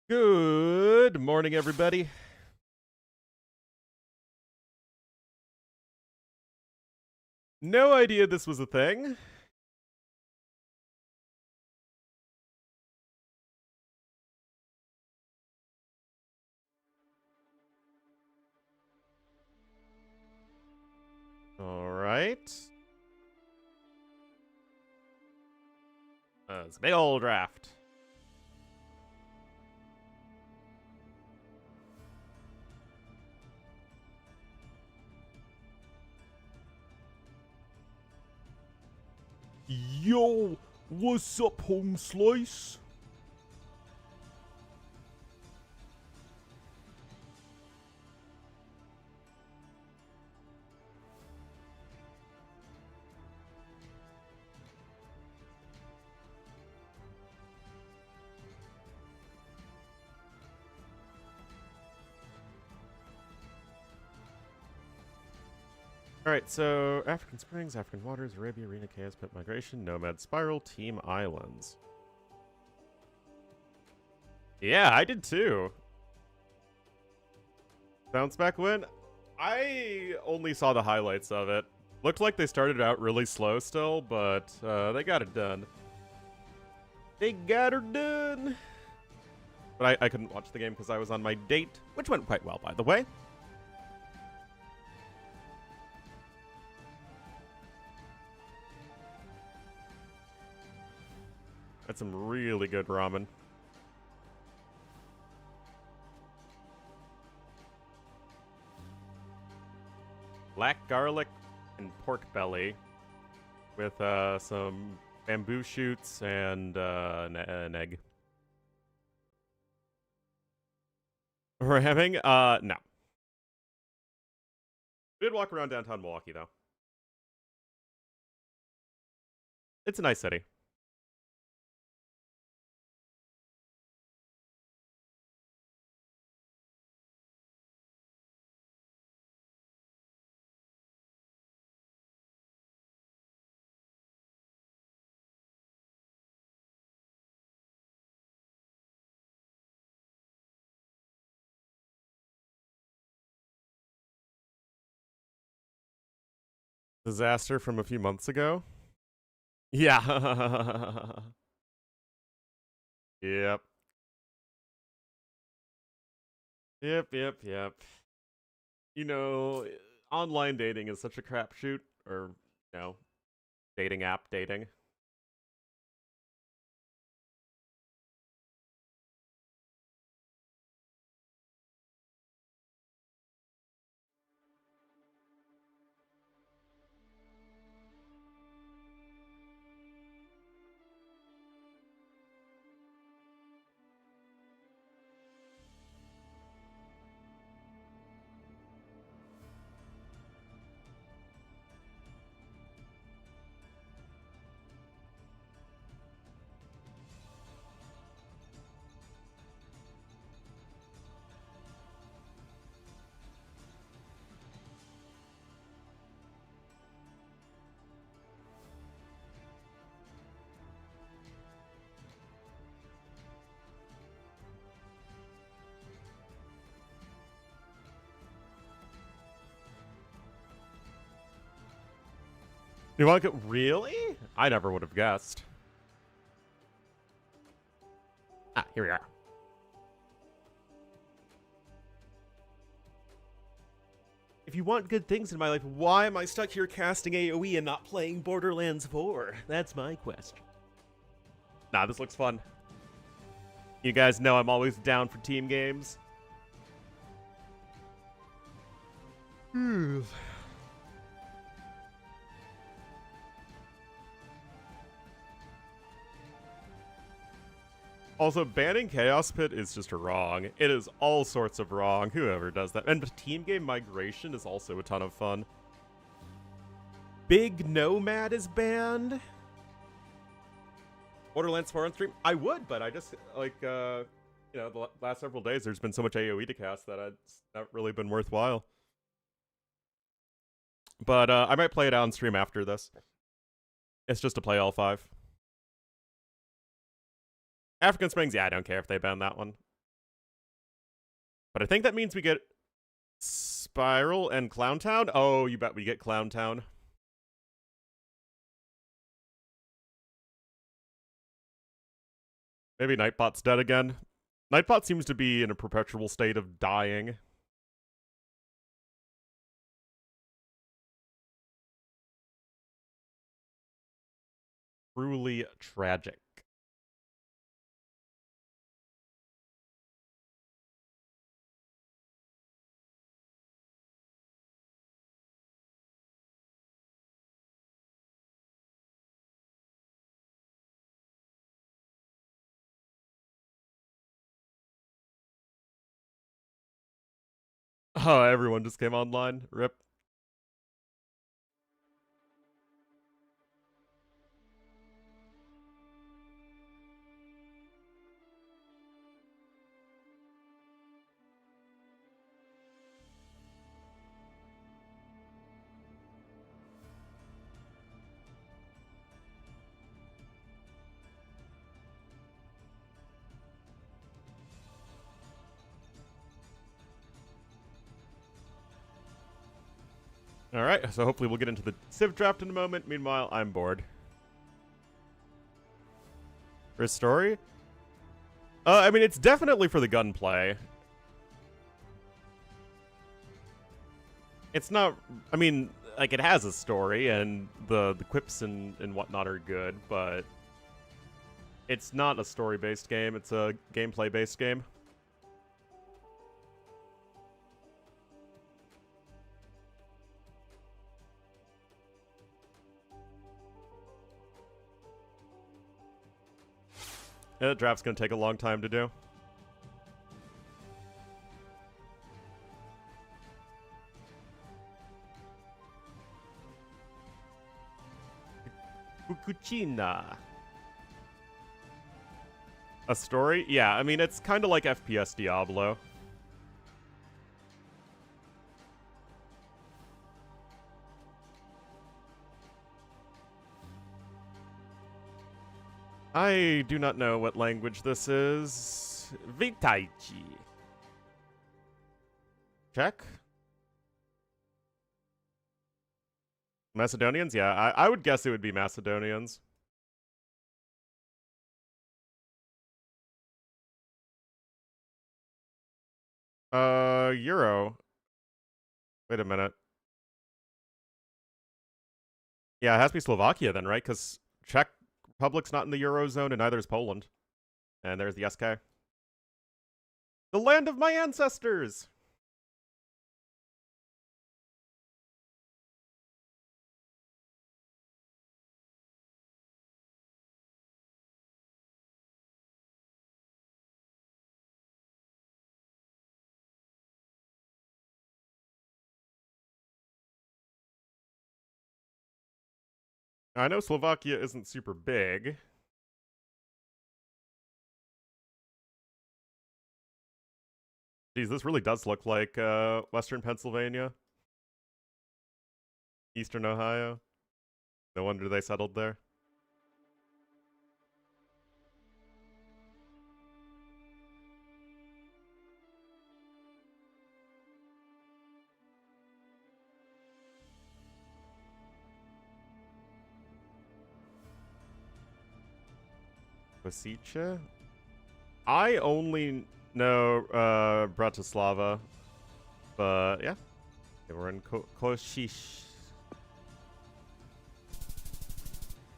Good morning, everybody. No idea this was a thing. All right. It's a big old draft. Yo, what's up, home slice? All right, so African Springs, African Waters, Arabia, Arena, Chaos Pit Migration, Nomad Spiral, Team Islands. Yeah, I did too. Bounce back when? I only saw the highlights of it. Looked like they started out really slow still, but they got it done. They got her done. But I couldn't watch the game because I was on my date, which went quite well, by the way. That's some really good ramen. Black garlic and pork belly with some bamboo shoots and an egg. We're having? No. We did walk around downtown Milwaukee, though. It's a nice city. Disaster from a few months ago? Yeah. Yep. Yep. You know, online dating is such a crapshoot, or, dating app dating. You want to go? Really? I never would have guessed. Ah, here we are. If you want good things in my life, why am I stuck here casting AoE and not playing Borderlands 4? That's my question. Nah, this looks fun. You guys know I'm always down for team games. Also, banning Chaos Pit is just wrong. It is all sorts of wrong, whoever does that. And team game migration is also a ton of fun. Big Nomad is banned. Borderlands 4 on stream? I would, but I just, the last several days there's been so much AoE to cast that it's not really been worthwhile. But I might play it on stream after this. It's just to play all 5. African Springs, yeah, I don't care if they ban that one. But I think that means we get Spiral and Clown Town. Oh, you bet we get Clown Town. Maybe Nightbot's dead again. Nightbot seems to be in a perpetual state of dying. Truly tragic. Oh, everyone just came online. Rip. Alright, so hopefully we'll get into the Civ draft in a moment. Meanwhile, I'm bored. For his story? I mean, it's definitely for the gunplay. It's not... I mean, like, it has a story, and the quips and whatnot are good, but... It's not a story-based game, it's a gameplay-based game. Yeah, the draft's gonna take a long time to do. Fukuchina. A story? Yeah, I mean, it's kind of like FPS Diablo. I do not know what language this is. Vitaichi. Czech? Macedonians? Yeah, I would guess it would be Macedonians. Euro. Wait a minute. Yeah, it has to be Slovakia then, right? Because Czech Republic's not in the Eurozone, and neither is Poland. And there's the SK. The land of my ancestors! I know Slovakia isn't super big. Geez, this really does look like Western Pennsylvania. Eastern Ohio. No wonder they settled there. Kosice? I only know Bratislava, but yeah. Okay, we're in Kosice.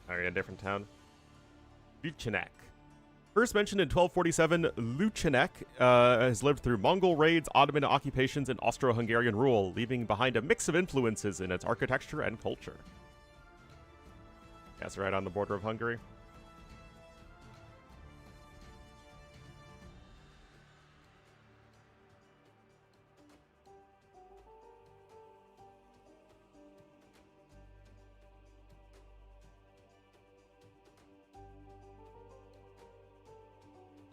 Alright, a different town. Luchenek. First mentioned in 1247, Luchenek has lived through Mongol raids, Ottoman occupations, and Austro-Hungarian rule, leaving behind a mix of influences in its architecture and culture. That's right on the border of Hungary.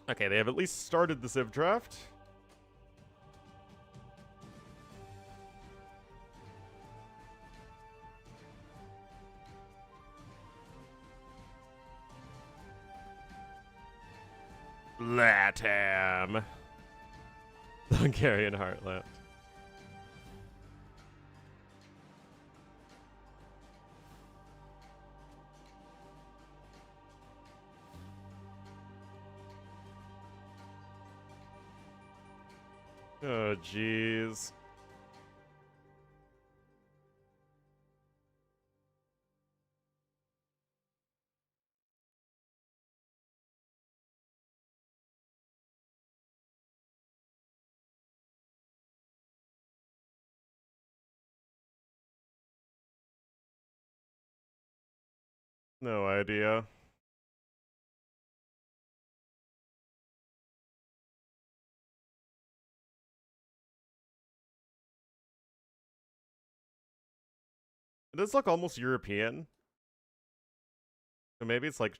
Okay, they have at least started the Civ draft. Latam. The Hungarian heartland. Oh, jeez. No idea. It does look almost European. So maybe it's like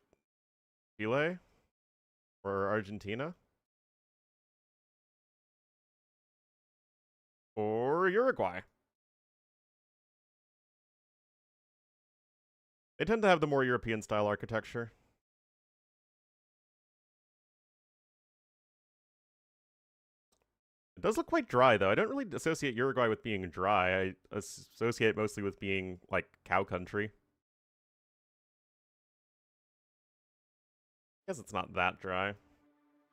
Chile or Argentina or Uruguay. They tend to have the more European style architecture. It does look quite dry, though. I don't really associate Uruguay with being dry. I associate it mostly with being, like, cow country. I guess it's not that dry.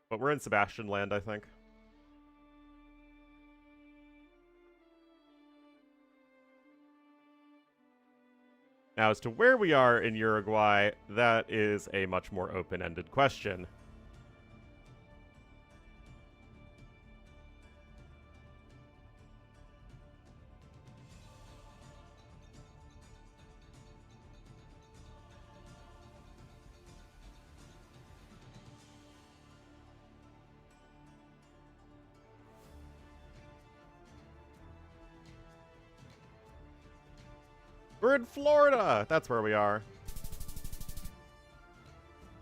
But we're in Sebastian land, I think. Now, as to where we are in Uruguay, that is a much more open-ended question. We're in Florida! That's where we are.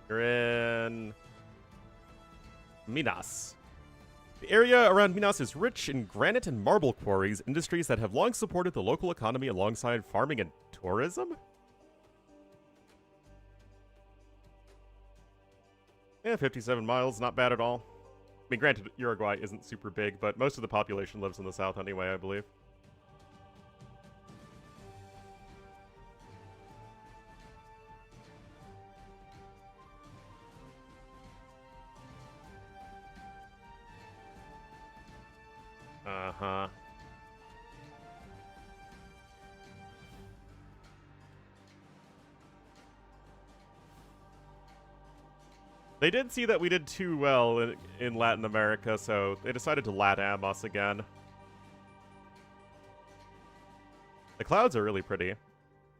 We're in Minas. The area around Minas is rich in granite and marble quarries, industries that have long supported the local economy alongside farming and tourism? Yeah, 57 miles, not bad at all. I mean, granted, Uruguay isn't super big, but most of the population lives in the south anyway, I believe. Uh-huh. They did see that we did too well in Latin America, so they decided to LATAM us again. The clouds are really pretty,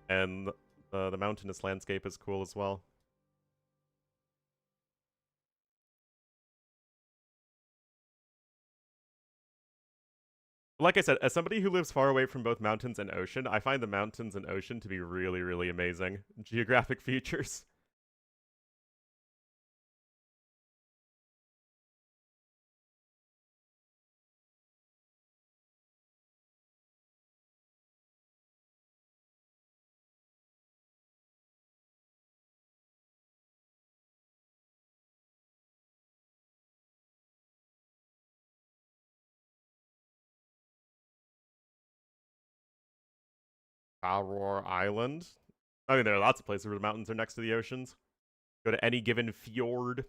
and the mountainous landscape is cool as well. Like I said, as somebody who lives far away from both mountains and ocean, I find the mountains and ocean to be really, really amazing geographic features. Aurora Island. I mean, there are lots of places where the mountains are next to the oceans. Go to any given fjord.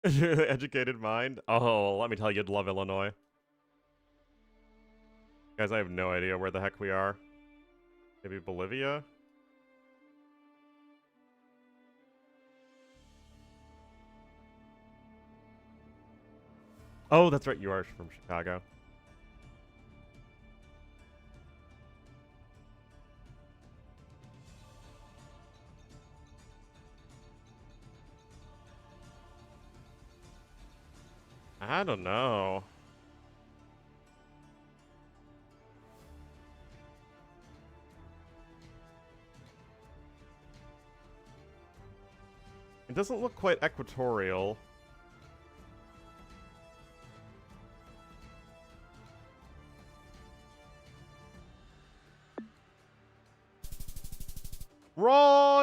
Educated mind. Oh, let me tell you, you'd love Illinois. Guys, I have no idea where the heck we are. Maybe Bolivia? Oh, that's right, you are from Chicago. I don't know. It doesn't look quite equatorial.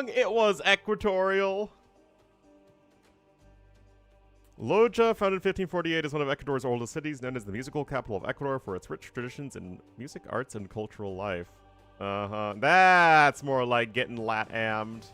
wrong! It was equatorial! Loja, founded in 1548, is one of Ecuador's oldest cities, known as the musical capital of Ecuador for its rich traditions in music, arts, and cultural life. Uh-huh. That's more like getting lat-ammed.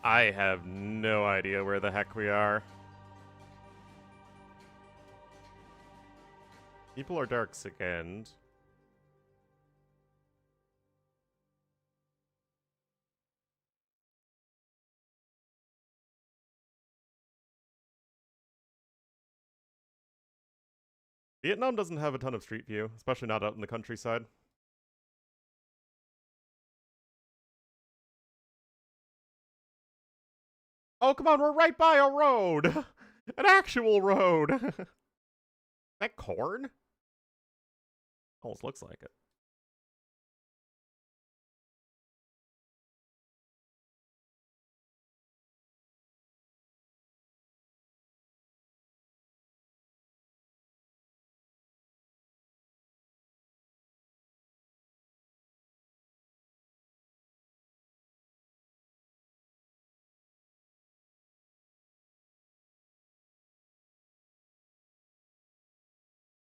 I have no idea where the heck we are. People are dark-skinned. Vietnam doesn't have a ton of street view, especially not out in the countryside. Oh, come on, we're right by a road! An actual road! Is that corn? Almost looks like it.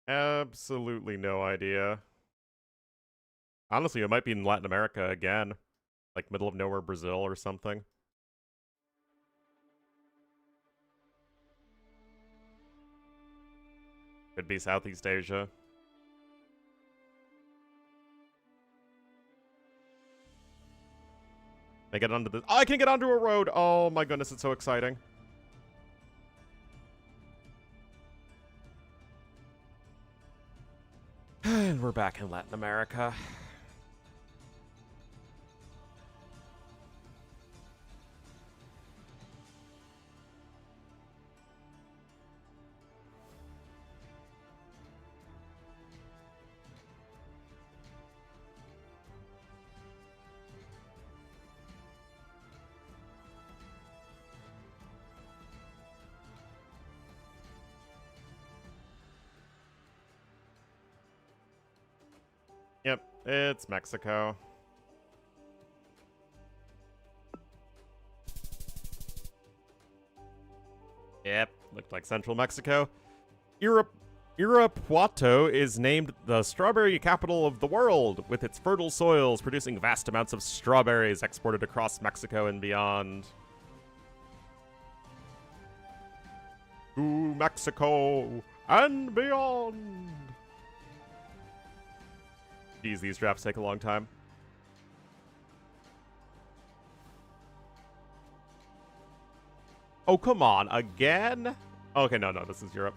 Absolutely no idea. Honestly, it might be in Latin America again. Like middle of nowhere Brazil or something. Could be Southeast Asia. I get onto this. Oh, I can get onto a road! Oh my goodness, it's so exciting. And we're back in Latin America. Yep, it's Mexico. Yep, looked like central Mexico. Irapuato is named the strawberry capital of the world, with its fertile soils producing vast amounts of strawberries exported across Mexico and beyond. To Mexico and beyond. Geez, these drafts take a long time. Oh, come on, again? Okay, no, this is Europe.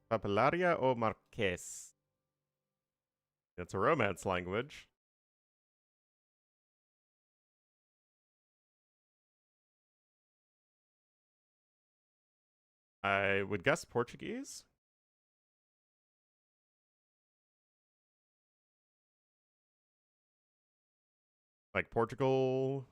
Papellaria o Marques? It's a Romance language. I would guess Portuguese? Like Portugal?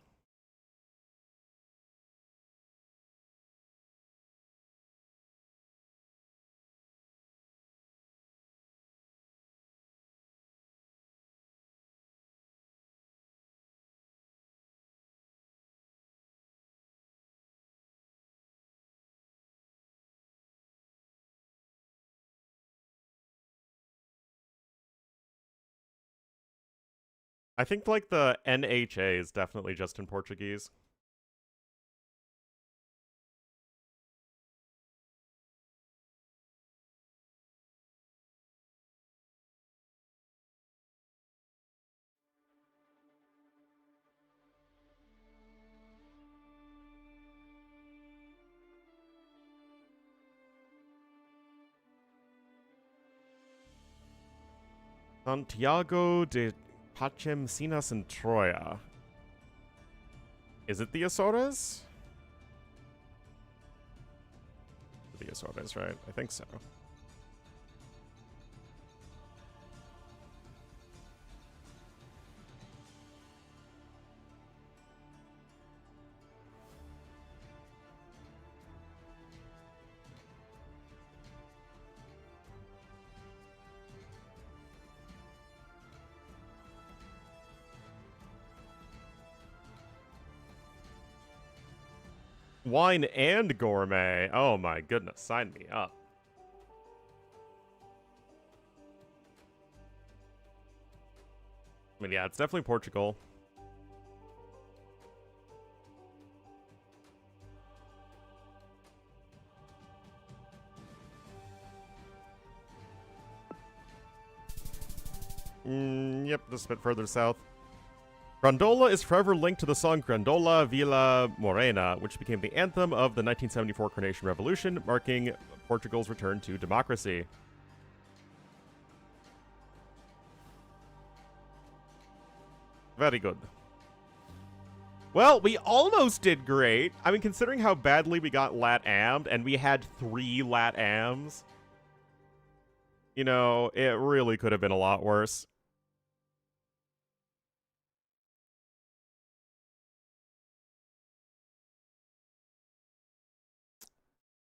I think like the NHA is definitely just in Portuguese. Santiago de Pachem Sinas and Troya. Is it the Azores? The Azores, right? I think so. Wine and gourmet. Oh my goodness, sign me up. I mean, yeah, it's definitely Portugal. Yep, just a bit further south. Grandola is forever linked to the song Grandola Vila Morena, which became the anthem of the 1974 Carnation Revolution, marking Portugal's return to democracy. Very good. Well, we almost did great. I mean, considering how badly we got lat-ammed, and we had 3 lat-ams, you know, it really could have been a lot worse.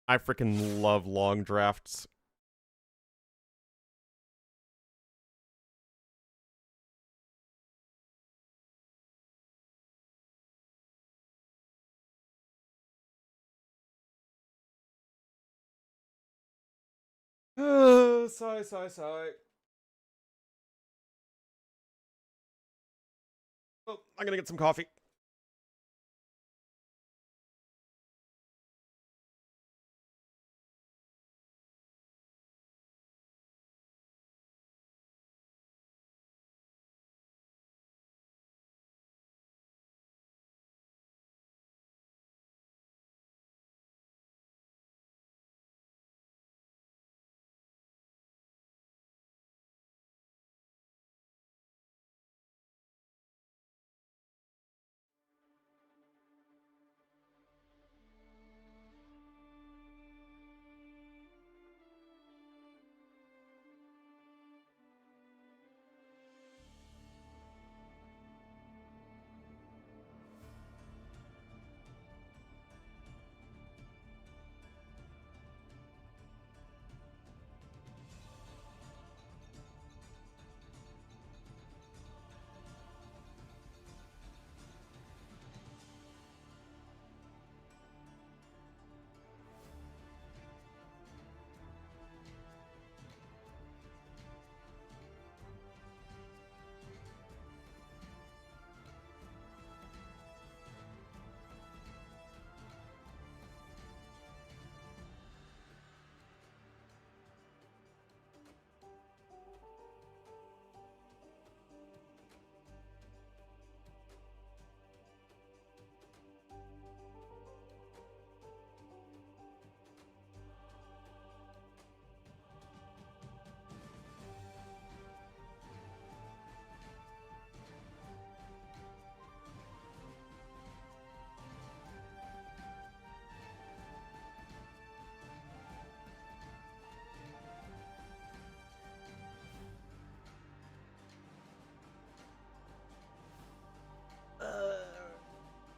I freaking love long drafts. Sigh. Oh, I'm gonna get some coffee.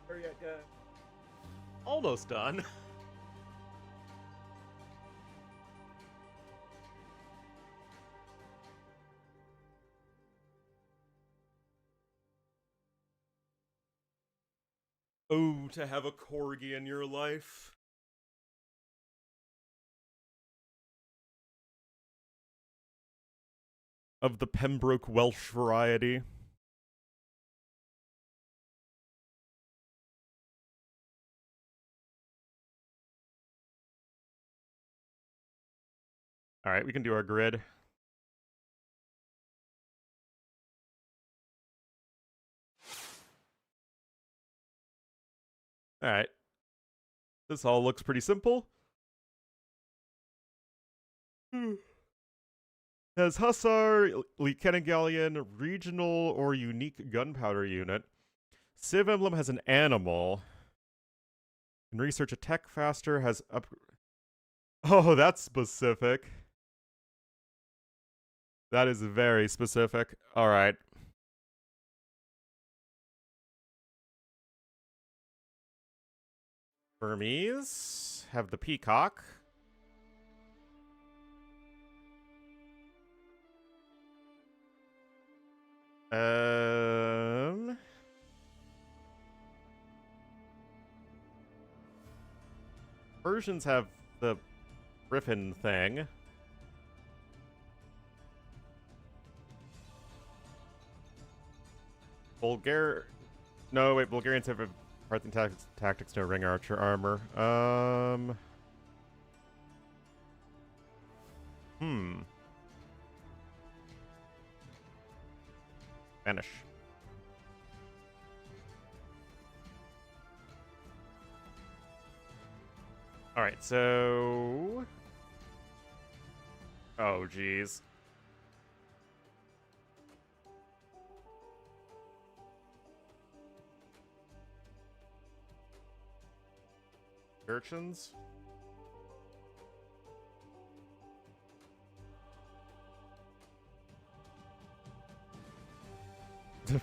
Hurry up, guy. Almost done. Oh, to have a corgi in your life. Of the Pembroke Welsh variety. Alright, we can do our grid. Alright. This all looks pretty simple. Has Hussar, Lieutenant Galleon, regional or unique gunpowder unit. Civ Emblem has an animal. Can research a tech faster, has up. Oh, that's specific. That is very specific. Alright. Burmese have the peacock. Persians have the griffin thing. No, wait, Bulgarians have a Parthian tactics, no ring archer armor. Spanish. Alright, so... Oh, jeez. Urchins?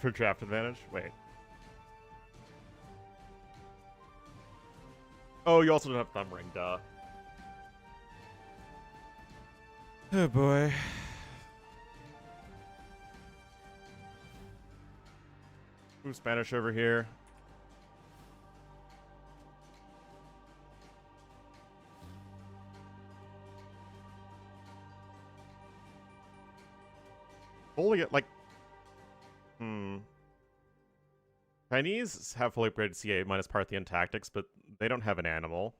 For draft advantage? Wait. Oh, you also don't have thumb ring, duh. Oh boy. Move Spanish over here. Fully get like... Chinese have fully upgraded CA minus Parthian tactics, but they don't have an animal.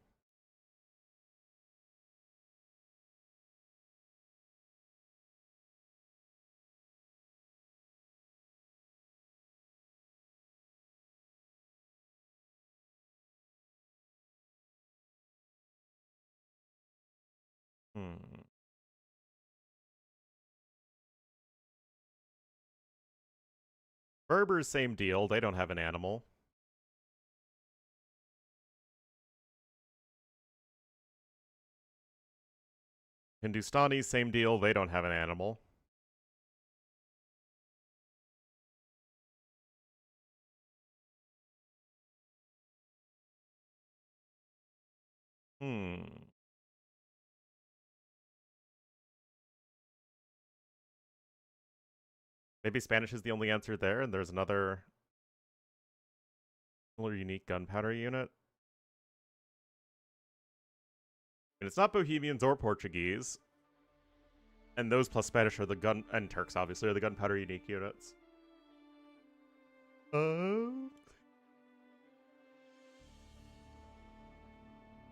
Berbers, same deal. They don't have an animal. Hindustani, same deal. They don't have an animal. Maybe Spanish is the only answer there, and there's another unique gunpowder unit. And it's not Bohemians or Portuguese. And those plus Spanish are the gun... And Turks, obviously, are the gunpowder unique units.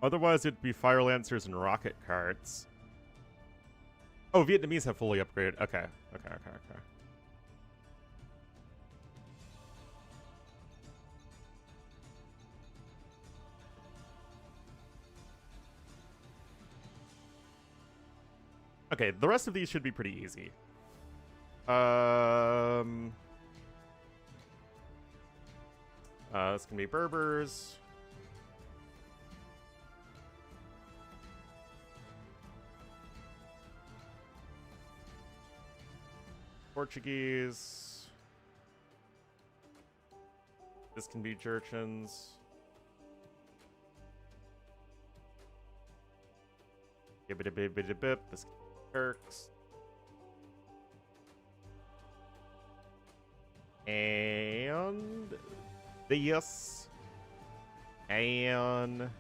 Otherwise, it'd be Fire Lancers and Rocket Carts. Oh, Vietnamese have fully upgraded. Okay. Okay, the rest of these should be pretty easy. This can be Berbers. Portuguese. This can be Jurchens. Bip. This Turks. And this. And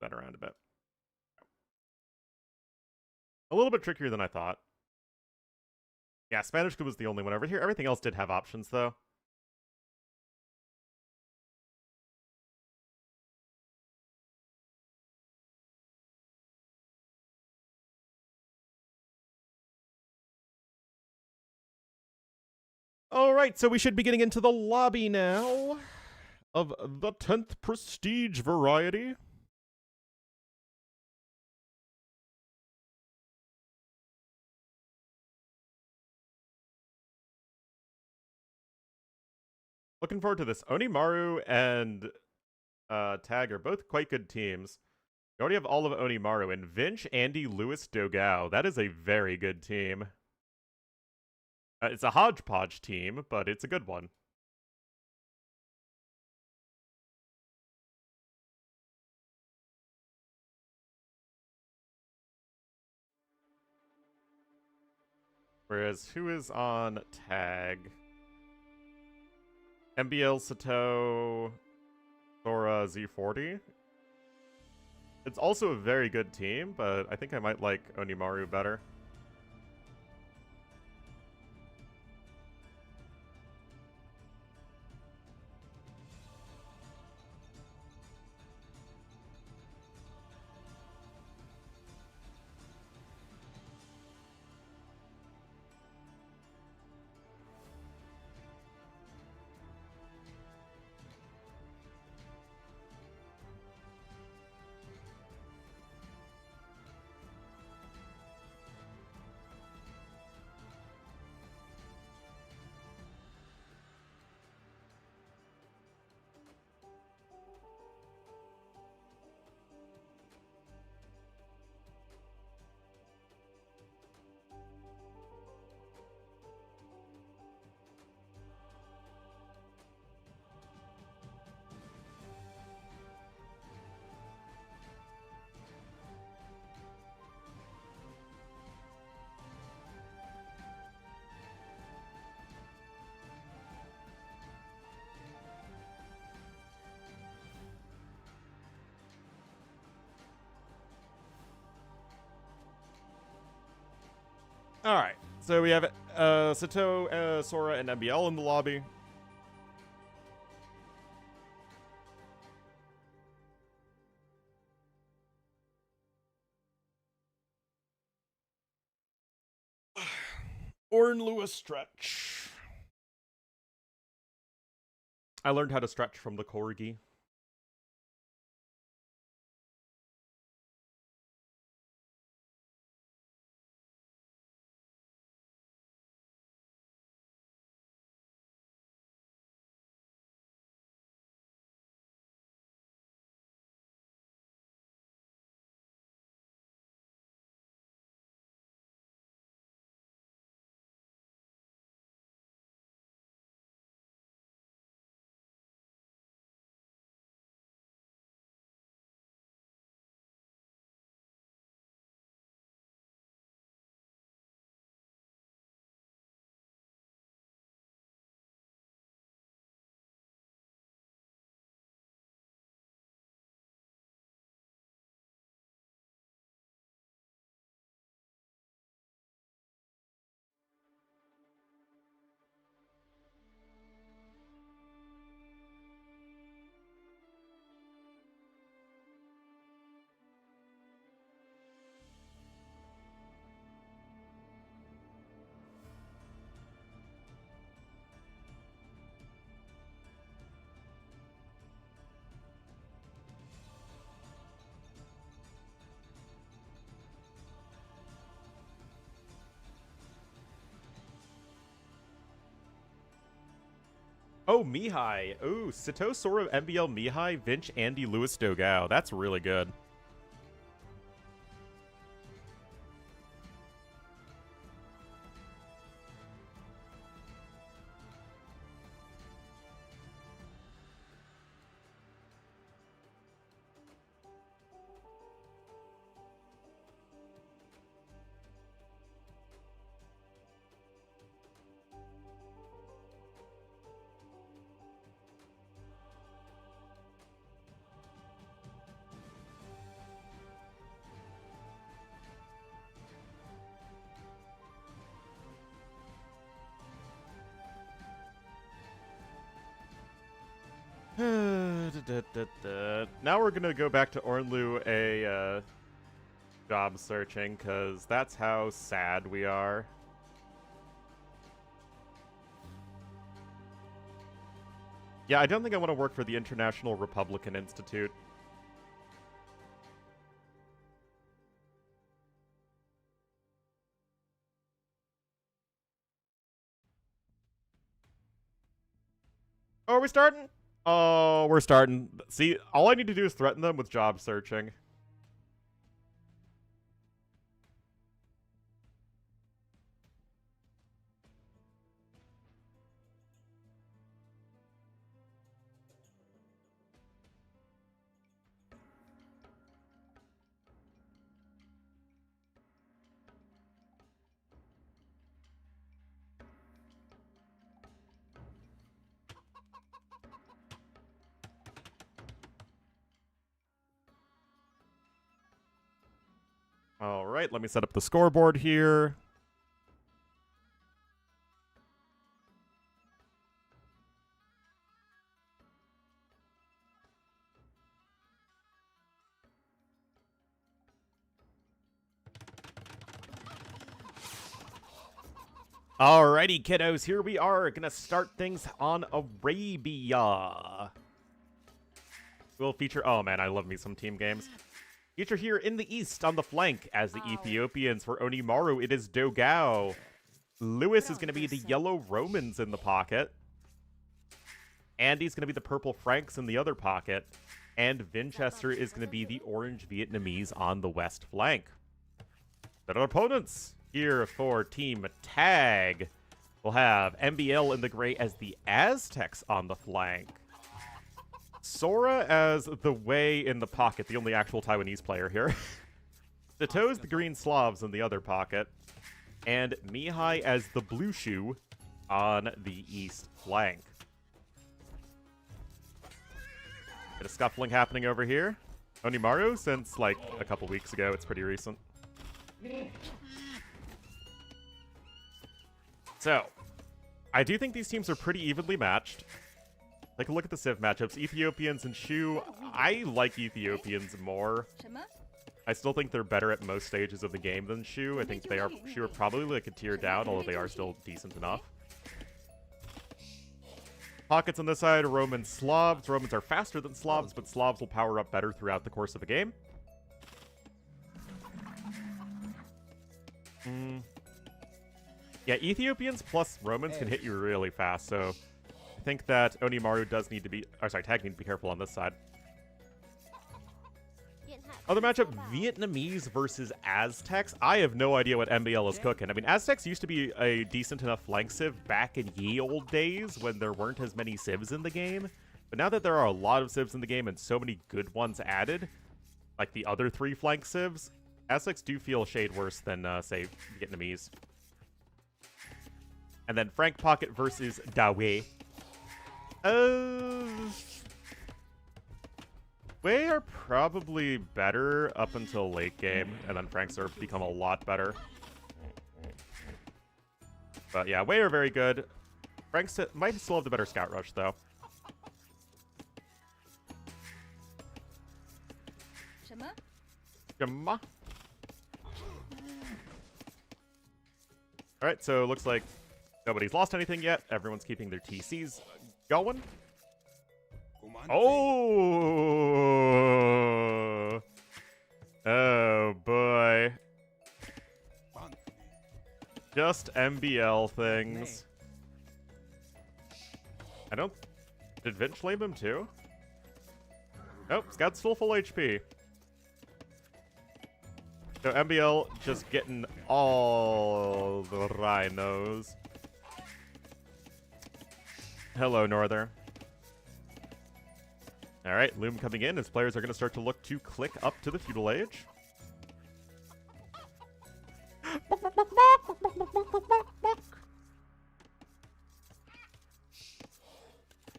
that around a bit. A little bit trickier than I thought. Yeah, Spanish was the only one over here. Everything else did have options, though. Alright, so we should be getting into the lobby now of the 10th Prestige variety. Looking forward to this. Onimaru and Tag are both quite good teams. We already have all of Onimaru and Vinch, Andy, Lewis, Dogao. That is a very good team. It's a hodgepodge team, but it's a good one. Whereas, who is on Tag? MBL, Sato, Sora, Z40. It's also a very good team, but I think I might like Onimaru better. Alright, so we have Sato, Sora, and MBL in the lobby. Ornlu a stretch. I learned how to stretch from the corgi. Oh, Mihai. Ooh, Sato, Sora, MBL, Mihai, Vinch, Andy, Lewis, Dogao. That's really good. Now we're gonna go back to Ornlu a job searching, because that's how sad we are. Yeah, I don't think I want to work for the International Republican Institute. Oh, are we starting? Oh, we're starting. See, all I need to do is threaten them with job searching. All right, let me set up the scoreboard here. Alrighty, kiddos, here we are. Gonna start things on Arabia. We'll feature... Oh, man, I love me some team games. Feature here in the east on the flank as the Ethiopians for Onimaru. It is Dogao. Lewis is going to be the yellow Romans in the pocket. Andy's going to be the purple Franks in the other pocket. And Vinchester is going to be the orange Vietnamese on the west flank. But our opponents here for Team Tag will have MBL in the gray as the Aztecs on the flank. Sora as the Wei in the pocket, the only actual Taiwanese player here. Sato's the green Slavs in the other pocket. And Mihai as the blue shoe on the east flank. Bit of scuffling happening over here. Onimaru since like a couple weeks ago. It's pretty recent. So, I do think these teams are pretty evenly matched. Take a look at the Civ matchups. Ethiopians and Shu. I like Ethiopians more. I still think they're better at most stages of the game than Shu. I think Shu are probably like a tier down, although they are still decent enough. Pockets on this side, Roman Slavs. Romans are faster than Slavs, but Slavs will power up better throughout the course of the game. Yeah, Ethiopians plus Romans can hit you really fast, so I think that Onimaru does need to be... Oh, sorry, Tag need to be careful on this side. Other matchup, Vietnamese versus Aztecs. I have no idea what MBL is cooking. I mean, Aztecs used to be a decent enough flank civ back in ye old days when there weren't as many civs in the game. But now that there are a lot of civs in the game and so many good ones added, like the other three flank civs, Aztecs do feel a shade worse than, say, Vietnamese. And then Frank Pocket versus Dawe. Wei are probably better up until late game, and then Franks are become a lot better. But yeah, Wei are very good. Franks might still have the better scout rush, though. Shema. Alright, so it looks like nobody's lost anything yet. Everyone's keeping their TCs going. Oh! Oh, boy. Just MBL things. I don't... Did Vinch flame him too? Nope, Scout's still full HP. So MBL just getting all the rhinos. Hello, Norther. Alright, Loom coming in as players are going to start to look to click up to the Feudal Age.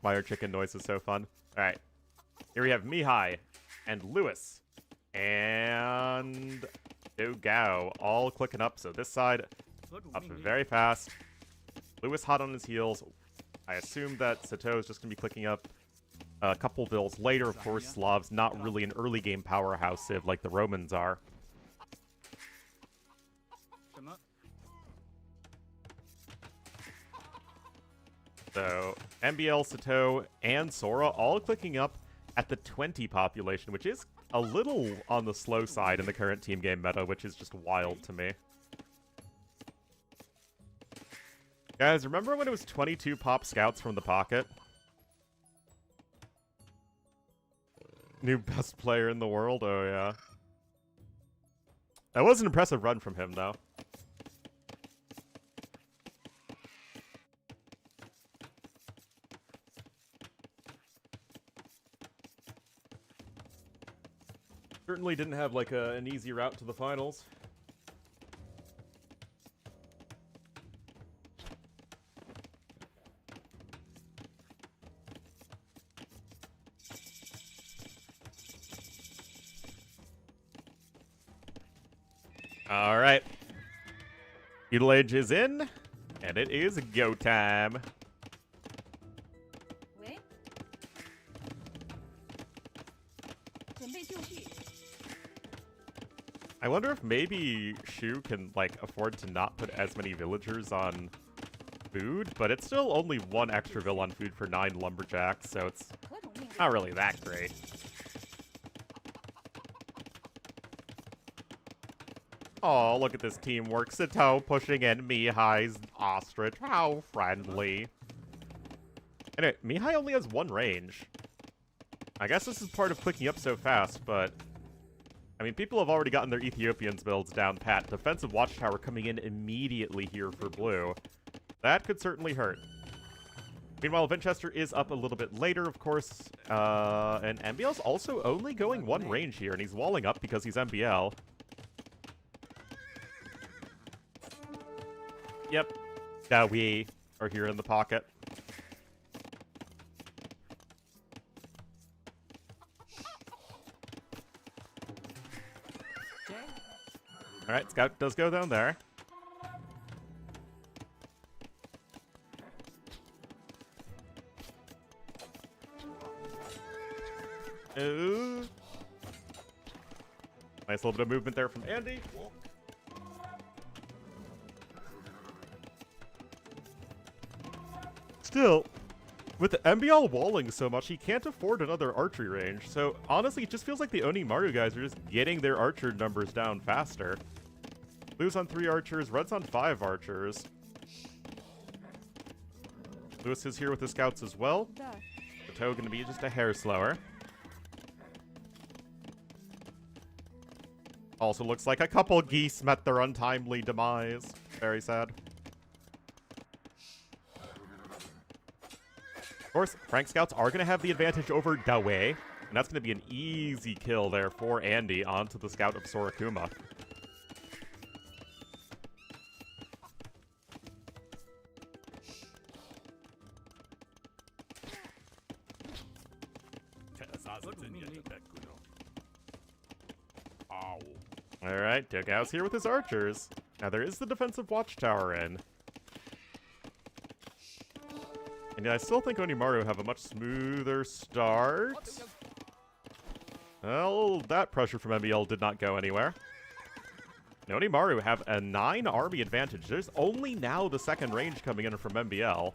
Fire chicken noise is so fun. Alright, here we have Mihai and Lewis and Dogao all clicking up. So this side up very fast. Lewis hot on his heels. I assume that Sato is just going to be clicking up a couple vills later. Of course, Slav's not really an early game powerhouse civ like the Romans are. So MBL, Sato, and Sora all clicking up at the 20 population, which is a little on the slow side in the current team game meta, which is just wild to me. Guys, remember when it was 22 pop scouts from the pocket? New best player in the world? Oh, yeah. That was an impressive run from him, though. Certainly didn't have, like, an easy route to the finals. All right. Feudal Age is in, and it is go time. I wonder if maybe Shu can, like, afford to not put as many villagers on food, but it's still only one extra vill on food for 9 lumberjacks, so it's not really that great. Oh, look at this teamwork. Sato pushing in Mihai's ostrich. How friendly. Anyway, Mihai only has 1 range. I guess this is part of clicking up so fast, but... I mean, people have already gotten their Ethiopians builds down pat. Defensive Watchtower coming in immediately here for blue. That could certainly hurt. Meanwhile, Vinchester is up a little bit later, of course. And MBL's also only going 1 range here, and he's walling up because he's MBL. Yep. Now we are here in the pocket. Alright, Scout does go down there. Ooh. Nice little bit of movement there from Andy. Still, with the MBL walling so much, he can't afford another archery range. So, honestly, it just feels like the Onimaru guys are just getting their archer numbers down faster. Blue's on 3 archers, Red's on 5 archers. Lewis is here with the scouts as well. The toe gonna be just a hair slower. Also looks like a couple geese met their untimely demise. Very sad. Of course, Frank Scouts are going to have the advantage over Dawe, and that's going to be an easy kill there for Andy onto the Scout of Sorakuma. Alright, Dogau's here with his archers. Now there is the defensive watchtower in. And I still think Onimaru have a much smoother start. Well, that pressure from MBL did not go anywhere. And Onimaru have a 9 army advantage. There's only now the second range coming in from MBL.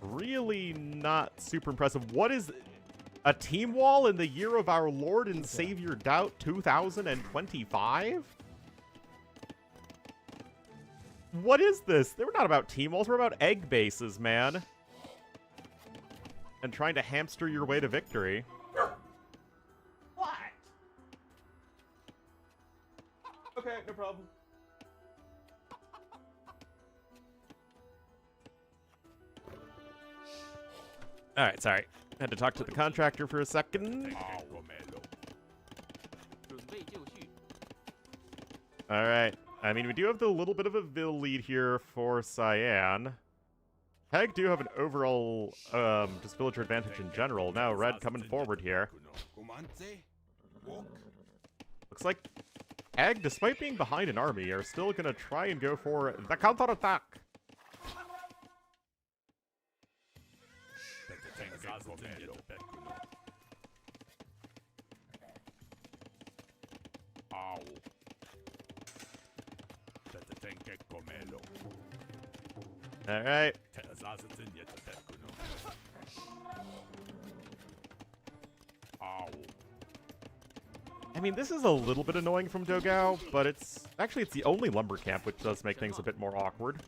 Really not super impressive. What is a team wall in the year of our Lord and Savior Doubt 2025? What is this? They were not about team walls, we're about egg bases, man. And trying to hamster your way to victory. What? Okay, no problem. Alright, sorry. Had to talk to the contractor for a second. Alright. I mean, we do have the little bit of a Vil lead here for Cyan. Heg do have an overall, just villager advantage in general. Now Red coming forward here. Looks like Egg, despite being behind an army, are still going to try and go for the counter-attack. All right. I mean, this is a little bit annoying from Dogao, but it's the only lumber camp, which does make things a bit more awkward.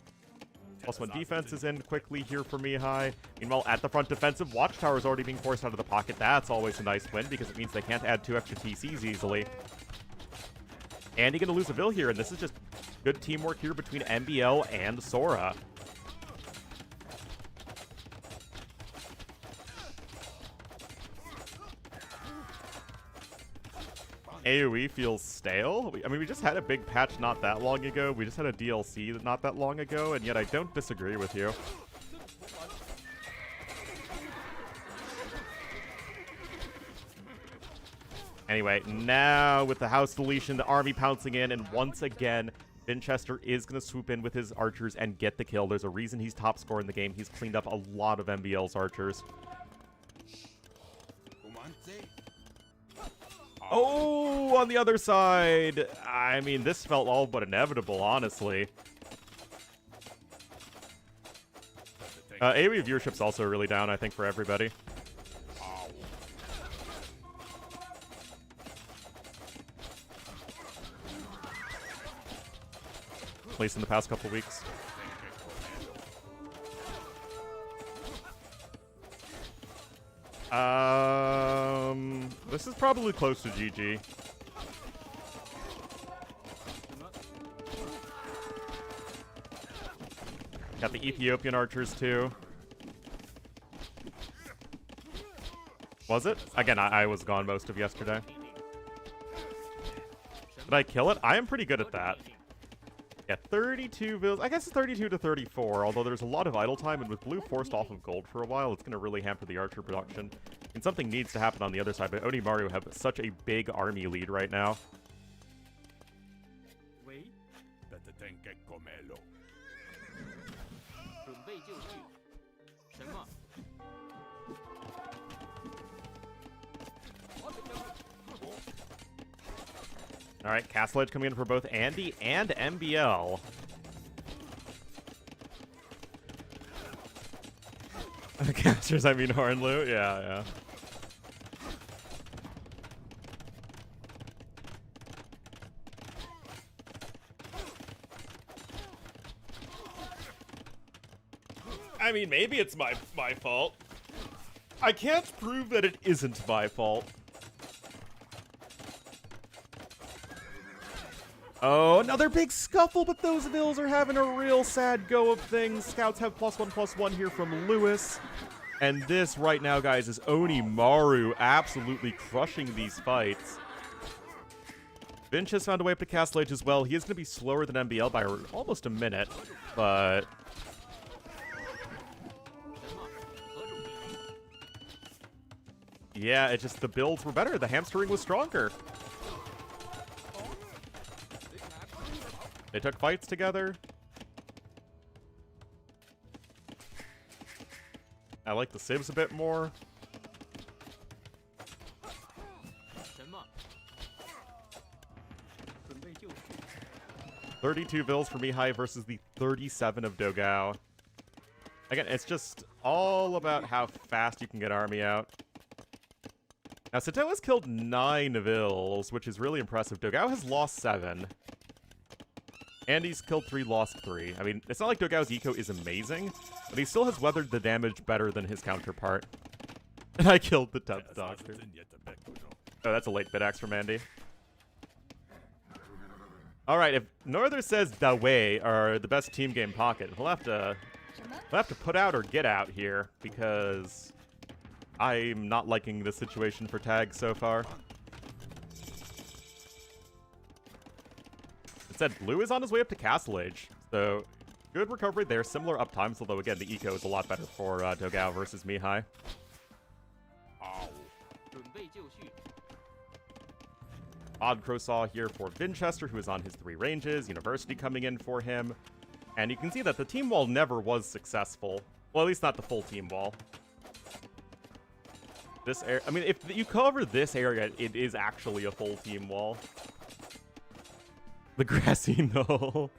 Plus, when defense is in quickly here for Mihai. Meanwhile, at the front defensive, Watchtower is already being forced out of the pocket. That's always a nice win because it means they can't add 2 extra TCs easily. And he's going to lose a Vil here, and this is just good teamwork here between MBL and Sora. AoE feels stale. I mean, we just had a big patch not that long ago. We just had a DLC not that long ago, and yet I don't disagree with you. Anyway, now with the house deletion, the army pouncing in, and once again, Vinchester is going to swoop in with his archers and get the kill. There's a reason he's top scorer in the game. He's cleaned up a lot of MBL's archers. Oh, on the other side. I mean, this felt all but inevitable, honestly. AoE viewership's also really down, I think, for everybody. At least in the past couple weeks. This is probably close to GG. Got the Ethiopian archers too. Was it? Again, I was gone most of yesterday. Did I kill it? I am pretty good at that. Yeah, 32 Vils. I guess it's 32 to 34, although there's a lot of idle time, and with blue forced off of gold for a while, it's going to really hamper the archer production. And something needs to happen on the other side, but Onimaru have such a big army lead right now. All right, Castle Edge coming in for both Andy and MBL. Casters, I mean Ornlu. Yeah. I mean, maybe it's my fault. I can't prove that it isn't my fault. Oh, another big scuffle, but those Vils are having a real sad go of things. Scouts have +1/+1 here from Lewis. And this right now, guys, is Onimaru absolutely crushing these fights. Vinch has found a way up to Castle Edge as well. He is going to be slower than MBL by almost a minute, but... yeah, it just, the builds were better. The hamstring was stronger. They took fights together. I like the civs a bit more. 32 Vils for Mihai versus the 37 of Dogao. Again, it's just all about how fast you can get army out. Now, Sato has killed 9 Vils, which is really impressive. Dogao has lost 7. Andy's killed 3, lost 3. I mean, it's not like Dogao's eco is amazing, but he still has weathered the damage better than his counterpart. And I killed the 10th Doctor. Oh, that's a late bit axe from Andy. Alright, if Norther says Dawei are the best team game pocket, we'll have to put out or get out here, because I'm not liking the situation for Tag so far. It said Blue is on his way up to Castle Age, so good recovery there. Similar uptimes, although again, the eco is a lot better for Dogao versus Mihai. Odd Crowsaw here for Vinchester, who is on his 3 ranges. University coming in for him. And you can see that the team wall never was successful. Well, at least not the full team wall. This area, I mean, if you cover this area, it is actually a full team wall. The grassy knoll.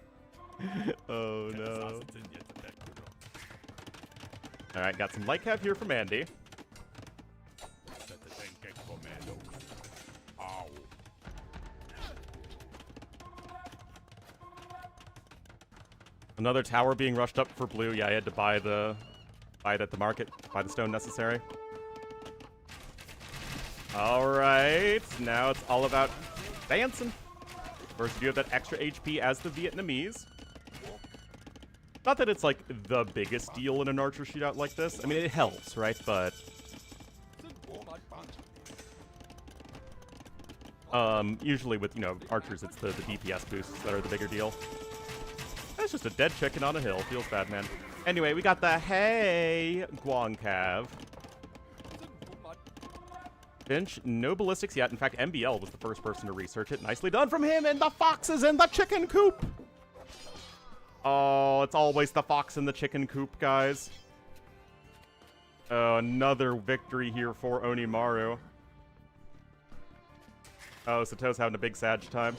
Oh no. Alright, got some light cav here from Andy. Another tower being rushed up for blue. Yeah, I had to buy it at the market, buy the stone necessary. Alright, now it's all about dancing. First, you have that extra HP as the Vietnamese. Not that it's like the biggest deal in an archer shootout like this. I mean, it helps, right? But usually with, you know, archers, it's the DPS boosts that are the bigger deal. That's just a dead chicken on a hill. Feels bad, man. Anyway, we got the hey Guang Cav. Finch, no ballistics yet. In fact, MBL was the first person to research it. Nicely done from him, and the fox is in the chicken coop. Oh, it's always the fox in the chicken coop, guys. Oh, another victory here for Onimaru. Oh, Sato's having a big Sag time.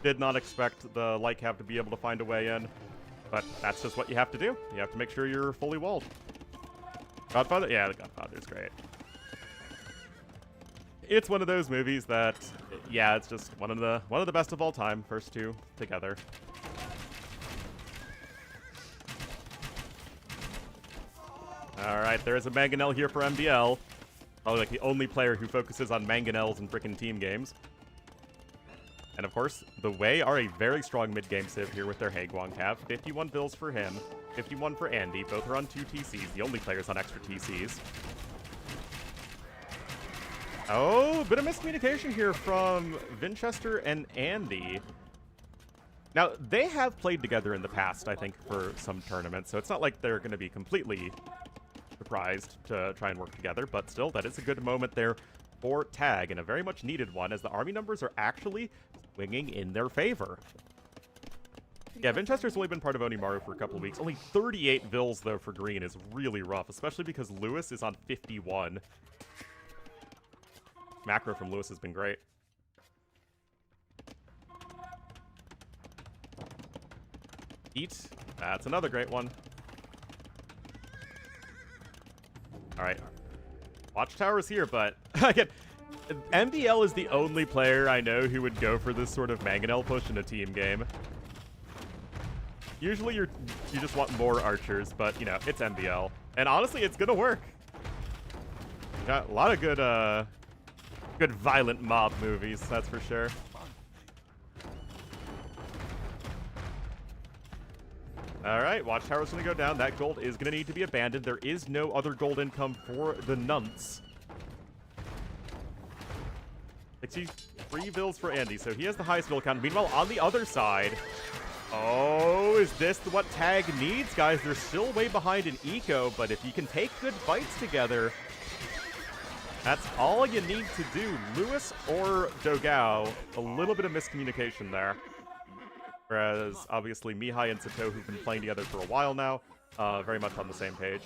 Did not expect the light cav to be able to find a way in. But that's just what you have to do. You have to make sure you're fully walled. Godfather? Yeah, the Godfather's great. It's one of those movies that, yeah, it's just one of the best of all time. First two together. Alright, there's a Mangonel here for MBL. Probably like the only player who focuses on Mangonels in frickin' team games. And of course, the Wei are a very strong mid-game civ here with their Haeguang Cav. 51 bills for him, 51 for Andy. Both are on 2 TCs, the only players on extra TCs. Oh, bit of miscommunication here from Winchester and Andy. Now, they have played together in the past, I think, for some tournaments, so it's not like they're going to be completely surprised to try and work together, but still, that is a good moment there for tag, and a very much needed one, as the army numbers are actually swinging in their favor. Yeah, Winchester's only been part of Onimaru for a couple of weeks. Only 38 vills, though, for green is really rough, especially because Lewis is on 51. Macro from Lewis has been great. Eat. That's another great one. Alright. Watchtower's here, but again, MBL is the only player I know who would go for this sort of Mangonel push in a team game. Usually you just want more archers, but you know, it's MBL. And honestly, it's gonna work. Got a lot of good violent mob movies, that's for sure. Alright, Watchtower's gonna go down. That gold is gonna need to be abandoned. There is no other gold income for the nunts. 63 bills for Andy, so he has the highest bill count. Meanwhile, on the other side, oh, is this what tag needs, guys? They're still way behind in eco, but if you can take good fights together, that's all you need to do. Lewis or Dogao, a little bit of miscommunication there. Whereas, obviously, Mihai and Sato, who've been playing together for a while now, very much on the same page.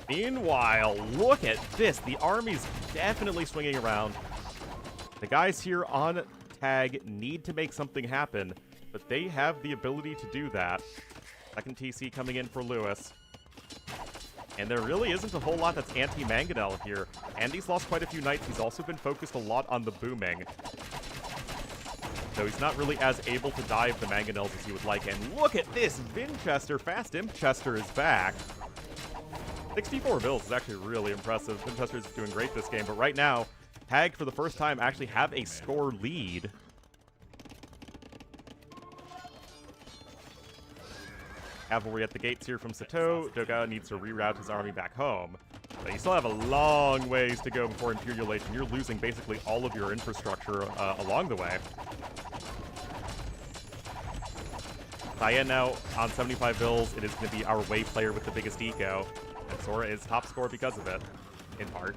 Meanwhile, look at this. The army's definitely swinging around. The guys here on tag need to make something happen, but they have the ability to do that. Second TC coming in for Lewis. And there really isn't a whole lot that's anti-Mangonel here. Andy's lost quite a few knights. He's also been focused a lot on the booming. So he's not really as able to dive the Mangonels as he would like. And look at this! Winchester, Fast Imchester is back. 64 bills is actually really impressive. Winchester's doing great this game, but right now, Tag, for the first time, actually have a score lead. Cavalry at the gates here from Sato. Doga needs to reroute his army back home. But you still have a long ways to go before Imperialation. You're losing basically all of your infrastructure along the way. Cayenne now on 75 bills. It is going to be our Wei player with the biggest eco. And Sora is top score because of it, in part.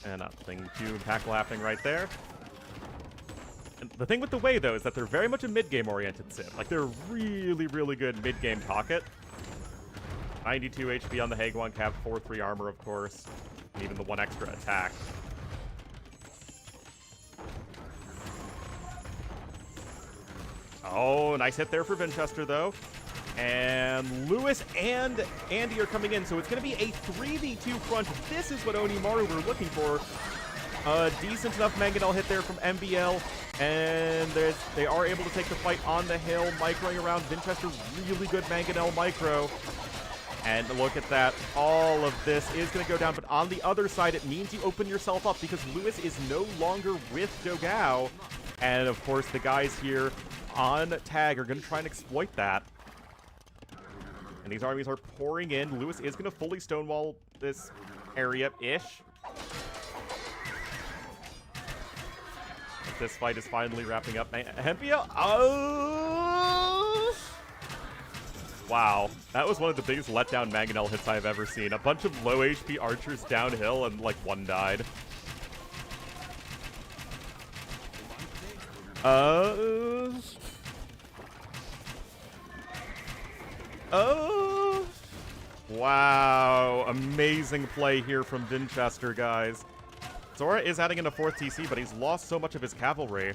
And nothing too impactful happening right there. And the thing with the Wei, though, is that they're very much a mid-game oriented civ. Like, they're really, really good mid-game pocket. 92 HP on the Haeguang Cav, 4-3 armor, of course. And even the 1 extra attack. Oh, nice hit there for Vinchester, though. And Lewis and Andy are coming in, so it's going to be a 3v2 front. This is what Onimaru were looking for. A decent enough mangonel hit there from MBL, and they are able to take the fight on the hill, microing around. Vinchester, really good mangonel micro. And look at that. All of this is going to go down, but on the other side, it means you open yourself up because Lewis is no longer with Dogao. And of course, the guys here on tag are going to try and exploit that. And these armies are pouring in. Lewis is going to fully stonewall this area-ish. This fight is finally wrapping up. Hempia, oh! Wow, that was one of the biggest letdown mangonel hits I've ever seen. A bunch of low HP archers downhill and like one died. Oh! Wow, amazing play here from Vinchester, guys. Sora is adding in a 4th TC, but he's lost so much of his cavalry.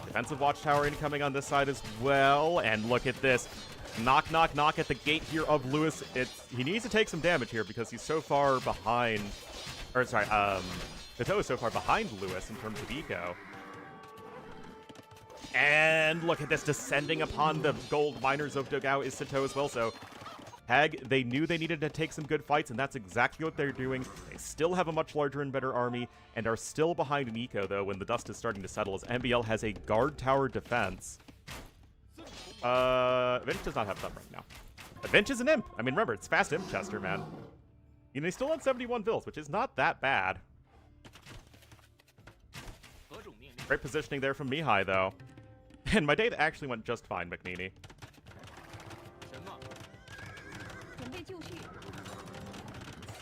Defensive watchtower incoming on this side as well, and look at this. Knock, knock, knock at the gate here of Lewis. He needs to take some damage here because he's so far behind, or sorry, Sito is so far behind Lewis in terms of eco. And look at this, descending upon the gold miners of Dogao is Sito as well, so Hag, they knew they needed to take some good fights, and that's exactly what they're doing. They still have a much larger and better army, and are still behind in eco, though, when the dust is starting to settle, as MBL has a guard tower defense. Vinch does not have them right now. But Vinch is an imp. I mean, remember, it's fast imp Chester, man. You know, he's still on 71 vills, which is not that bad. Great positioning there from Mihai, though. And my date actually went just fine, McNeely.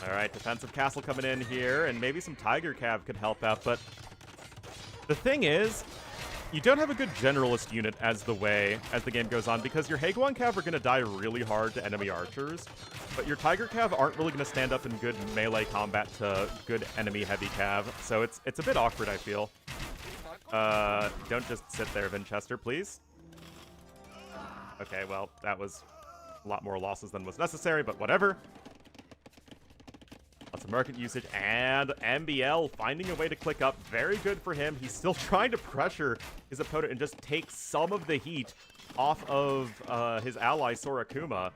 Alright, defensive castle coming in here, and maybe some Tiger Cav could help out, but the thing is, you don't have a good generalist unit as the game goes on, because your Haguan Cav are going to die really hard to enemy archers, but your Tiger Cav aren't really going to stand up in good melee combat to good enemy heavy Cav, so it's a bit awkward, I feel. Don't just sit there, Vinchester, please. Okay, well, that was a lot more losses than was necessary, but whatever. Lots of market usage, and MBL finding a way to click up. Very good for him. He's still trying to pressure his opponent and just take some of the heat off of his ally, Sorakuma.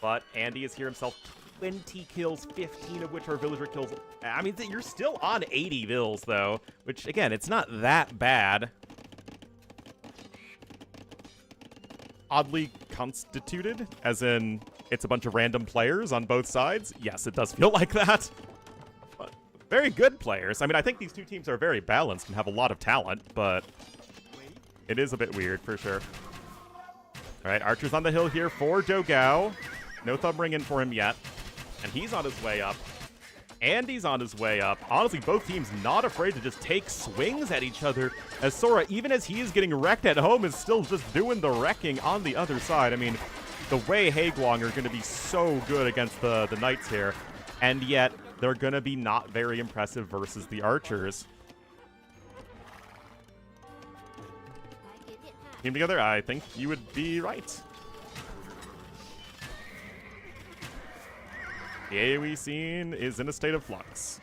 But Andy is here himself. 20 kills, 15 of which are villager kills. I mean, you're still on 80 vills, though, which, again, it's not that bad. Oddly constituted, as in it's a bunch of random players on both sides. Yes, it does feel like that. But very good players. I mean, I think these two teams are very balanced and have a lot of talent, but it is a bit weird for sure. All right, archers on the hill here for Dogao. No thumb ring in for him yet. And he's on his way up. Andy's on his way up. Honestly, both teams not afraid to just take swings at each other, as Sora, even as he is getting wrecked at home, is still just doing the wrecking on the other side. I mean, the way Haguang are going to be so good against the Knights here, and yet they're going to be not very impressive versus the archers. Team together, I think you would be right. The AoE scene is in a state of flux.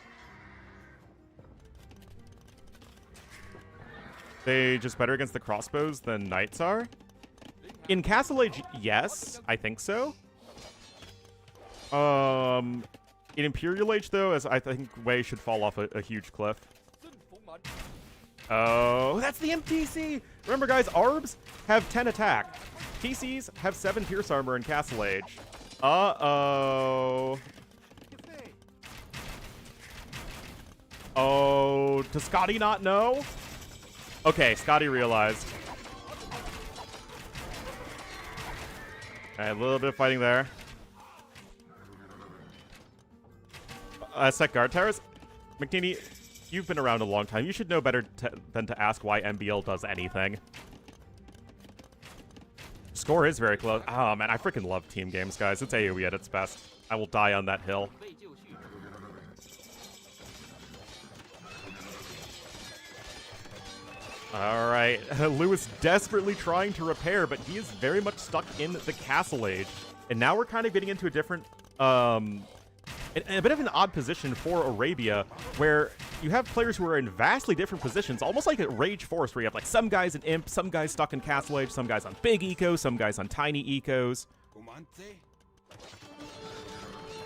They just better against the crossbows than knights are? In Castle Age, yes, I think so. In Imperial Age, though, as I think Wei should fall off a huge cliff. Oh, that's the MTC! Remember, guys, ARBs have 10 attack. TCs have 7 pierce armor in Castle Age. Uh-oh. Oh, does Scotty not know? Okay, Scotty realized. All right, a little bit of fighting there. Set guard towers. McNeely, you've been around a long time. You should know better than to ask why MBL does anything. Score is very close. Oh, man, I freaking love team games, guys. It's AoE at its best. I will die on that hill. All right, Lewis desperately trying to repair, but he is very much stuck in the castle age. And now we're kind of getting into a different, a bit of an odd position for Arabia, where you have players who are in vastly different positions, almost like at Rage Force, where you have like some guys in Imp, some guys stuck in Castle Age, some guys on big eco, some guys on tiny ecos.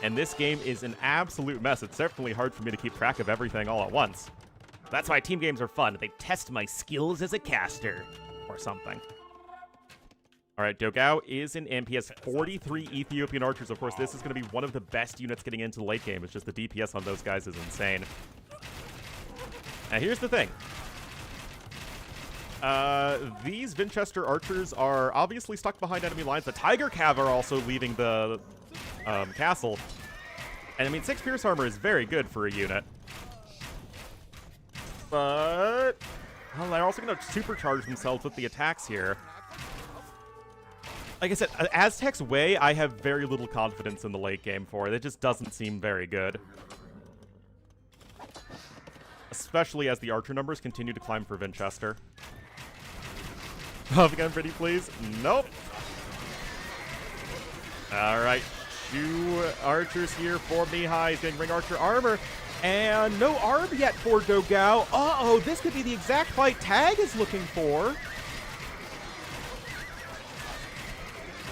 And this game is an absolute mess. It's definitely hard for me to keep track of everything all at once. That's why team games are fun. They test my skills as a caster, or something. All right, Dogao is in Imp. He has 43 Ethiopian archers. Of course, this is going to be one of the best units getting into the late game. It's just the DPS on those guys is insane. Now, here's the thing. These Winchester archers are obviously stuck behind enemy lines. The Tiger Cav are also leaving the castle. And, I mean, 6 Pierce Armor is very good for a unit. But, well, they're also going to supercharge themselves with the attacks here. Like I said, Aztec's Way, I have very little confidence in the late game for. It just doesn't seem very good. Especially as the archer numbers continue to climb for Winchester. Off again, pretty please. Nope. All right, 2 archers here for Mihai. He's getting ring archer armor. And no ARB yet for Dogao. Uh-oh, this could be the exact fight Tag is looking for.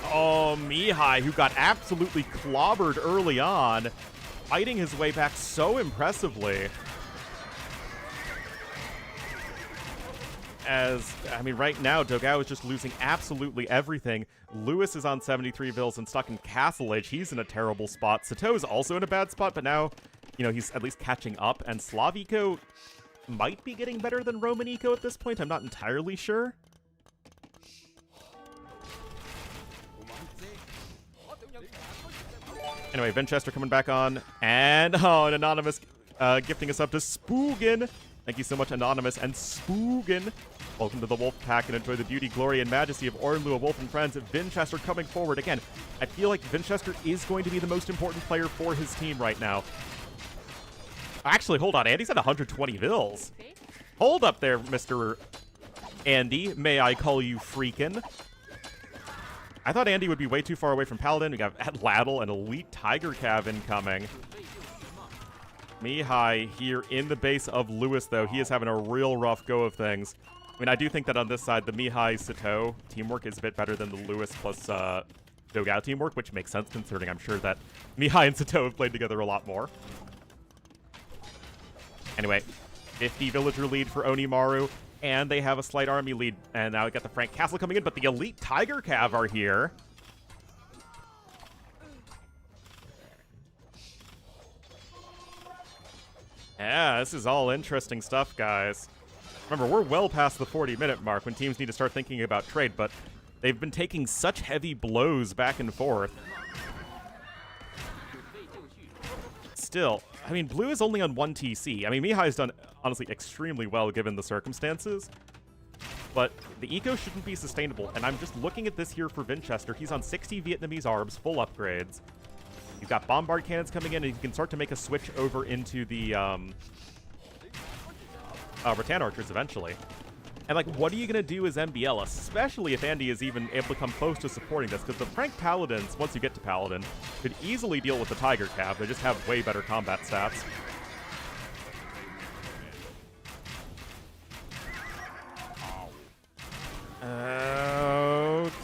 Oh, Mihai, who got absolutely clobbered early on, fighting his way back so impressively. As, I mean, right now, Dogao is just losing absolutely everything. Lewis is on 73 vills and stuck in Castle Age. He's in a terrible spot. Sato is also in a bad spot, but now, you know, he's at least catching up. And Slav Eco might be getting better than Roman Eco at this point. I'm not entirely sure. Anyway, Winchester coming back on. And, oh, an Anonymous gifting us up to Spoogan. Thank you so much, Anonymous and Spoogan. Welcome to the Wolf Pack and enjoy the beauty, glory, and majesty of Ornlu, a Wolf and Friends. Winchester coming forward. Again, I feel like Winchester is going to be the most important player for his team right now. Actually, hold on. Andy's at 120 vills. Hold up there, Mr. Andy. May I call you freakin'? I thought Andy would be way too far away from Paladin. We got Laddle and Elite Tiger Cav incoming. Mihai here in the base of Lewis, though. He is having a real rough go of things. I mean, I do think that on this side, the Mihai-Sato teamwork is a bit better than the Lewis plus Dogao teamwork, which makes sense considering I'm sure that Mihai and Sato have played together a lot more. Anyway, 50 villager lead for Onimaru, and they have a slight army lead. And now we got the Frank Castle coming in, but the Elite Tiger Cav are here. Yeah, this is all interesting stuff, guys. Remember, we're well past the 40-minute mark when teams need to start thinking about trade, but they've been taking such heavy blows back and forth. Still, I mean, Blue is only on 1 TC. I mean, Mihai's done, honestly, extremely well given the circumstances, but the eco shouldn't be sustainable, and I'm just looking at this here for Winchester. He's on 60 Vietnamese ARBs, full upgrades. You've got bombard cannons coming in, and you can start to make a switch over into the Rattan archers eventually. And, like, what are you going to do as MBL, especially if Andy is even able to come close to supporting this? Because the Frank Paladins, once you get to Paladin, could easily deal with the Tiger Cav. They just have way better combat stats.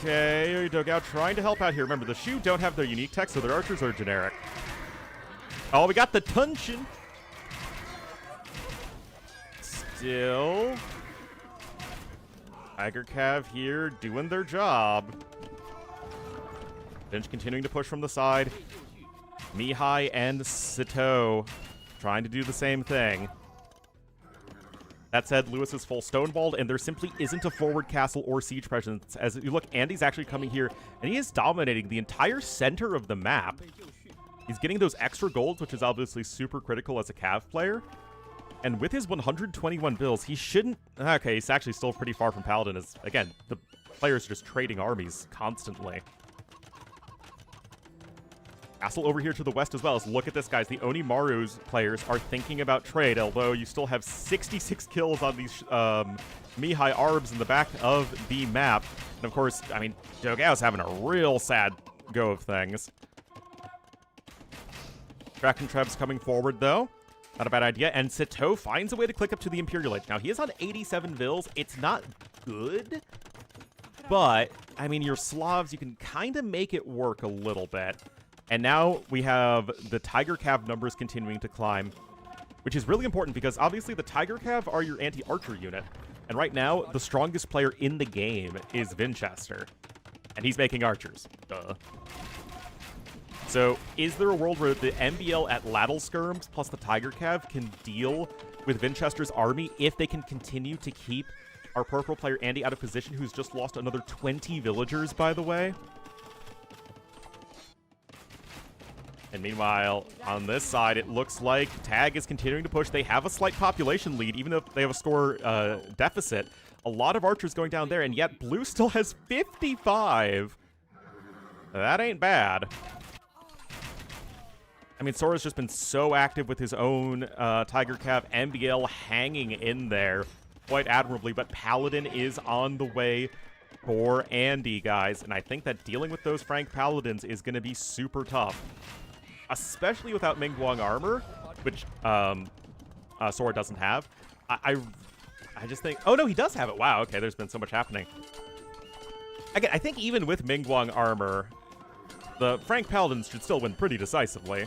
Okay, Dogao trying to help out here. Remember, the Shu don't have their unique tech, so their archers are generic. Oh, we got the Tunshin. Still, Tiger Cav here doing their job. Finch continuing to push from the side. Mihai and Sato trying to do the same thing. That said, Lewis is full stonewalled, and there simply isn't a forward castle or siege presence. As you look, Andy's actually coming here, and he is dominating the entire center of the map. He's getting those extra golds, which is obviously super critical as a Cav player. And with his 121 bills, he shouldn't... Okay, he's actually still pretty far from Paladin, as, again, the players are just trading armies constantly. Castle over here to the west as well. So look at this, guys. The Onimaru's players are thinking about trade, although you still have 66 kills on these Mihai Arbs in the back of the map. And of course, I mean, Dogao's having a real sad go of things. Draken Treb's coming forward, though. Not a bad idea. And Sito finds a way to click up to the Imperial Age. Now, he is on 87 Vils. It's not good, but, I mean, your Slavs, you can kind of make it work a little bit. And now we have the Tiger Cav numbers continuing to climb, which is really important because obviously the Tiger Cav are your anti-archer unit. And right now, the strongest player in the game is Vinchester. And he's making archers. Duh. So is there a world where the MBL at Ladle Skirms plus the Tiger Cav can deal with Vinchester's army if they can continue to keep our purple player Andy out of position, who's just lost another 20 villagers, by the way? And meanwhile, on this side, it looks like Tag is continuing to push. They have a slight population lead, even though they have a score deficit. A lot of archers going down there, and yet Blue still has 55. That ain't bad. I mean, Sora's just been so active with his own Tiger Cav, MBL hanging in there quite admirably, but Paladin is on the way for Andy, guys. And I think that dealing with those Frank Paladins is going to be super tough. Especially without Mingguang armor, which Sora doesn't have. I just think... Oh, no, he does have it. Wow, okay, there's been so much happening. Again, I think even with Mingguang armor, the Frank Paladins should still win pretty decisively.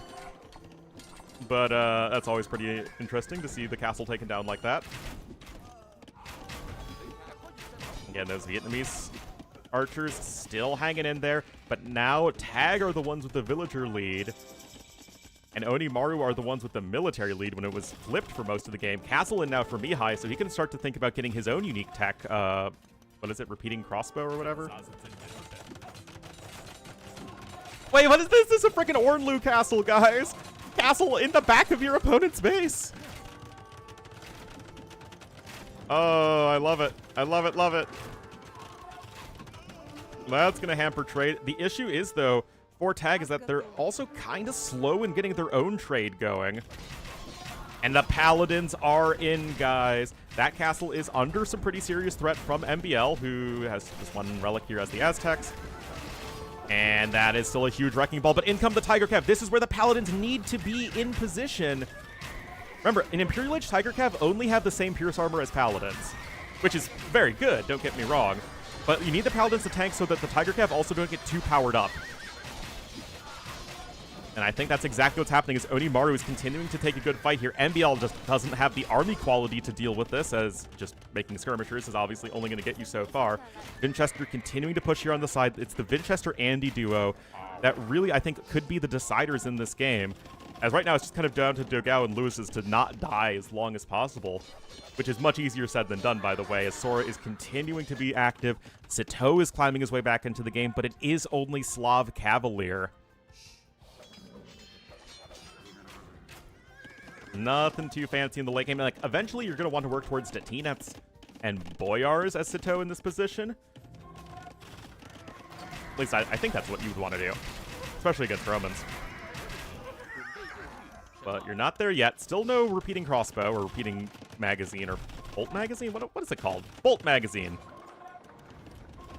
But that's always pretty interesting to see the castle taken down like that. Again, those Vietnamese archers still hanging in there, but now Tag are the ones with the villager lead. And Onimaru are the ones with the military lead when it was flipped for most of the game. Castle in now for Mihai, so he can start to think about getting his own unique tech. What is it? Repeating crossbow or whatever? Wait, what is this? This is a freaking Ornlu castle, guys! Castle in the back of your opponent's base! Oh, I love it. I love it, love it. That's going to hamper trade. The issue is, though, for Tag is that they're also kind of slow in getting their own trade going. And the Paladins are in, guys. That castle is under some pretty serious threat from MBL, who has just one relic here as the Aztecs. And that is still a huge wrecking ball. But in come the Tiger Cav. This is where the Paladins need to be in position. Remember, in Imperial Age, Tiger Cav only have the same Pierce armor as Paladins, which is very good, don't get me wrong. But you need the Paladins to tank so that the Tiger Cav also don't get too powered up. And I think that's exactly what's happening, is Onimaru is continuing to take a good fight here. MBL just doesn't have the army quality to deal with this, as just making skirmishers is obviously only going to get you so far. Vinchester continuing to push here on the side. It's the Vinchester-Andy duo that really, I think, could be the deciders in this game. As right now, it's just kind of down to Dogao and Lewis's to not die as long as possible, which is much easier said than done, by the way, as Sora is continuing to be active. Sito is climbing his way back into the game, but it is only Slav Cavalier. Nothing too fancy in the late game. Like, eventually, you're going to want to work towards Datinets and Boyars as Sito in this position. At least I think that's what you would want to do, especially against Romans. But you're not there yet. Still no repeating crossbow or repeating magazine or bolt magazine? What is it called? Bolt magazine.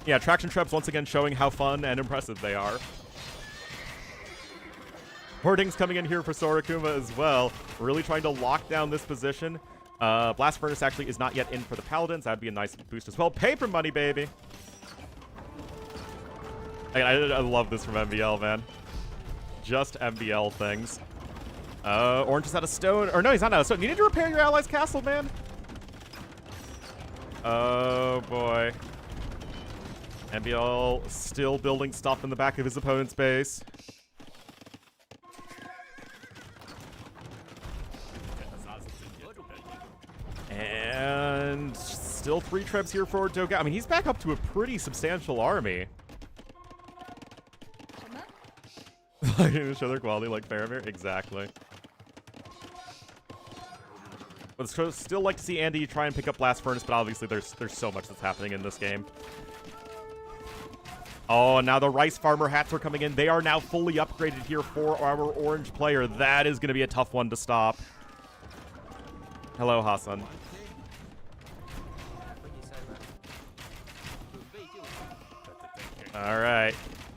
Yeah, Traction Trebs once again showing how fun and impressive they are. Hoarding's coming in here for Sorakuma as well. Really trying to lock down this position. Blast Furnace actually is not yet in for the Paladins. That'd be a nice boost as well. Paper money, baby! I love this from MBL, man. Just MBL things. Orange is out of stone. Or no, he's not out of stone. You need to repair your ally's castle, man. Oh, boy. MBL still building stuff in the back of his opponent's base. And still 3 Trebs here for Dogao. I mean, he's back up to a pretty substantial army. Show their quality like Faramir? Exactly. But still like to see Andy try and pick up Blast Furnace, but obviously there's so much that's happening in this game. Oh, now the rice farmer hats are coming in. They are now fully upgraded here for our orange player. That is going to be a tough one to stop. Hello, Hassan. All right.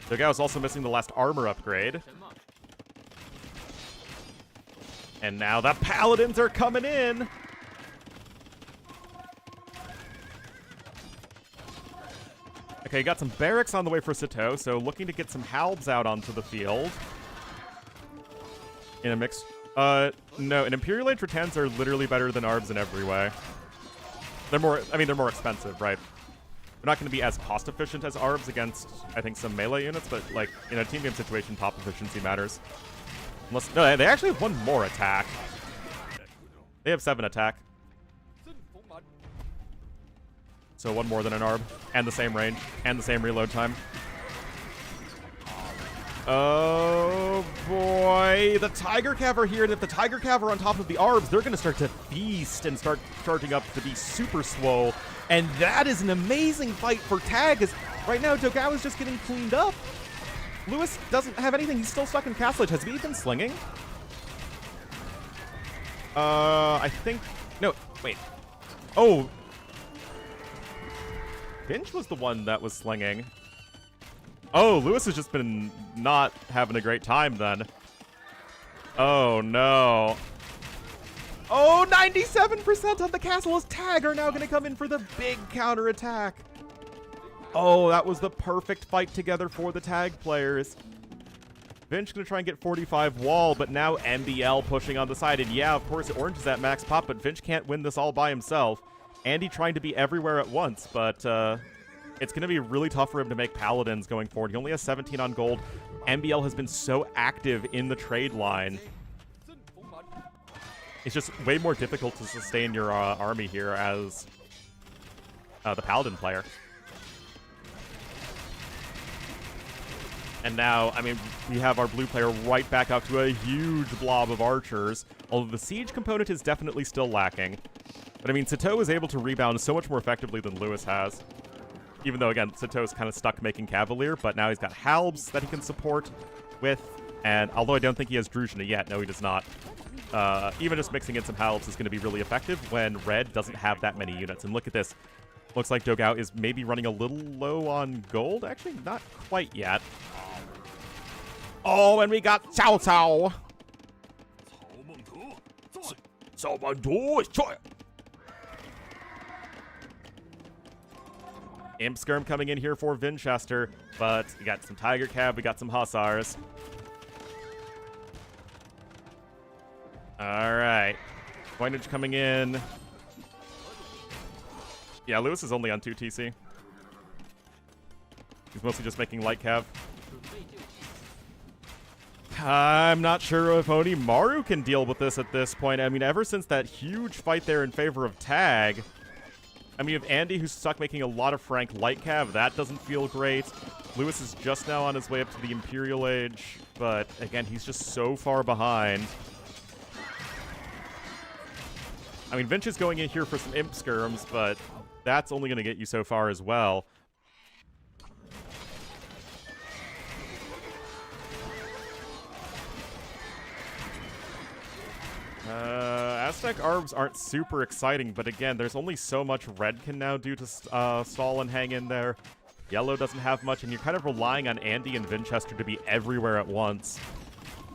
Dogao is also missing the last armor upgrade. And now the paladins are coming in. Okay, got some barracks on the way for Sito, so looking to get some halbs out onto the field. In a mix. No, an Imperial Age Ratans are literally better than Arbs in every way. They're more, I mean, they're more expensive, right? They're not going to be as cost efficient as Arbs against, I think, some melee units, but like, in a team game situation, top efficiency matters. Unless, no, they actually have one more attack. They have 7 attack. So one more than an Arb, and the same range, and the same reload time. Oh boy, the Tiger Cav are here, and if the Tiger Cav are on top of the Arbs, they're going to start to feast and start charging up to be super swole. And that is an amazing fight for Tag, as right now Dogao is just getting cleaned up. Lewis doesn't have anything, he's still stuck in Castle Edge. Has he been slinging? I think, no, wait. Oh. Finch was the one that was slinging. Oh, Lewis has just been not having a great time then. Oh, no. Oh, 97% of the Castle's Tag are now going to come in for the big counterattack. Oh, that was the perfect fight together for the Tag players. Vinch going to try and get 45 wall, but now MBL pushing on the side. And yeah, of course, Orange is at max pop, but Vinch can't win this all by himself. Andy trying to be everywhere at once, but it's going to be really tough for him to make Paladins going forward. He only has 17 on gold. MBL has been so active in the trade line. It's just way more difficult to sustain your army here as the Paladin player. And now, I mean, we have our blue player right back up to a huge blob of archers, although the siege component is definitely still lacking. But I mean, Sito is able to rebound so much more effectively than Lewis has. Even though, again, Sito is kind of stuck making Cavalier, but now he's got Halbs that he can support with. And although I don't think he has Druzhna yet, no, he does not. Even just mixing in some Halbs is going to be really effective when Red doesn't have that many units. And look at this. Looks like Dogao is maybe running a little low on gold. Actually, not quite yet. Oh, and we got Cao Cao. Imp Skirm coming in here for Vinchester, but we got some Tiger Cav, we got some Hussars. Alright. Coinage coming in. Yeah, Lewis is only on 2 TC. He's mostly just making light Cav. I'm not sure if Onimaru can deal with this at this point. I mean, ever since that huge fight there in favor of Tag, I mean, you have Andy who's stuck making a lot of Frank light Cav. That doesn't feel great. Lewis is just now on his way up to the Imperial Age, but again, he's just so far behind. I mean, Vinch is going in here for some Imp Skirms, but that's only going to get you so far as well. Aztec Arbs aren't super exciting, but again, there's only so much Red can now do to stall and hang in there. Yellow doesn't have much, and you're kind of relying on Andy and Vinchester to be everywhere at once,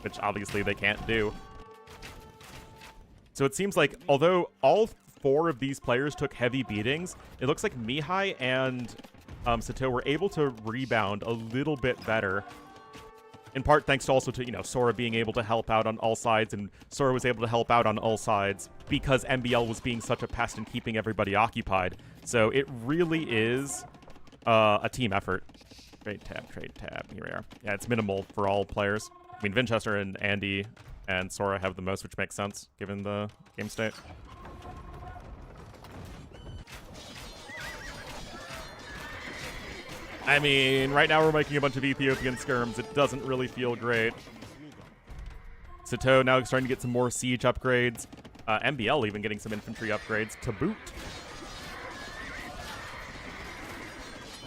which obviously they can't do. So it seems like, although all 4 of these players took heavy beatings, it looks like Mihai and Sito were able to rebound a little bit better. In part thanks to also to, you know, Sora being able to help out on all sides, and Sora was able to help out on all sides because MBL was being such a pest and keeping everybody occupied. So it really is a team effort. Trade tab, here we are. Yeah, it's minimal for all players. I mean, Vinchester and Andy and Sora have the most, which makes sense given the game state. I mean, right now we're making a bunch of Ethiopian skirms. It doesn't really feel great. Sito now starting to get some more siege upgrades. MBL even getting some infantry upgrades to boot.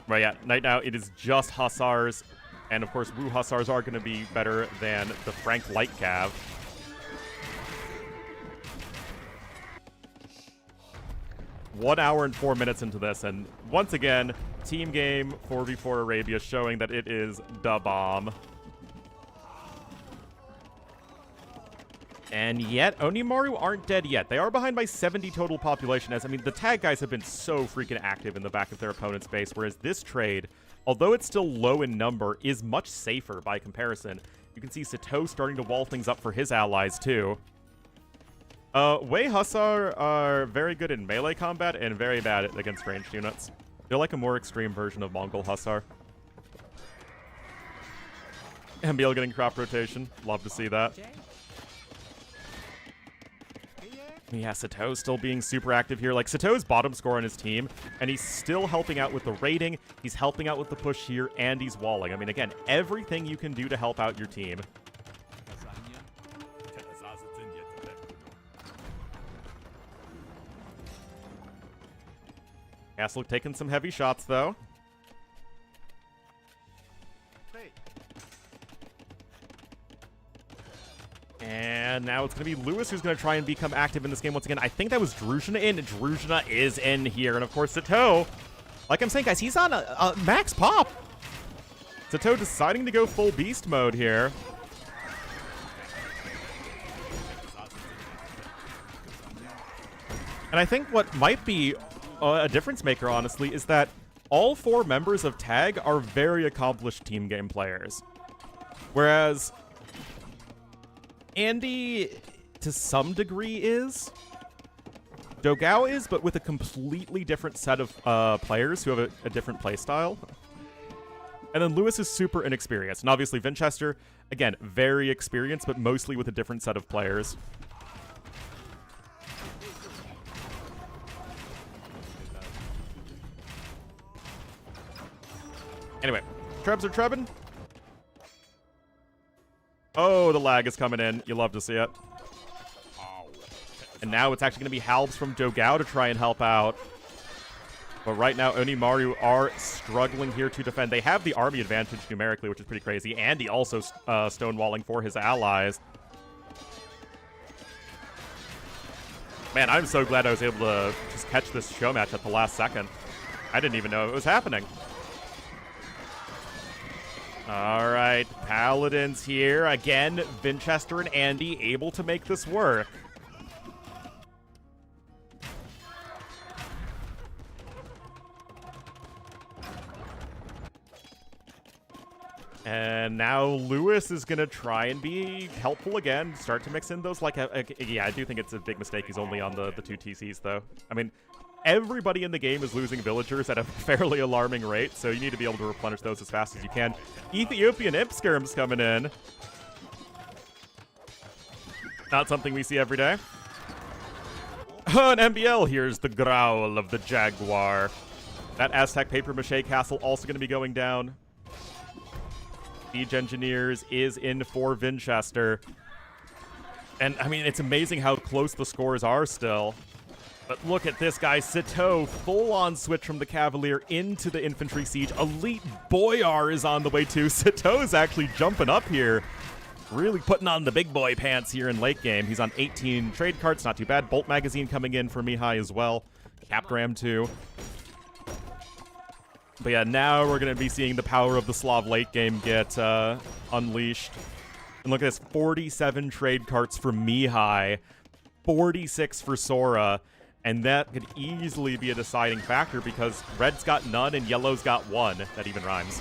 Right, yeah. Right now, it is just Hussars. And, of course, Wu Hussars are going to be better than the Frank Light Cav. One hour and 4 minutes into this, and once again, team game 4v4 Arabia showing that it is da bomb. And yet, Onimaru aren't dead yet. They are behind by 70 total population, as, I mean, the tag guys have been so freaking active in the back of their opponent's base, whereas this trade, although it's still low in number, is much safer by comparison. You can see Sato starting to wall things up for his allies, too. Wei Hussar are very good in melee combat and very bad against ranged units. They're like a more extreme version of Mongol Hussar. MBL getting crop rotation. Love to see that. Yeah, Sato still being super active here. Like, Sato's bottom score on his team, and he's still helping out with the raiding, he's helping out with the push here, and he's walling. I mean, again, everything you can do to help out your team. Castle taking some heavy shots, though. And now it's going to be Lewis who's going to try and become active in this game once again. I think that was Druzhina in. Druzhina is in here. And, of course, Sato, like I'm saying, guys, he's on a max pop. Sato deciding to go full beast mode here. And I think what might be a difference maker, honestly, is that all 4 members of TAG are very accomplished team game players. Whereas Andy, to some degree, is. Dogao is, but with a completely different set of players who have a different playstyle. And then Lewis is super inexperienced. And obviously Vinchester, again, very experienced, but mostly with a different set of players. Anyway, Trebs are trebbing. Oh, the lag is coming in. You love to see it. And now it's actually going to be Halbs from Dogao to try and help out. But right now, Onimaru are struggling here to defend. They have the army advantage numerically, which is pretty crazy. Andy also stonewalling for his allies. Man, I'm so glad I was able to just catch this show match at the last second. I didn't even know it was happening. All right, Paladins here. Again, Vinchester and Andy able to make this work. And now Lewis is going to try and be helpful again. Start to mix in those, yeah, I do think it's a big mistake he's only on the 2 TCs, though. I mean, everybody in the game is losing villagers at a fairly alarming rate, so you need to be able to replenish those as fast as you can. Ethiopian Imp Skirm's coming in. Not something we see every day. An MBL, here's the growl of the Jaguar. That Aztec Paper Mache Castle also going to be going down. Siege Engineers is in for Vinchester. And, I mean, it's amazing how close the scores are still. But look at this guy, Sato, full-on switch from the Cavalier into the Infantry Siege. Elite Boyar is on the way too. Sato is actually jumping up here. Really putting on the big boy pants here in late game. He's on 18 trade carts, not too bad. Bolt Magazine coming in for Mihai as well. Capgram too. But yeah, now we're going to be seeing the power of the Slav late game get unleashed. And look at this, 47 trade carts for Mihai, 46 for Sora. And that could easily be a deciding factor because red's got none and yellow's got 1. That even rhymes.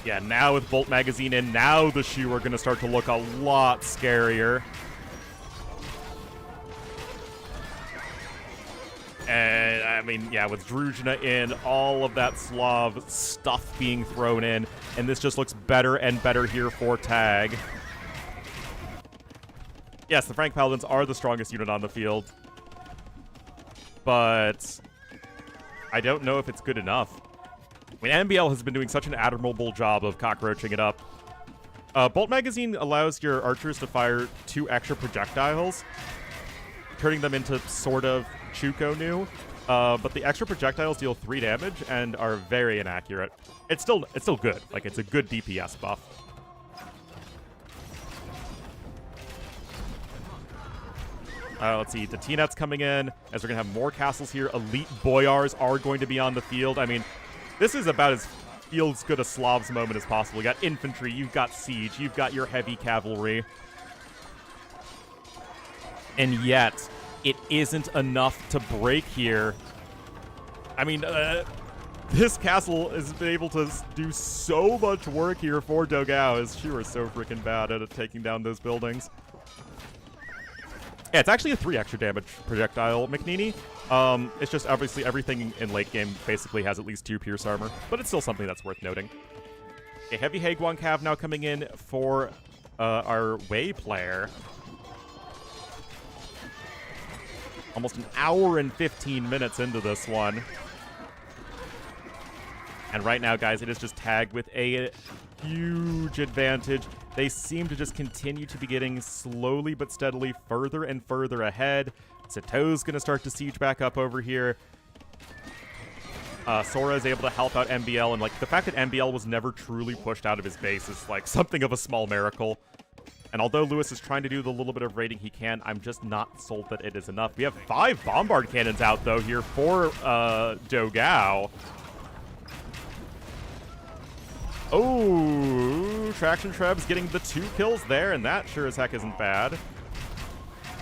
Yeah, now with Bolt Magazine in, now the Shu are going to start to look a lot scarier. And, I mean, yeah, with Druzhina in, all of that Slav stuff being thrown in, and this just looks better and better here for Tag. Yes, the Frank Paladins are the strongest unit on the field, but I don't know if it's good enough. I mean, MBL has been doing such an admirable job of cockroaching it up. Bolt Magazine allows your archers to fire 2 extra projectiles, turning them into sort of Chuko Nu. But the extra projectiles deal 3 damage and are very inaccurate. It's still good. Like, it's a good DPS buff. Let's see. Datinet's coming in, as we're going to have more castles here. Elite Boyars are going to be on the field. I mean, this is about as feels good a Slavs moment as possible. You got infantry, you've got siege, you've got your heavy cavalry. And yet, it isn't enough to break here. I mean, this castle has been able to do so much work here for Dogao, as she was so freaking bad at taking down those buildings. Yeah, it's actually a 3 extra damage projectile, McNeely. It's just obviously everything in late game basically has at least 2 pierce armor, but it's still something that's worth noting. A heavy Haegwon Cav now coming in for our Wei player. Almost an hour and 15 minutes into this one. And right now, guys, it is just tagged with a huge advantage. They seem to just continue to be getting slowly but steadily further and further ahead. Sato's going to start to siege back up over here. Sora is able to help out MBL, and like the fact that MBL was never truly pushed out of his base is like something of a small miracle. And although Lewis is trying to do the little bit of raiding he can, I'm just not sold that it is enough. We have 5 bombard cannons out, though, here for Dogao. Oh, Traction Treb's getting the 2 kills there, and that sure as heck isn't bad.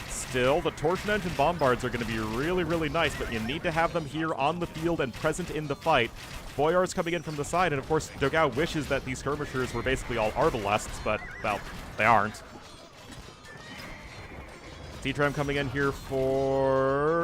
Still, the Torsion Engine Bombards are going to be really, really nice, but you need to have them here on the field and present in the fight. Boyar's coming in from the side, and of course, Dogao wishes that these skirmishers were basically all Arbalests, but, well, they aren't. T-Tram coming in here for...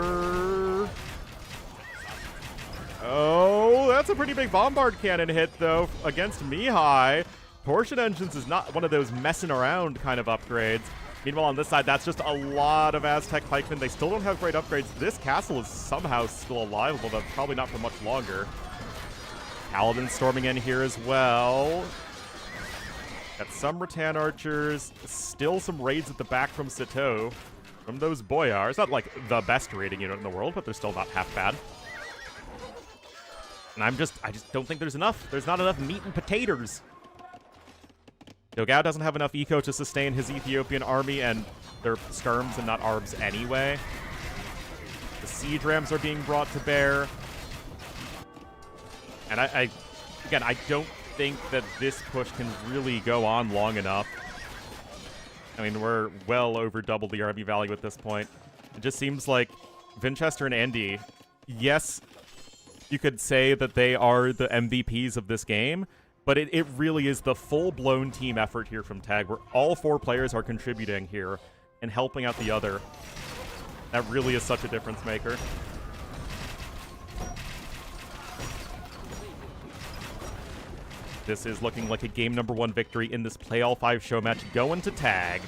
Oh, that's a pretty big Bombard Cannon hit, though, against Mihai. Torsion Engines is not one of those messing around kind of upgrades. Meanwhile, on this side, that's just a lot of Aztec pikemen. They still don't have great upgrades. This castle is somehow still alive, although probably not for much longer. Paladin storming in here as well. Got some Rattan archers. Still some raids at the back from Sato. From those Boyars. Not like the best raiding unit in the world, but they're still not half bad. And I just don't think there's enough. There's not enough meat and potatoes. Dogao doesn't have enough eco to sustain his Ethiopian army, and they're skirms and not arbs anyway. The siege rams are being brought to bear. And again, I don't think that this push can really go on long enough. I mean, we're well over double the army value at this point. It just seems like Vinchester and Andy, yes, you could say that they are the MVPs of this game, but it really is the full-blown team effort here from Tag, where all 4 players are contributing here and helping out the other. That really is such a difference maker. This is looking like a game number 1 victory in this Play All 5 show match, going to Tag.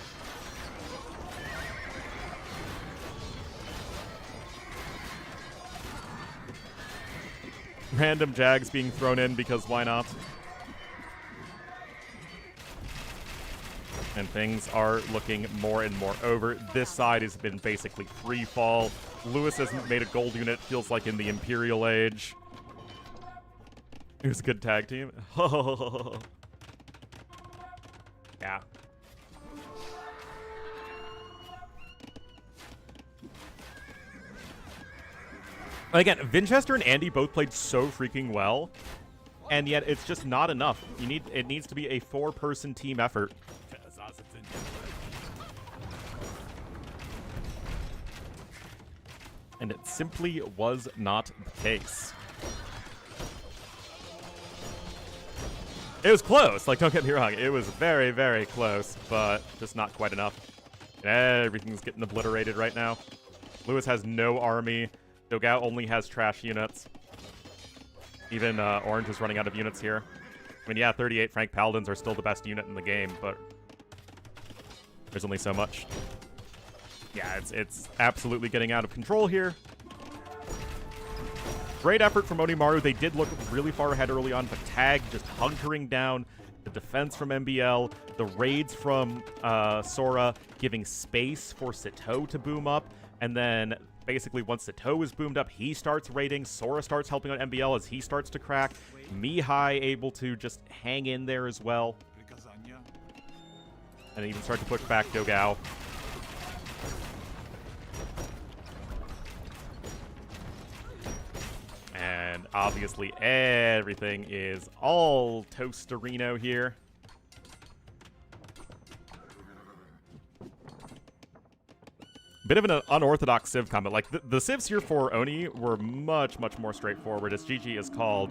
Random Jags being thrown in because why not? And things are looking more and more over. This side has been basically free fall. Lewis hasn't made a gold unit, feels like in the Imperial Age. It was a good tag team. Yeah. Again, Vinchester and Andy both played so freaking well, and yet it's just not enough. It needs to be a 4-person team effort. And it simply was not the case. It was close, like, don't get me wrong. It was very, very close, but just not quite enough. Everything's getting obliterated right now. Lewis has no army. Dogao only has trash units. Even Orange is running out of units here. I mean, yeah, 38 Frank Paladins are still the best unit in the game, but there's only so much. Yeah, it's absolutely getting out of control here. Great effort from Onimaru. They did look really far ahead early on, but Tag just hunkering down. the defense from MBL, the raids from Sora, giving space for Sito to boom up, and then basically once Sito is boomed up, he starts raiding, Sora starts helping on MBL as he starts to crack, Mihai able to just hang in there as well, and even start to push back Dogao. And obviously everything is all Toasterino here. Bit of an unorthodox Civ combat. Like, the Civs here for Oni were much, much more straightforward, as GG is called.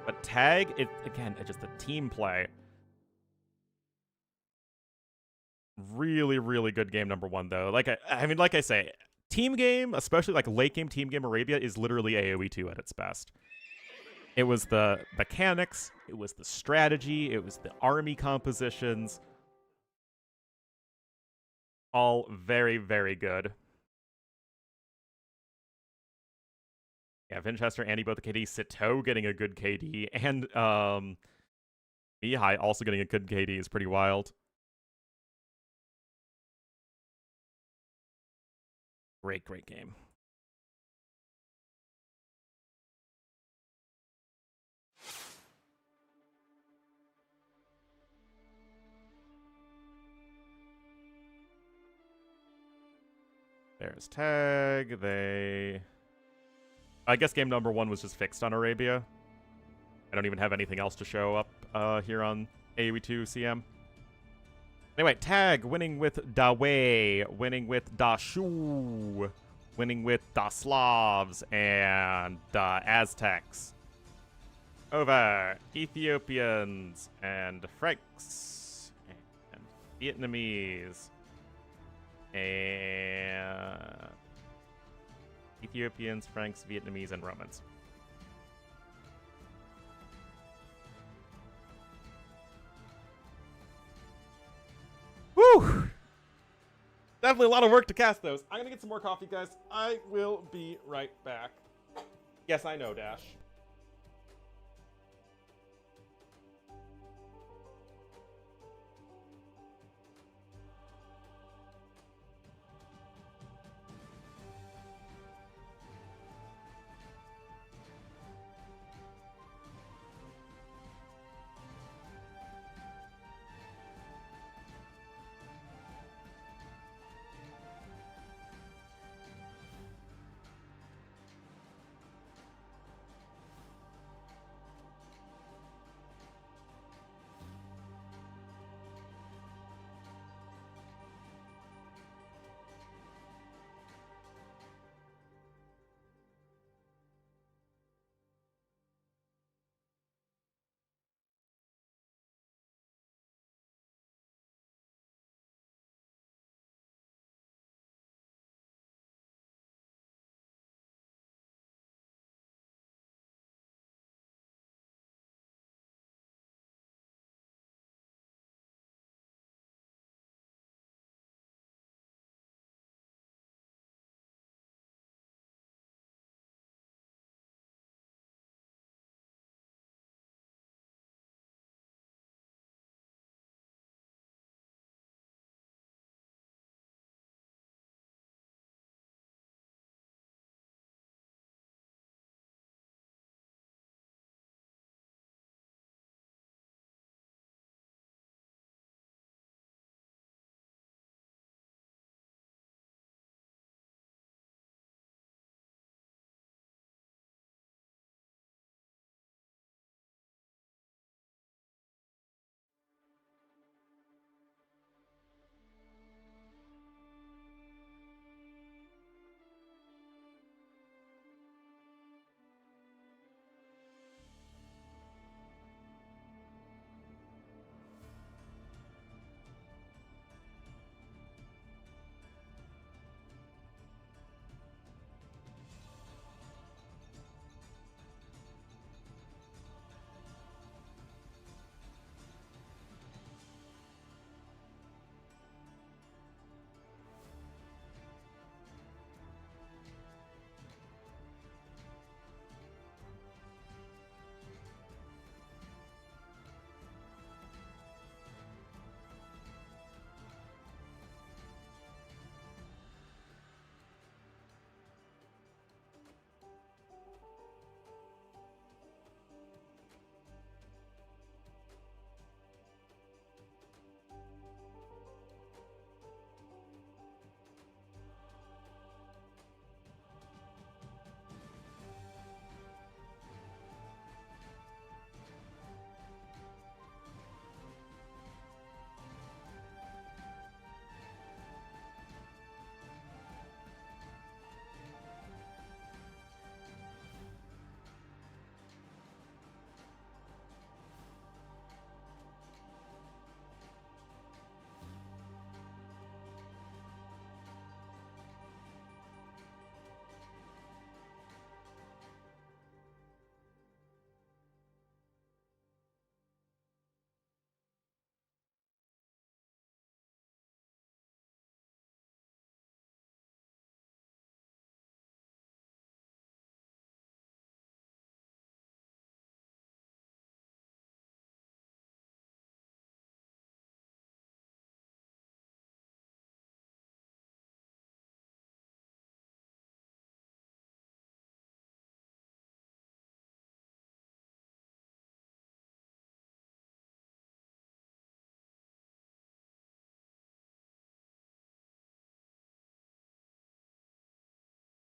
But Tag, again, just the team play. Really, really good game number one, though. Like I say, team game, especially like late game team game Arabia, is literally AoE 2 at its best. It was the mechanics, it was the strategy, it was the army compositions. All very, very good. Yeah, Vinchester, Andy both the KD, Sito getting a good KD, and Mihai also getting a good KD is pretty wild. Great, great game. There's Tag. I guess game number one was just fixed on Arabia. I don't even have anything else to show up here on AoE 2 CM. Anyway, Tag winning with Dawei, winning with Dashu, winning with Da Slavs and Aztecs. Over Ethiopians and Franks and Vietnamese and Ethiopians, Franks, Vietnamese, and Romans. Whew! Definitely a lot of work to cast those. I'm gonna get some more coffee, guys. I will be right back. Yes, I know, Dash.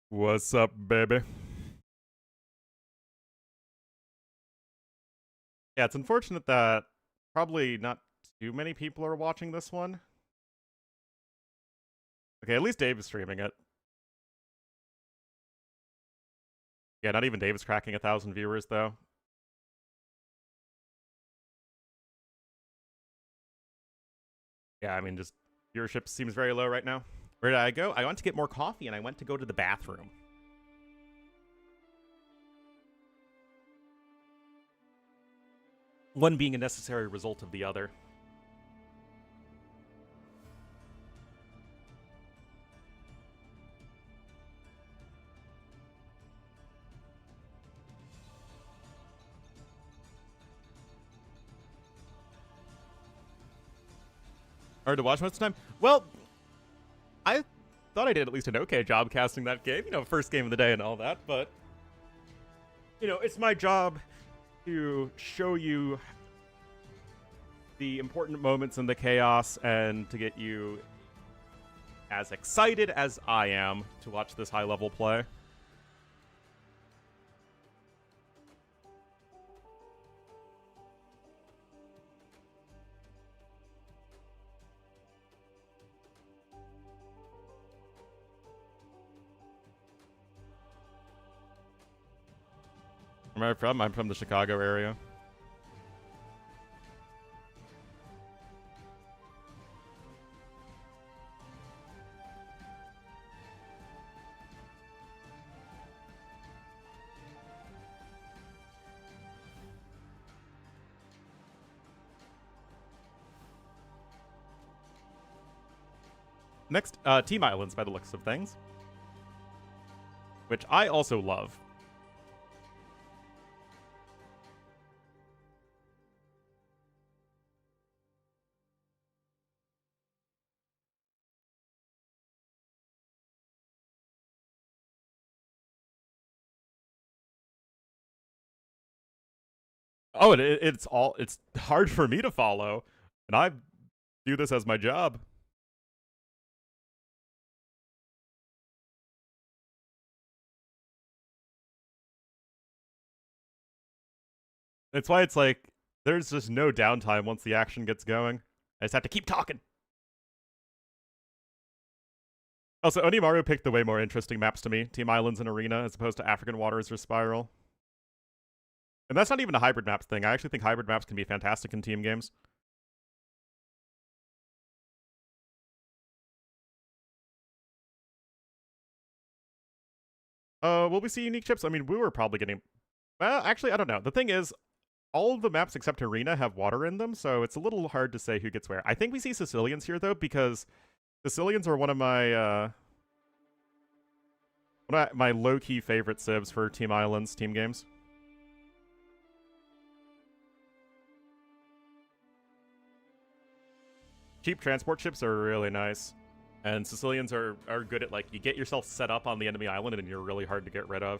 What's up, baby? Yeah, it's unfortunate that probably not too many people are watching this one. Okay, at least Dave is streaming it. Yeah, not even Dave is cracking 1,000 viewers, though. Yeah, I mean, just viewership seems very low right now. Where did I go? I went to get more coffee, and I went to go to the bathroom. One being a necessary result of the other. Hard to watch most of the time? Well, I thought I did at least an okay job casting that game. You know, first game of the day and all that, but... You know, it's my job to show you the important moments in the chaos and to get you as excited as I am to watch this high-level play. Where am I from? I'm from the Chicago area. Next, Team Islands by the looks of things. Which I also love. Oh, it's hard for me to follow, and I do this as my job. That's why it's like there's just no downtime once the action gets going. I just have to keep talking. Also, Onimaru picked the way more interesting maps to me, Team Islands and Arena, as opposed to African Waters or Spiral. And that's not even a hybrid maps thing. I actually think hybrid maps can be fantastic in team games. Will we see unique chips? I mean, we were probably getting... Well, actually, I don't know. The thing is, all of the maps except Arena have water in them, so it's a little hard to say who gets where. I think we see Sicilians here, though, because Sicilians are one of my low-key favorite civs for Team Islands team games. Cheap transport ships are really nice. And Sicilians are good at, like, you get yourself set up on the enemy island and you're really hard to get rid of.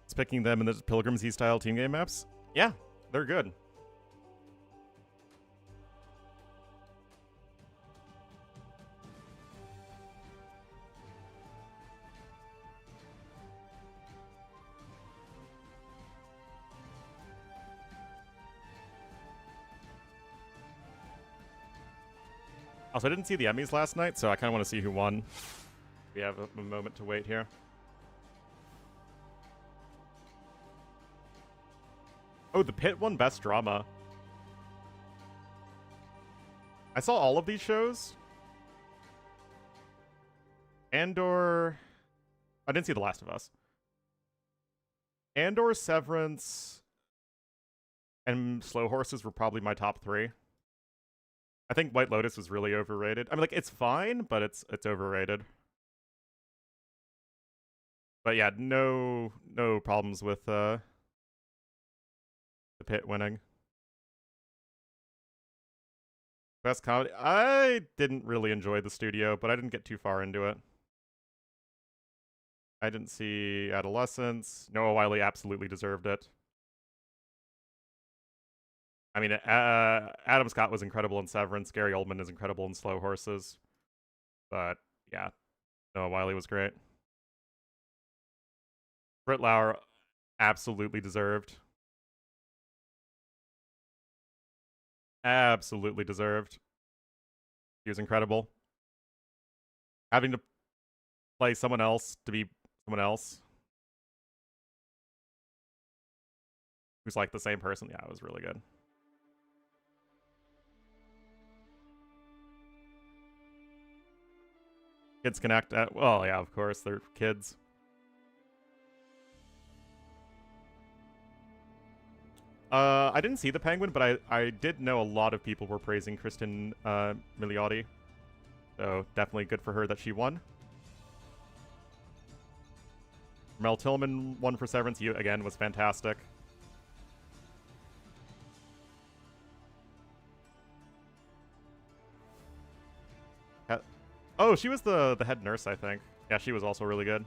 It's picking them in the Pilgrim Z-style team game maps? Yeah, they're good. Also, I didn't see the Emmys last night, so I kind of want to see who won. We have a moment to wait here. Oh, The Pit won Best Drama. I saw all of these shows. Andor... I didn't see The Last of Us. Andor, Severance... and Slow Horses were probably my top 3. I think White Lotus was really overrated. I mean, like, it's fine, but it's overrated. But yeah, no problems with the pit winning. Best comedy? I didn't really enjoy the studio, but I didn't get too far into it. I didn't see Adolescence. Noah Wyle absolutely deserved it. I mean, Adam Scott was incredible in Severance. Gary Oldman is incredible in Slow Horses. But yeah, Noah Wyle was great. Britt Lauer absolutely deserved. Absolutely deserved. He was incredible. Having to play someone else to be someone else who's like the same person, yeah, it was really good. Kids Connect, well, yeah, of course, they're kids. I didn't see the Penguin, but I did know a lot of people were praising Kristen Milioti. So definitely good for her that she won. Mel Tillman won for Severance. You, again, was fantastic. Oh, she was the head nurse, I think. Yeah, she was also really good.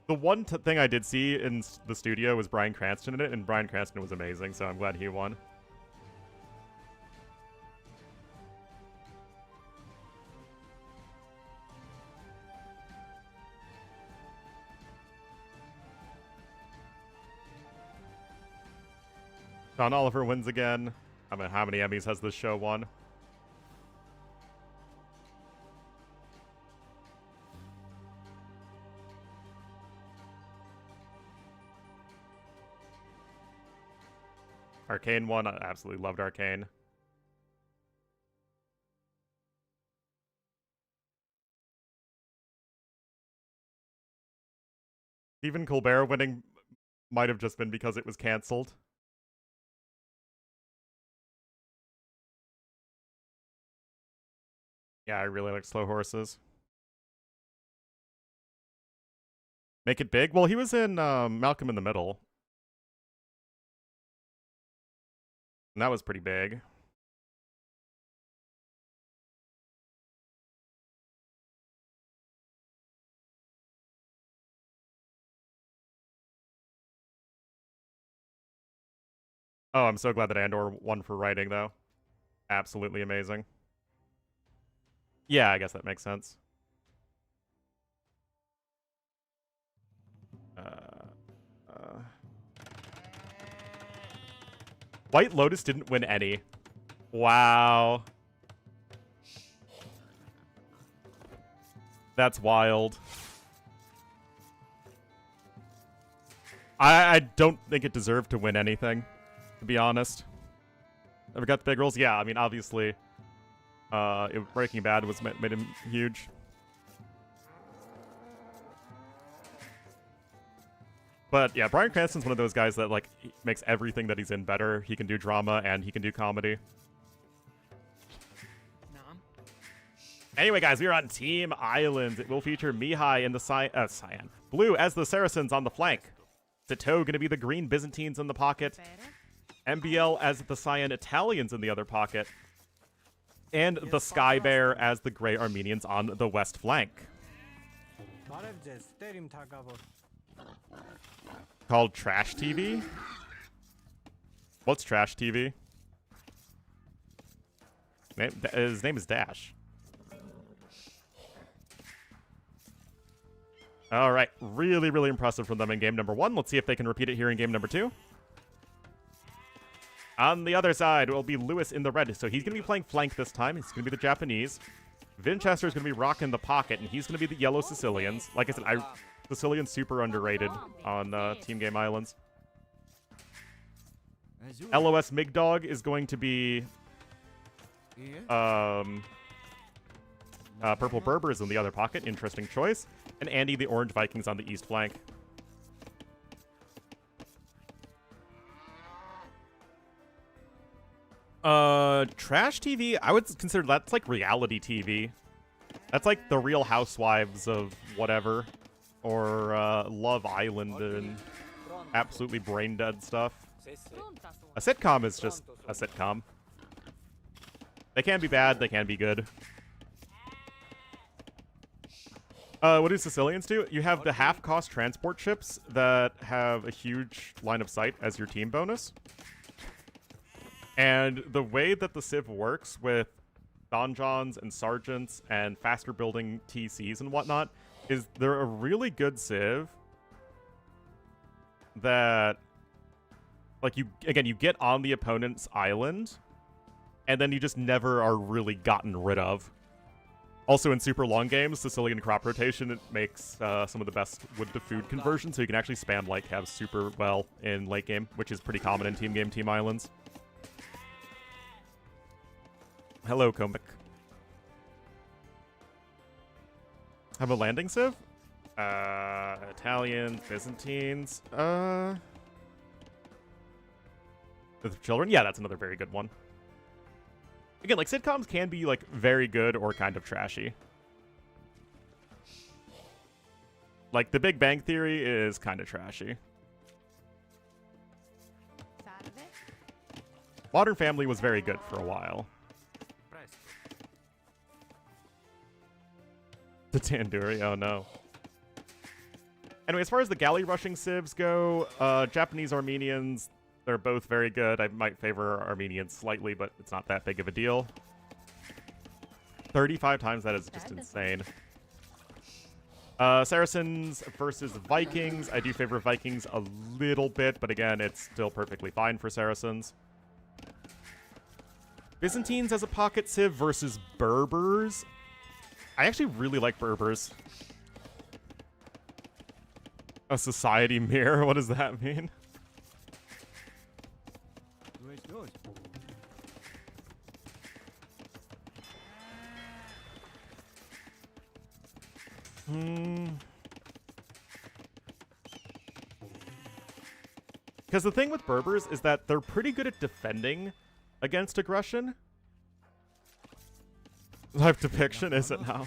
The one thing I did see in the studio was Bryan Cranston in it, and Bryan Cranston was amazing, so I'm glad he won. John Oliver wins again. I mean, how many Emmys has this show won? Arcane won. I absolutely loved Arcane. Stephen Colbert winning might have just been because it was canceled. Yeah, I really like Slow Horses. Make It Big? Well, he was in Malcolm in the Middle. And that was pretty big. Oh, I'm so glad that Andor won for writing, though. Absolutely amazing. Yeah, I guess that makes sense. White Lotus didn't win any. Wow. That's wild. I don't think it deserved to win anything, to be honest. Ever got the big roles? Yeah, I mean, obviously, Breaking Bad was made him huge. But yeah, Bryan Cranston's one of those guys that like makes everything that he's in better. He can do drama and he can do comedy. Anyway, guys, we are on Team Island. It will feature Mihai in the Cyan. Blue as the Saracens on the flank. Sito going to be the green Byzantines in the pocket. MBL as the Cyan Italians in the other pocket. And the Sky Bear as the gray Armenians on the west flank. Called Trash TV? What's Trash TV? His name is Dash. All right, really, really impressive from them in game number 1. Let's see if they can repeat it here in game number 2. On the other side will be Lewis in the red, so he's going to be playing flank this time. He's going to be the Japanese. Vinchester's going to be rocking the pocket, and he's going to be the yellow Sicilians. Like I said, Sicilian's super underrated on Team Game Islands. LOS Migdog is going to be Purple Berbers in the other pocket. Interesting choice. And Andy the Orange Vikings on the east flank. Trash TV, I would consider that's like reality TV. That's like the Real Housewives of whatever. Or Love Island and absolutely brain dead stuff. A sitcom is just a sitcom. They can be bad, they can be good. What do Sicilians do? You have the half-cost transport ships that have a huge line of sight as your team bonus. And the way that the Civ works with donjons and sergeants and faster building TCs and whatnot is they're a really good Civ that, like, you get on the opponent's island and then you just never are really gotten rid of. Also, in super long games, Sicilian crop rotation, it makes some of the best wood-to-food conversions, so you can actually spam like have super well in late game, which is pretty common in team game, Team Islands. Hello, Comic. Have a landing civ? Italians, Byzantines, the children? Yeah, that's another very good one. Again, like, sitcoms can be, like, very good or kind of trashy. Like, The Big Bang Theory is kind of trashy. Modern Family was very good for a while. The Tandoori, oh no. Anyway, as far as the galley rushing civs go, Japanese Armenians, they're both very good. I might favor Armenians slightly, but it's not that big of a deal. 35 times, that is just insane. Saracens versus Vikings. I do favor Vikings a little bit, but again, it's still perfectly fine for Saracens. Byzantines as a pocket civ versus Berbers. I actually really like Berbers. A society mirror? What does that mean? Because the thing with Berbers is that they're pretty good at defending against aggression. Live depiction, is it now?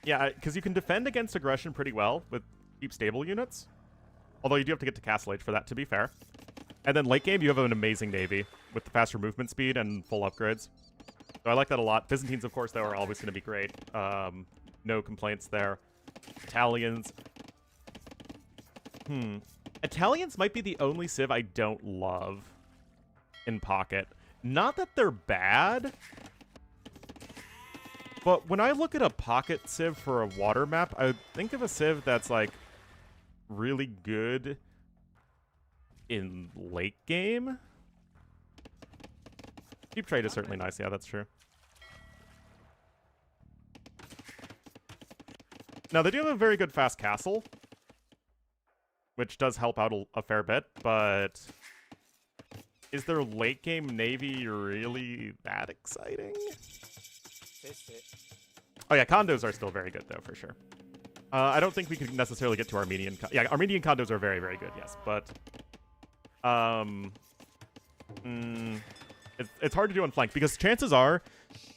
Yeah, because you can defend against aggression pretty well with cheap stable units. Although you do have to get to Castle Age for that, to be fair. And then late game, you have an amazing navy with the faster movement speed and full upgrades. So I like that a lot. Byzantines, of course, though, are always going to be great. No complaints there. Italians. Italians might be the only civ I don't love in Pocket. Not that they're bad, but when I look at a Pocket civ for a water map, I think of a civ that's, like, really good in late game. Cheap trade is certainly nice. Yeah, that's true. Now, they do have a very good fast castle, which does help out a fair bit, but is their late game navy really that exciting? Oh yeah, condos are still very good though, for sure. I don't think we could necessarily get to Armenian. Yeah, Armenian condos are very, very good, yes, but it's hard to do on flank because chances are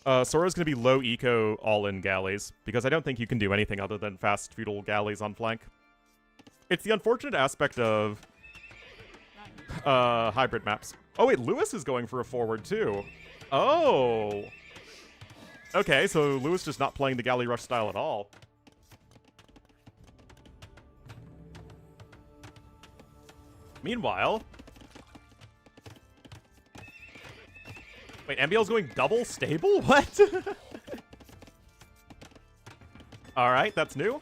Sora's going to be low eco all-in galleys because I don't think you can do anything other than fast feudal galleys on flank. It's the unfortunate aspect of hybrid maps. Oh wait, Lewis is going for a forward too. Oh. Okay, so Lewis just not playing the galley rush style at all. Meanwhile... Wait, MBL's going double stable? What? Alright, that's new.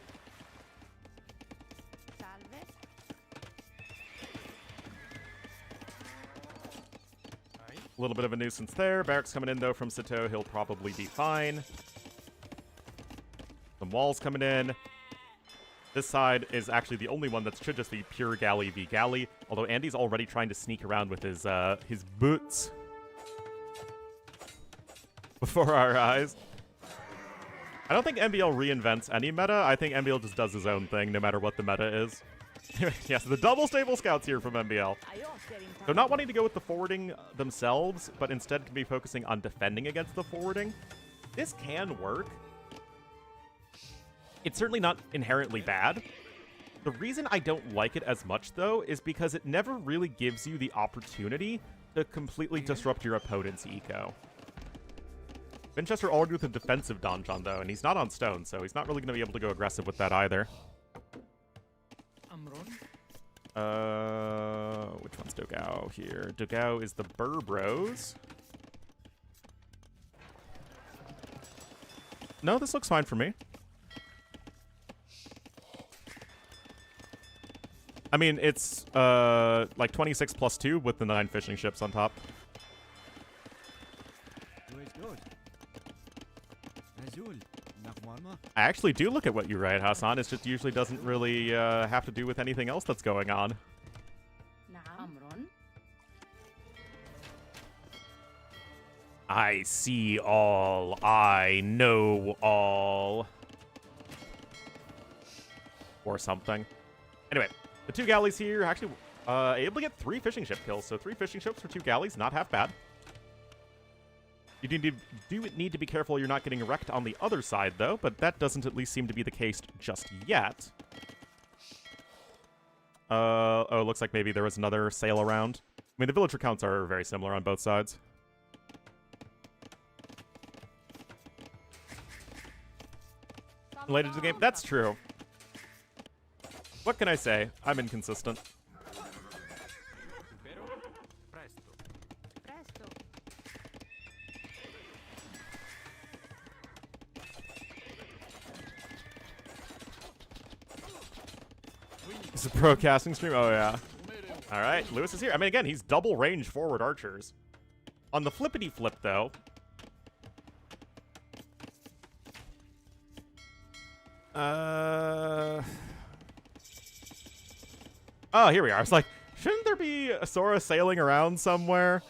A little bit of a nuisance there. Barracks coming in, though, from Sato. He'll probably be fine. Some walls coming in. This side is actually the only one that should just be pure galley v galley, although Andy's already trying to sneak around with his boots before our eyes. I don't think MBL reinvents any meta. I think MBL just does his own thing, no matter what the meta is. Yes, the double stable scouts here from MBL. So not wanting to go with the forwarding themselves, but instead can be focusing on defending against the forwarding. This can work. It's certainly not inherently bad. The reason I don't like it as much, though, is because it never really gives you the opportunity to completely disrupt your opponent's eco. Winchester already with a defensive donjon, though, and he's not on stone, so he's not really going to be able to go aggressive with that either. Which one's Dogao here? Dogao is the Burbros. No, this looks fine for me. I mean, it's like 26 plus 2 with the 9 fishing ships on top. I actually do look at what you write, Hassan. It just usually doesn't really have to do with anything else that's going on. I see all. I know all. Or something. Anyway, the 2 galleys here actually able to get 3 fishing ship kills. So 3 fishing ships for 2 galleys, not half bad. You do need to be careful you're not getting wrecked on the other side, though, but that doesn't at least seem to be the case just yet. Oh, looks like maybe there was another sail around. I mean, the villager counts are very similar on both sides. Related to the game? That's true. What can I say? I'm inconsistent. It's a pro casting stream? Oh, yeah. All right, Lewis is here. I mean, again, he's double range forward archers. On the flippity flip, though. Oh, here we are. I was like, shouldn't there be a Sora sailing around somewhere?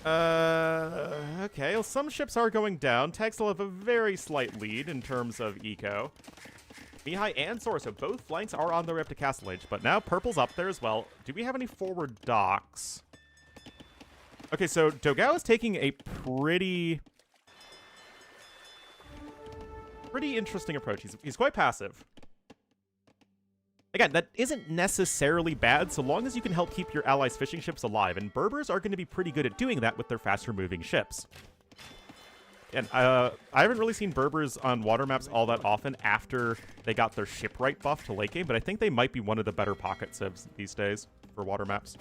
Okay, well, some ships are going down. Tag still have a very slight lead in terms of eco. Mihai and Sora, so both flanks are on their way up to Castle Age, but now Purple's up there as well. Do we have any forward docks? Okay, so Dogao is taking a pretty interesting approach. He's quite passive. Again, that isn't necessarily bad so long as you can help keep your allies' fishing ships alive, and Berbers are going to be pretty good at doing that with their faster-moving ships. And I haven't really seen Berbers on water maps all that often after they got their shipwright buff to late game, but I think they might be one of the better pocket civs these days for water maps.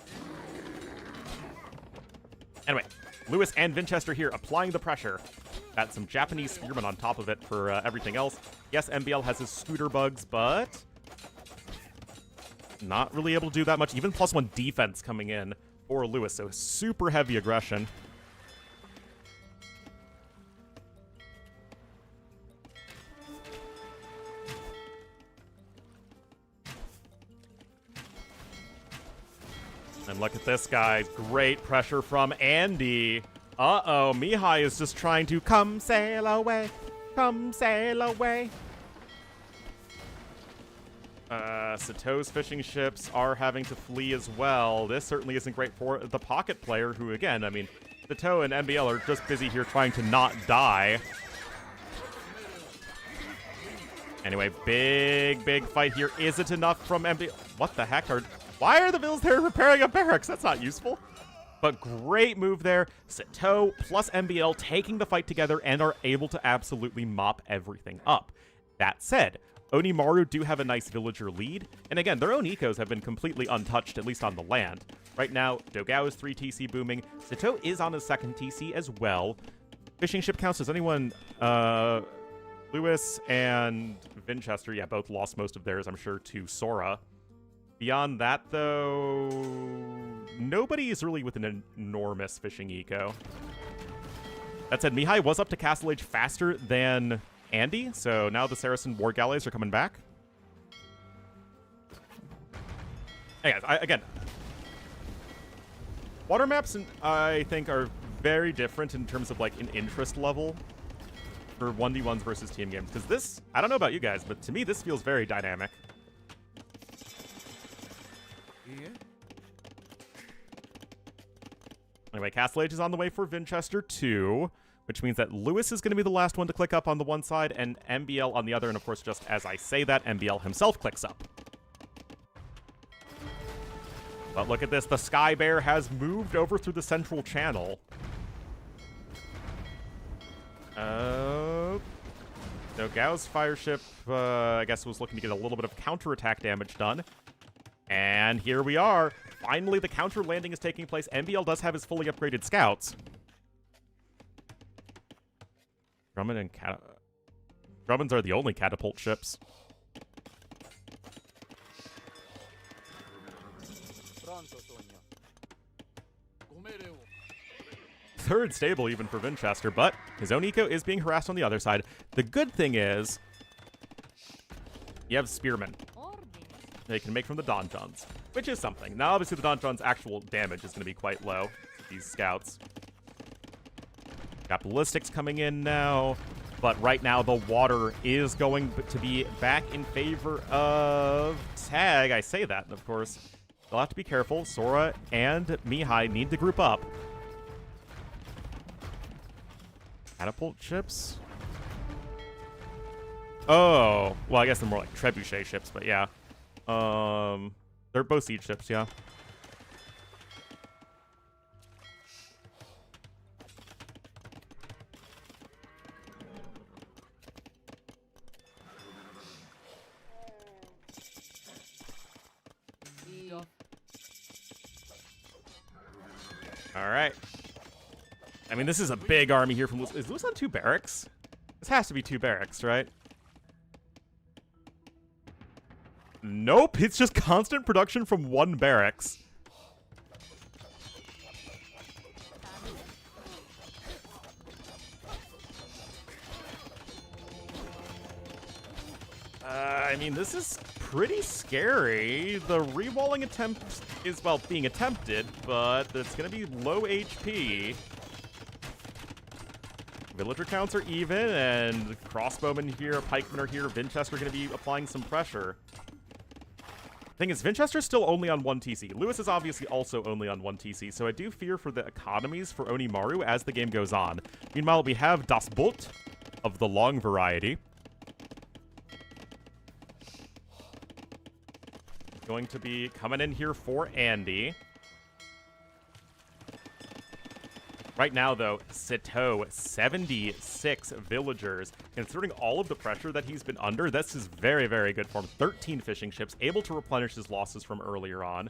Anyway, Lewis and Winchester here applying the pressure. Got some Japanese spearmen on top of it for everything else. Yes, MBL has his scooter bugs, but not really able to do that much. Even +1 defense coming in for Lewis, so super heavy aggression. And look at this, guys. Great pressure from Andy. Uh-oh, Mihai is just trying to come sail away. Come sail away. Sato's fishing ships are having to flee as well. This certainly isn't great for the pocket player who, again, I mean, Sato and MBL are just busy here trying to not die. Anyway, big fight here. Is it enough from MBL? What the heck? Why are the Bills there repairing a barracks? That's not useful. But great move there. Sato plus MBL taking the fight together and are able to absolutely mop everything up. That said, Onimaru do have a nice villager lead, and again, their own ecos have been completely untouched, at least on the land. Right now, Dogao is 3 TC booming. Sato is on his 2nd TC as well. Fishing ship counts, does anyone... Lewis and Winchester, yeah, both lost most of theirs, I'm sure, to Sora. Beyond that, though, nobody is really with an enormous fishing eco. That said, Mihai was up to Castle Age faster than Andy, so now the Saracen War Galleys are coming back. Hey guys, again, water maps, I think, are very different in terms of, like, an interest level for 1v1s versus team games. Because this, I don't know about you guys, but to me, this feels very dynamic. Yeah. Anyway, Castle Age is on the way for Vinchester 2, which means that Lewis is going to be the last one to click up on the one side, and MBL on the other. And of course, just as I say that, MBL himself clicks up. But look at this, the Sky Bear has moved over through the central channel. So Gao's fireship, I guess, was looking to get a little bit of counterattack damage done. And here we are. Finally, the counter landing is taking place. MBL does have his fully upgraded scouts. Drummond and Drummonds are the only catapult ships. Third stable even for Vinchester, but his own eco is being harassed on the other side. The good thing is, you have spearmen they can make from the donjons, which is something. Now, obviously, the donjon's actual damage is going to be quite low with these scouts. Got ballistics coming in now, but right now the water is going to be back in favor of Tag. I say that, and of course, they'll have to be careful. Sora and Mihai need to group up. Catapult ships? Oh, well, I guess they're more like trebuchet ships, but yeah. They're both siege ships, yeah. All right. I mean, this is a big army here from Lewis. Is Lewis on 2 barracks? This has to be 2 barracks, right? Nope, it's just constant production from 1 barracks. I mean, this is pretty scary. The rewalling attempt is, well, being attempted, but it's going to be low HP. Villager counts are even, and crossbowmen here, pikemen are here. Vinchester going to be applying some pressure. Thing is, Vinchester's still only on 1 TC. Lewis is obviously also only on 1 TC, so I do fear for the economies for Onimaru as the game goes on. Meanwhile, we have Das Boot of the long variety. Going to be coming in here for Andy. Right now, though, Sito, 76 villagers. Considering all of the pressure that he's been under, this is very, very good for him. 13 fishing ships, able to replenish his losses from earlier on.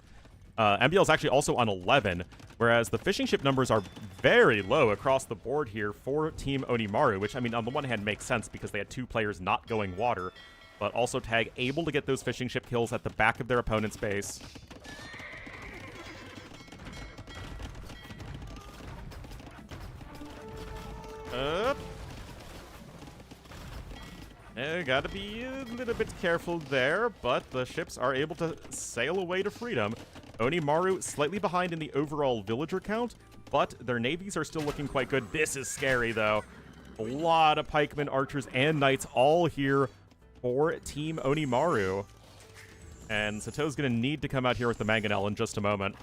MBL is actually also on 11, whereas the fishing ship numbers are very low across the board here for Team Onimaru, which, I mean, on the one hand makes sense because they had 2 players not going water, but also Tag able to get those fishing ship kills at the back of their opponent's base. Up. Gotta be a little bit careful there, but the ships are able to sail away to freedom. Onimaru slightly behind in the overall villager count, but their navies are still looking quite good. This is scary, though. A lot of pikemen, archers, and knights all here for Team Onimaru. And Sato's gonna need to come out here with the Mangonel in just a moment.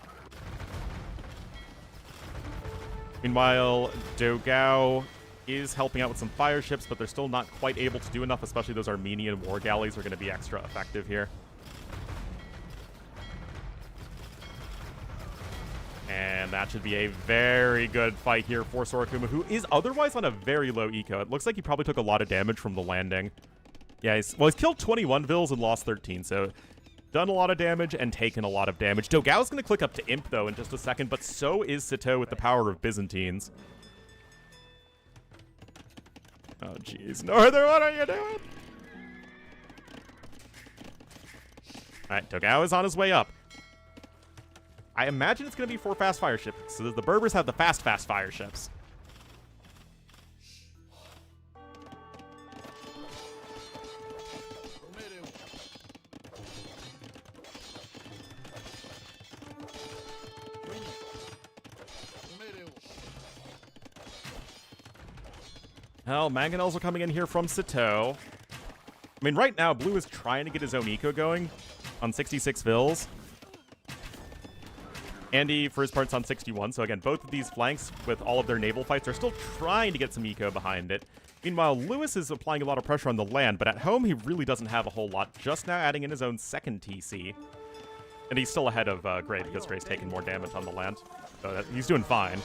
Meanwhile, Dogao is helping out with some fire ships, but they're still not quite able to do enough, especially those Armenian war galleys are going to be extra effective here. And that should be a very good fight here for Sorakuma, who is otherwise on a very low eco. It looks like he probably took a lot of damage from the landing. Yeah, he's killed 21 vills and lost 13, so done a lot of damage and taken a lot of damage. Dogao's going to click up to Imp, though, in just a second, but so is Sito with the power of Byzantines. Oh, jeez. Northern, what are you doing? All right, Dogao is on his way up. I imagine it's going to be 4 fast fire ships, so the Berbers have the fast fire ships. Hell, mangonels are coming in here from Sito. I mean, right now, Blue is trying to get his own eco going on 66 Vils. Andy, for his part's on 61. So again, both of these flanks with all of their naval fights are still trying to get some eco behind it. Meanwhile, Lewis is applying a lot of pressure on the land, but at home, he really doesn't have a whole lot. Just now adding in his own second TC. And he's still ahead of Gray because Gray's taking more damage on the land. So he's doing fine.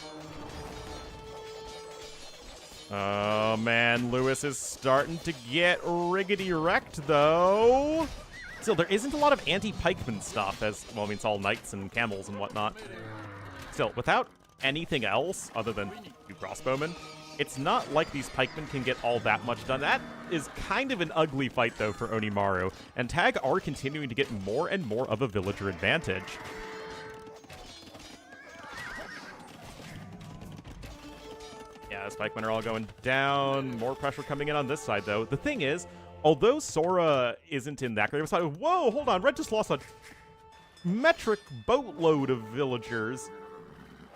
Oh, man, Lewis is starting to get riggedy-wrecked, though. Still, there isn't a lot of anti-pikeman stuff, as, well, I mean, it's all knights and camels and whatnot. Still, without anything else other than 2 crossbowmen, it's not like these pikemen can get all that much done. That is kind of an ugly fight, though, for Onimaru, and Tag are continuing to get more and more of a villager advantage. Yeah, the pikemen are all going down. More pressure coming in on this side, though. The thing is, although Sora isn't in that great of a side, whoa, hold on, Red just lost a metric boatload of villagers.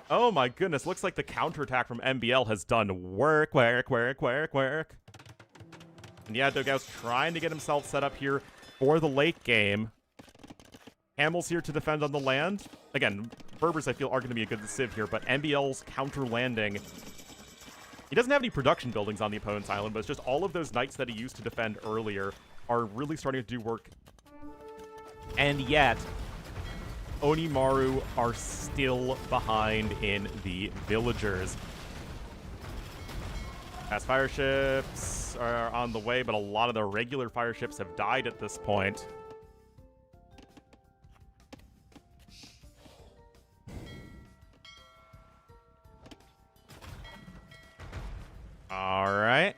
Oh my goodness, looks like the counterattack from MBL has done work. And yeah, Dogao's trying to get himself set up here for the late game. Camels here to defend on the land. Again, Berbers, I feel, are going to be a good civ here, but MBL's counter landing. He doesn't have any production buildings on the opponent's island, but it's just all of those knights that he used to defend earlier are really starting to do work. And yet, Onimaru are still behind in the villagers. Fast fire ships are on the way, but a lot of the regular fire ships have died at this point. All right.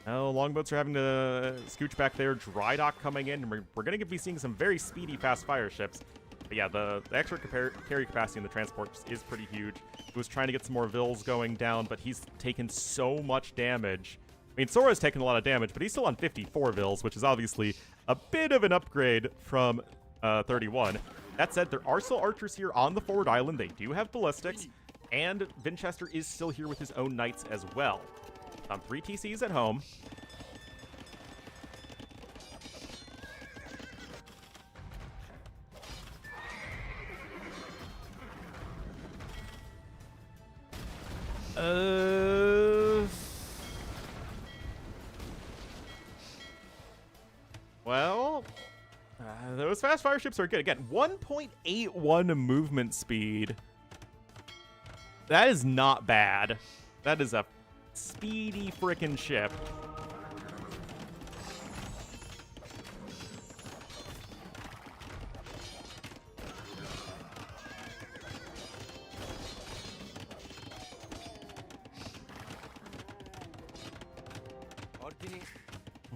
Oh, longboats are having to scooch back there. Dry dock coming in. We're going to be seeing some very speedy fast fire ships. But yeah, the extra carry capacity in the transport is pretty huge. He was trying to get some more Vils going down, but he's taken so much damage. I mean, Sora's taken a lot of damage, but he's still on 54 Vils, which is obviously a bit of an upgrade from 31. That said, there are still archers here on the forward island. They do have ballistics, and Vinchester is still here with his own knights as well. 3 TCs at home. Well, those fast fire ships are good. Again, 1.81 movement speed. That is not bad. That is a speedy frickin' ship.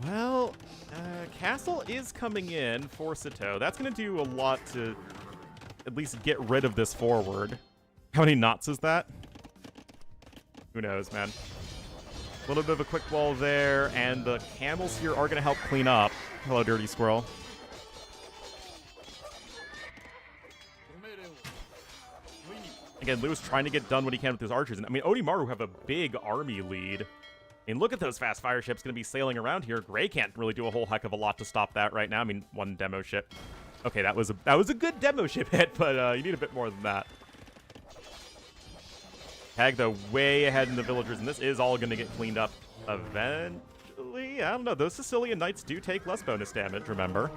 Well, Castle is coming in for Sito. That's going to do a lot to at least get rid of this forward. How many knots is that? Who knows, man. A little bit of a quick wall there, and the camels here are going to help clean up. Hello, Dirty Squirrel. Again, Lewis trying to get done what he can with his archers. And I mean, Onimaru have a big army lead. I mean, look at those fast fire ships going to be sailing around here. Gray can't really do a whole heck of a lot to stop that right now. I mean, one demo ship. Okay, that was a good demo ship hit, but you need a bit more than that. Tag, though, way ahead in the villagers, and this is all going to get cleaned up eventually. I don't know. Those Sicilian knights do take less bonus damage, remember.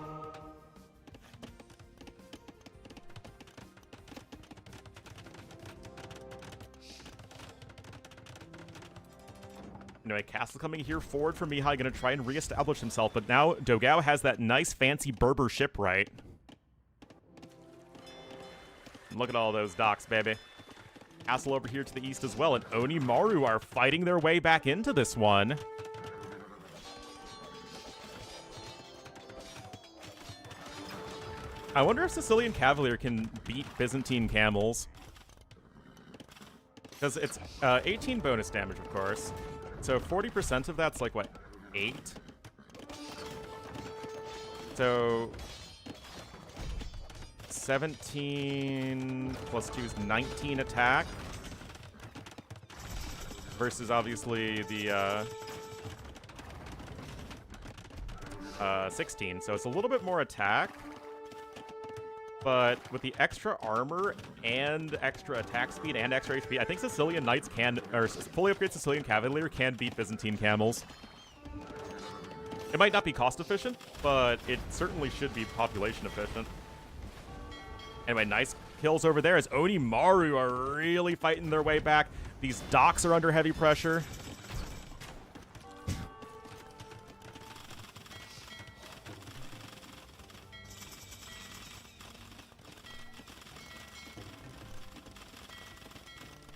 Anyway, Castle coming here forward for Mihai, going to try and reestablish himself, but now Dogao has that nice fancy Berber shipwright. Look at all those docks, baby. Castle over here to the east as well, and Onimaru are fighting their way back into this one. I wonder if Sicilian Cavalier can beat Byzantine Camels. Because it's 18 bonus damage, of course. So 40% of that's like, what, 8? So 17 plus 2 is 19 attack. Versus, obviously, the 16. So it's a little bit more attack. But with the extra armor and extra attack speed and extra HP, I think Sicilian Knights can, or fully upgraded Sicilian Cavalier can beat Byzantine Camels. It might not be cost efficient, but it certainly should be population efficient. Anyway, nice kills over there as Onimaru are really fighting their way back. These docks are under heavy pressure.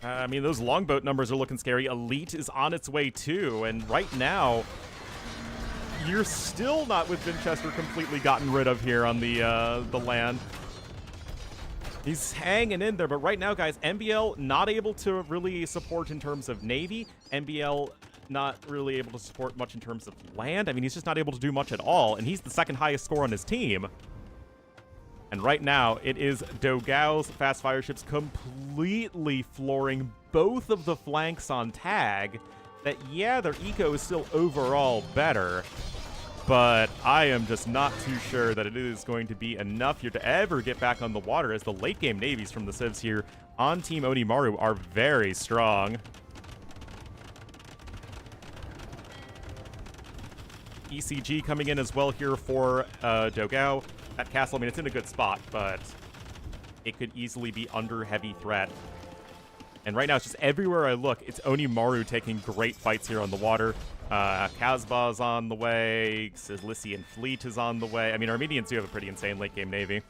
I mean, those longboat numbers are looking scary. Elite is on its way too, and right now, you're still not with Winchester completely gotten rid of here on the land. He's hanging in there, but right now, guys, MBL not able to really support in terms of Navy. MBL not really able to support much in terms of land. I mean, he's just not able to do much at all, and he's the second highest score on his team. And right now, it is Dogao's fast fire ships completely flooring both of the flanks on tag. That, yeah, their eco is still overall better, but I am just not too sure that it is going to be enough here to ever get back on the water, as the late-game navies from the civs here on Team Onimaru are very strong. ECG coming in as well here for Dogao. That castle, I mean, it's in a good spot, but it could easily be under heavy threat. And right now, it's just everywhere I look, it's Onimaru taking great fights here on the water. Kasbah's on the way. Cilician Fleet is on the way. I mean, Armenians do have a pretty insane late-game navy.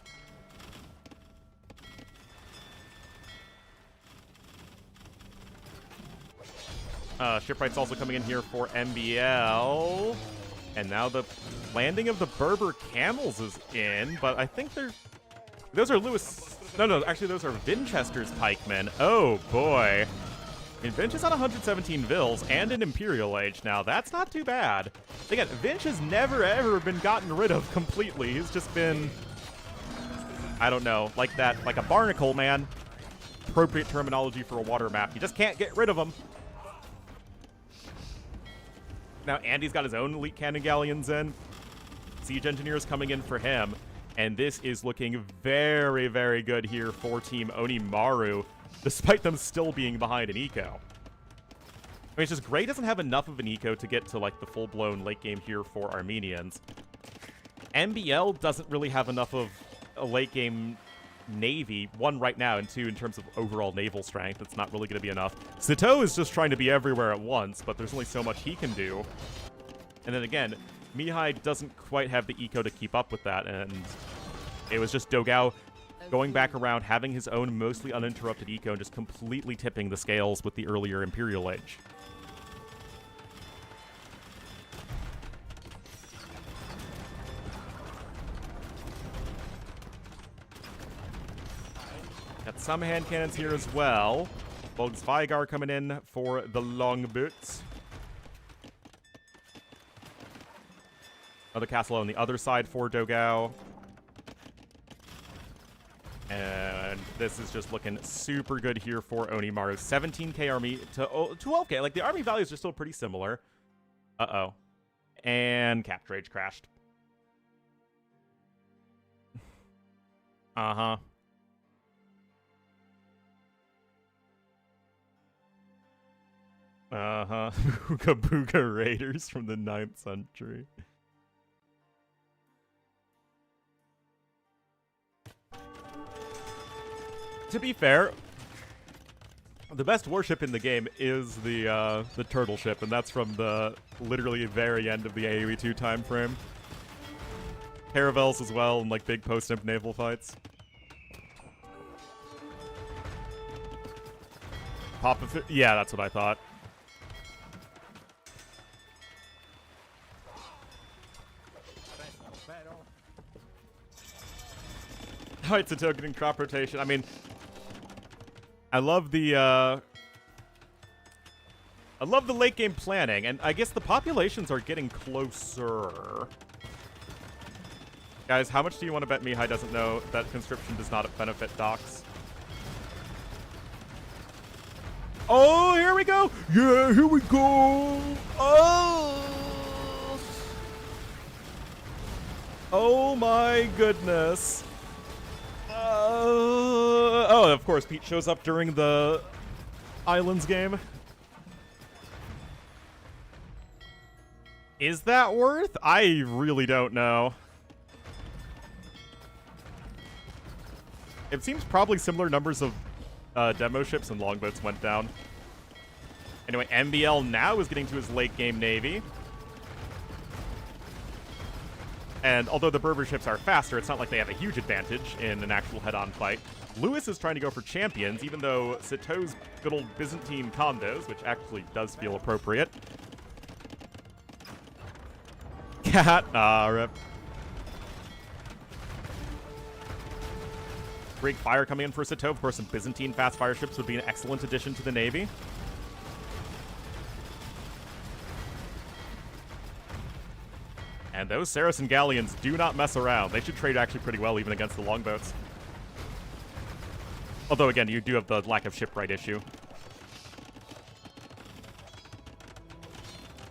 Shipwrights also coming in here for MBL. And now the landing of the Berber Camels is in, but I think they're... Those are Lewis... No, actually those are Winchester's pikemen. Oh, boy. I mean, Vinch is on 117 Vils and an Imperial Age now. That's not too bad. Again, Vinch has never, ever been gotten rid of completely. He's just been... I don't know, like that, like a barnacle, man. Appropriate terminology for a water map. You just can't get rid of them. Now, Andy's got his own elite cannon galleons in. Siege engineers coming in for him. And this is looking very, very good here for Team Onimaru, despite them still being behind an eco. I mean, it's just Gray doesn't have enough of an eco to get to, like, the full-blown late game here for Armenians. MBL doesn't really have enough of a late game navy, one right now, and two in terms of overall naval strength. It's not really going to be enough. Sato is just trying to be everywhere at once, but there's only so much he can do. And then again, Mihai doesn't quite have the eco to keep up with that, and it was just Dogao going back around, having his own mostly uninterrupted eco, and just completely tipping the scales with the earlier Imperial Age. Got some hand cannons here as well. Volkswagen coming in for the long boots. Another castle on the other side for Dogao. And this is just looking super good here for Onimaru. 17k army to 12k. Like, the army values are still pretty similar. Uh-oh. And Capture Age crashed. Uh-huh. Uh-huh. Booga Booga Raiders from the 9th century. To be fair, the best warship in the game is the turtle ship, and that's from the literally very end of the AoE 2 time frame. Caravels as well, and like big post-imp naval fights. Yeah, that's what I thought. Alright, so tokening crop rotation. I mean, I love the late game planning, and I guess the populations are getting closer. Guys, how much do you want to bet Mihai doesn't know that conscription does not benefit docks? Oh, here we go! Yeah, here we go! Oh! Oh my goodness. Oh, of course, Pete shows up during the Islands game. Is that worth? I really don't know. It seems probably similar numbers of demo ships and longboats went down. Anyway, MBL now is getting to his late game navy. And although the Berber ships are faster, it's not like they have a huge advantage in an actual head-on fight. Lewis is trying to go for champions, even though Sito's good old Byzantine condos, which actually does feel appropriate. Cat, rip. Great fire coming in for Sito. Of course, some Byzantine fast fire ships would be an excellent addition to the navy. And those Saracen galleons do not mess around. They should trade actually pretty well even against the longboats. Although, again, you do have the lack of shipwright issue.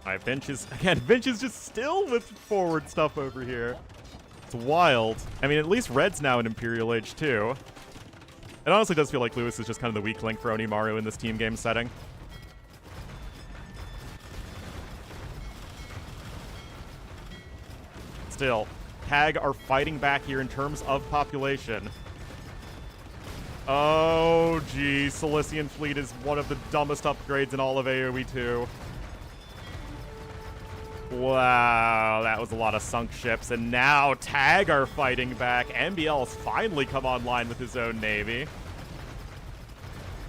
Alright, Vinch is just still with forward stuff over here. It's wild. I mean, at least Red's now in Imperial Age, too. It honestly does feel like Lewis is just kind of the weak link for Onimaru in this team game setting. Still, Tag are fighting back here in terms of population. Oh, gee. Cilician Fleet is one of the dumbest upgrades in all of AoE 2. Wow, that was a lot of sunk ships. And now Tag are fighting back. MBL has finally come online with his own navy.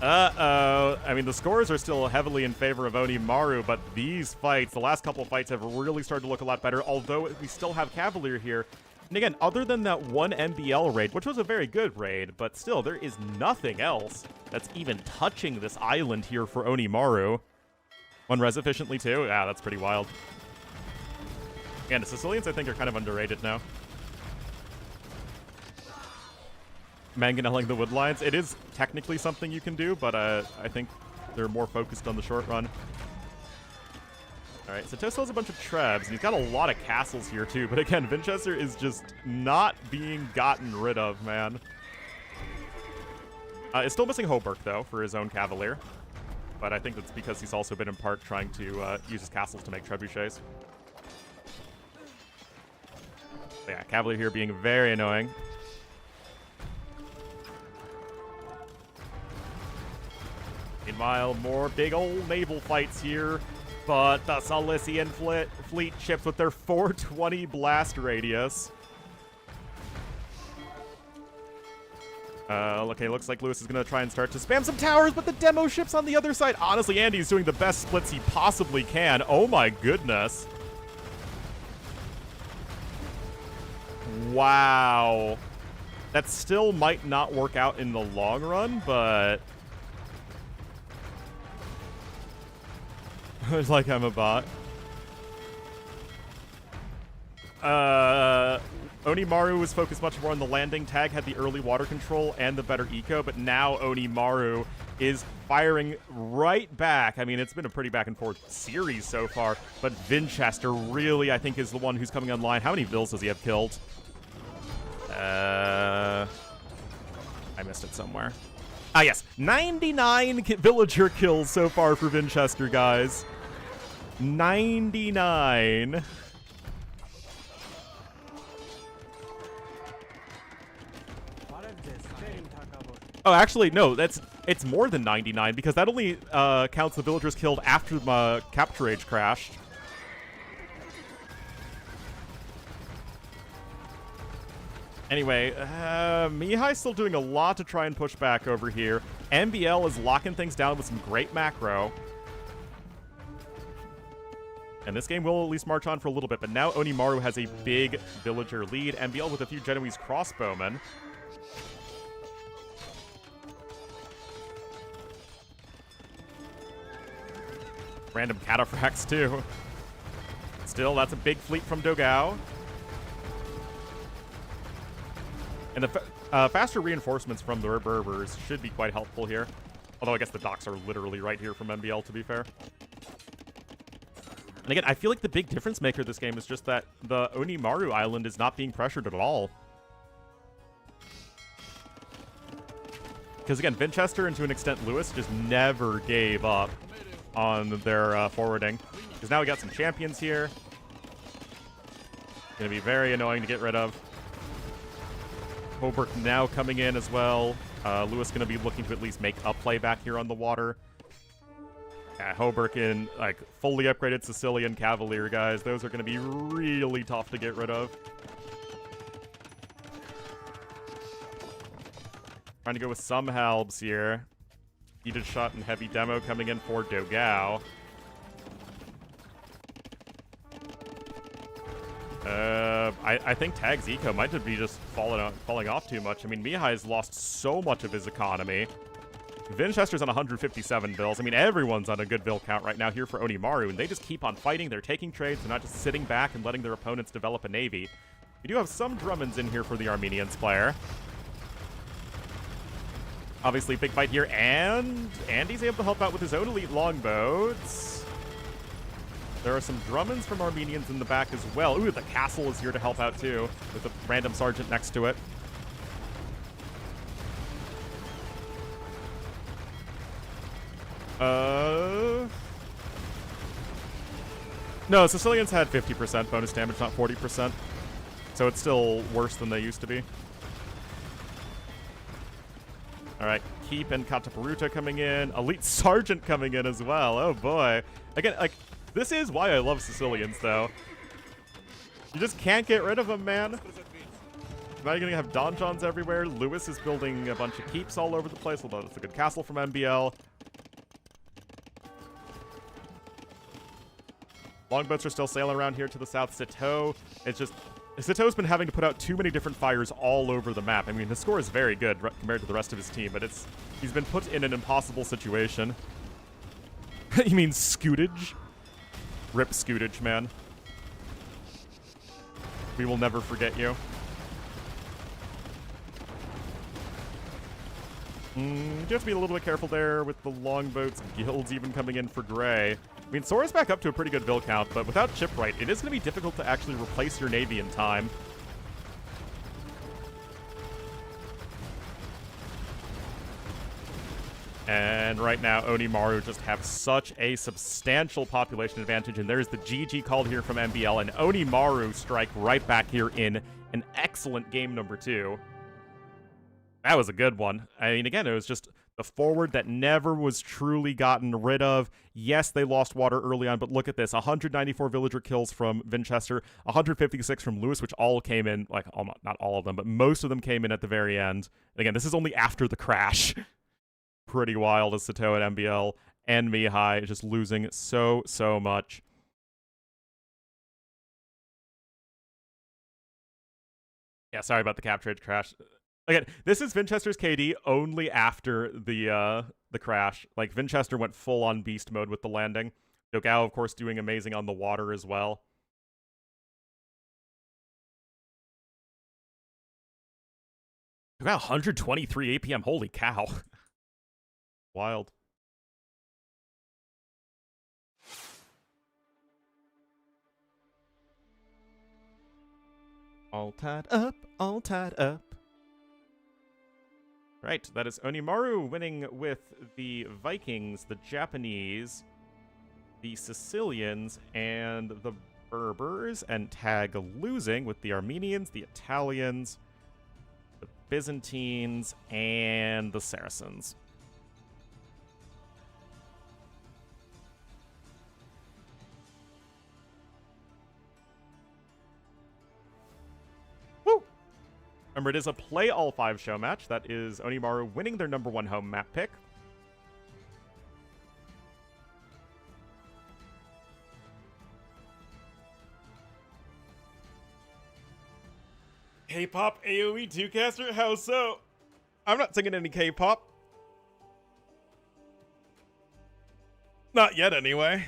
Uh-oh. I mean, the scores are still heavily in favor of Onimaru, but these fights, the last couple of fights, have really started to look a lot better, although we still have Cavalier here. And again, other than that one MBL raid, which was a very good raid, but still, there is nothing else that's even touching this island here for Onimaru. One res efficiently, too? Yeah, that's pretty wild. And the Sicilians, I think, are kind of underrated now. Manganelling the woodlines. It is technically something you can do, but I think they're more focused on the short run. Alright, so Tosto has a bunch of trebs, and he's got a lot of castles here, too. But again, Vinchester is just not being gotten rid of, man. Is still missing Hoburg, though, for his own Cavalier. But I think that's because he's also been in part trying to use his castles to make trebuchets. But yeah, Cavalier here being very annoying. Meanwhile, more big old naval fights here. But the Cilician fleet ships with their 420 blast radius. Okay, looks like Lewis is going to try and start to spam some towers, but the demo ship's on the other side. Honestly, Andy's doing the best splits he possibly can. Oh my goodness. Wow. That still might not work out in the long run, but... It's like I'm a bot. Onimaru was focused much more on the landing. Tag had the early water control and the better eco, but now Onimaru is firing right back. I mean, it's been a pretty back and forth series so far, but Vinchester really, I think, is the one who's coming online. How many vills does he have killed? I missed it somewhere. Ah, yes. 99 villager kills so far for Vinchester, guys. 99. Oh, actually, no. It's more than 99 because that only counts the villagers killed after the capture age crashed. Anyway, Mihai's still doing a lot to try and push back over here. MBL is locking things down with some great macro. And this game will at least march on for a little bit, but now Onimaru has a big villager lead. MBL with a few Genoese crossbowmen. Random cataphracts too. Still, that's a big fleet from Dogao. And the faster reinforcements from the Berbers should be quite helpful here. Although I guess the docks are literally right here from MBL, to be fair. And again, I feel like the big difference maker this game is just that the Onimaru island is not being pressured at all. Because again, Vinchester and to an extent Lewis just never gave up on their forwarding. Because now we got some champions here. Gonna be very annoying to get rid of. Hoburg now coming in as well. Lewis gonna be looking to at least make a play back here on the water. Yeah, Hoburg in like fully upgraded Sicilian Cavalier guys. Those are gonna be really tough to get rid of. Trying to go with some Halbs here. Heated shot and heavy demo coming in for Dogao. I think Tag's eco might be just falling off too much. I mean, Mihai's lost so much of his economy. Vinchester's on 157 bills. I mean, everyone's on a good bill count right now here for Onimaru, and they just keep on fighting. They're taking trades. They're not just sitting back and letting their opponents develop a navy. You do have some Drummonds in here for the Armenians player. Obviously, big fight here, and Andy's able to help out with his own elite longboats. There are some Drummonds from Armenians in the back as well. Ooh, the castle is here to help out too, with a random sergeant next to it. No, Sicilians had 50% bonus damage, not 40%. So it's still worse than they used to be. Alright, Keep and Kataparuta coming in. Elite Sergeant coming in as well. Oh boy. Again, like, this is why I love Sicilians, though. You just can't get rid of them, man. Now you're gonna have donjons everywhere. Lewis is building a bunch of keeps all over the place, although it's a good castle from MBL. Longboats are still sailing around here to the south. Citeaux, it's just... Citeaux's been having to put out too many different fires all over the map. I mean, his score is very good compared to the rest of his team, but he's been put in an impossible situation. You mean Scootage? Rip Scootage, man. We will never forget you. You have to be a little bit careful there with the longboats. Guilds even coming in for Gray. I mean, Sora's back up to a pretty good bill count, but without Shipwright, it is going to be difficult to actually replace your navy in time. And right now, Onimaru just have such a substantial population advantage, and there's the GG called here from MBL, and Onimaru strike right back here in an excellent game number 2. That was a good one. I mean, again, it was just the forward that never was truly gotten rid of. Yes, they lost water early on, but look at this. 194 villager kills from Vinchester, 156 from Lewis, which all came in, like, not all of them, but most of them came in at the very end. And again, this is only after the crash. Pretty wild as Citeaux at MBL and Mihai just losing so much. Yeah, sorry about the cap trade crash. Again, this is Vinchester's KD only after the crash. Like, Vinchester went full on beast mode with the landing. Dogao, of course, doing amazing on the water as well. Dogao 123 APM, holy cow. Wild. All tied up, all tied up. Right, that is Onimaru winning with the Vikings, the Japanese, the Sicilians, and the Berbers, and Tag losing with the Armenians, the Italians, the Byzantines, and the Saracens. Remember, it is a play all 5 show match. That is Onimaru winning their #1 home map pick. K-pop AoE 2-caster? How so? I'm not singing any K-pop. Not yet, anyway.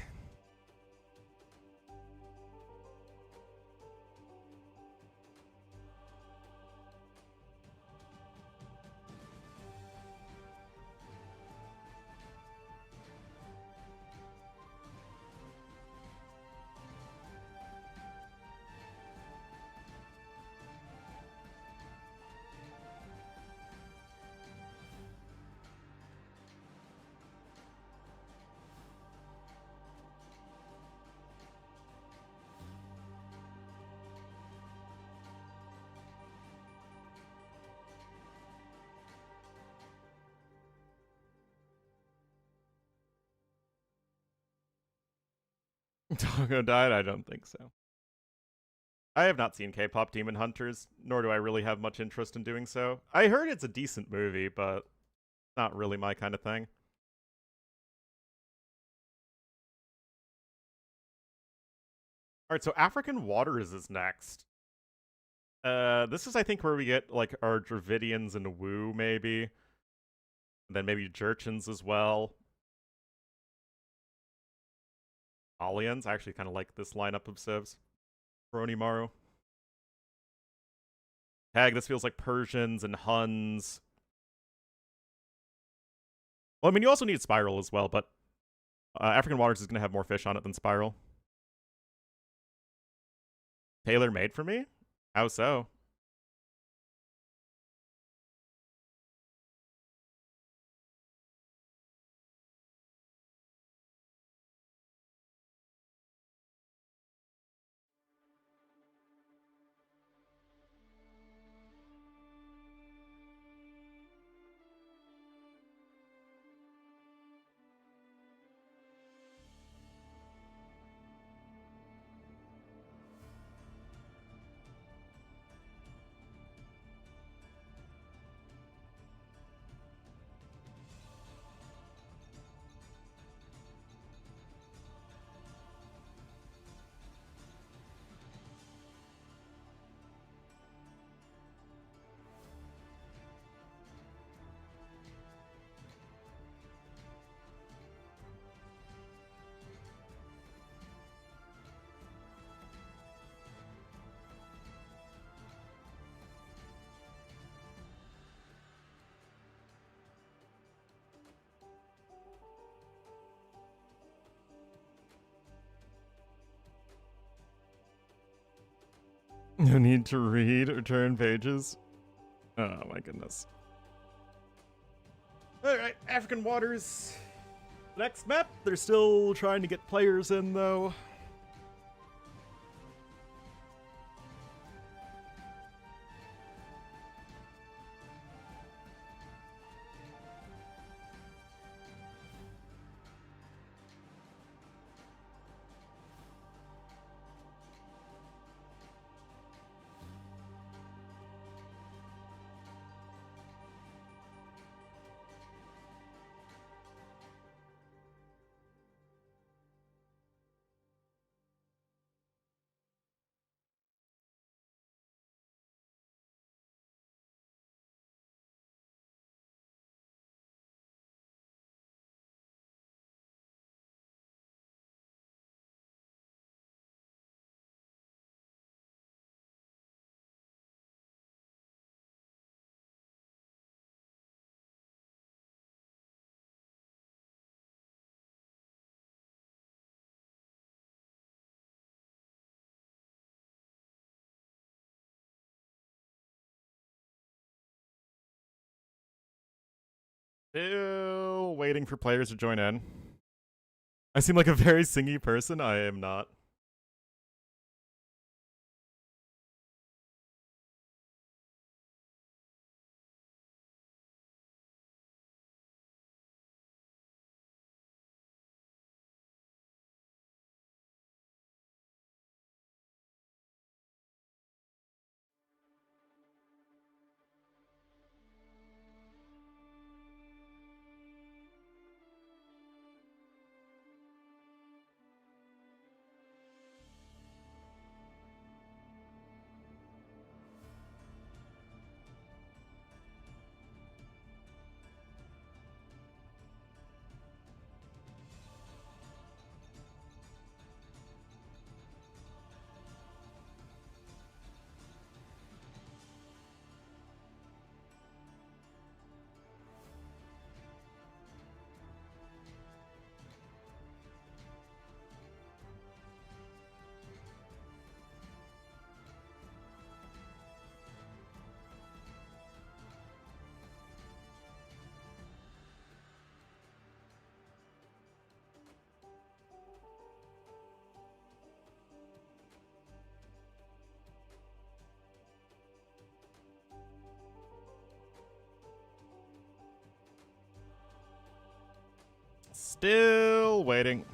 Doggo died? I don't think so. I have not seen K-pop Demon Hunters, nor do I really have much interest in doing so. I heard it's a decent movie, but not really my kind of thing. Alright, so African Waters is next. This is, I think, where we get, like, our Dravidians and Wu, maybe. And then maybe Jurchens as well. Aliens. I actually kind of like this lineup of civs for Onimaru. Tag, this feels like Persians and Huns. Well, I mean, you also need Spiral as well, but African Waters is going to have more fish on it than Spiral. Tailor made for me? How so? No need to read or turn pages. Oh my goodness. Alright, African Waters. Next map. They're still trying to get players in, though. Still waiting for players to join in. I seem like a very singy person. I am not. Still waiting.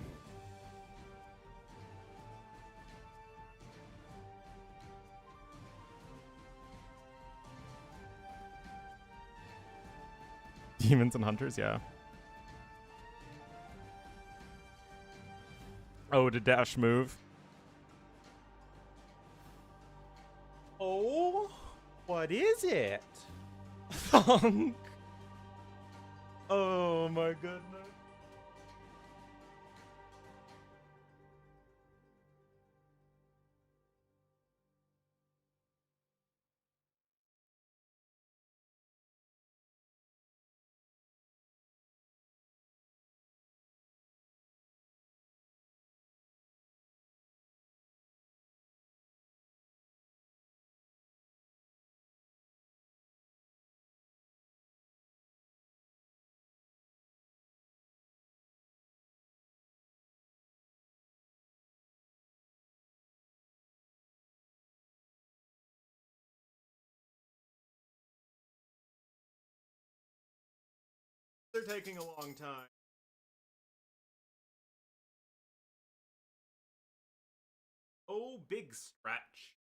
Demons and hunters, yeah. Oh, did dash move? Oh, what is it? Thunk. Oh my goodness. They're taking a long time. Oh, big stretch.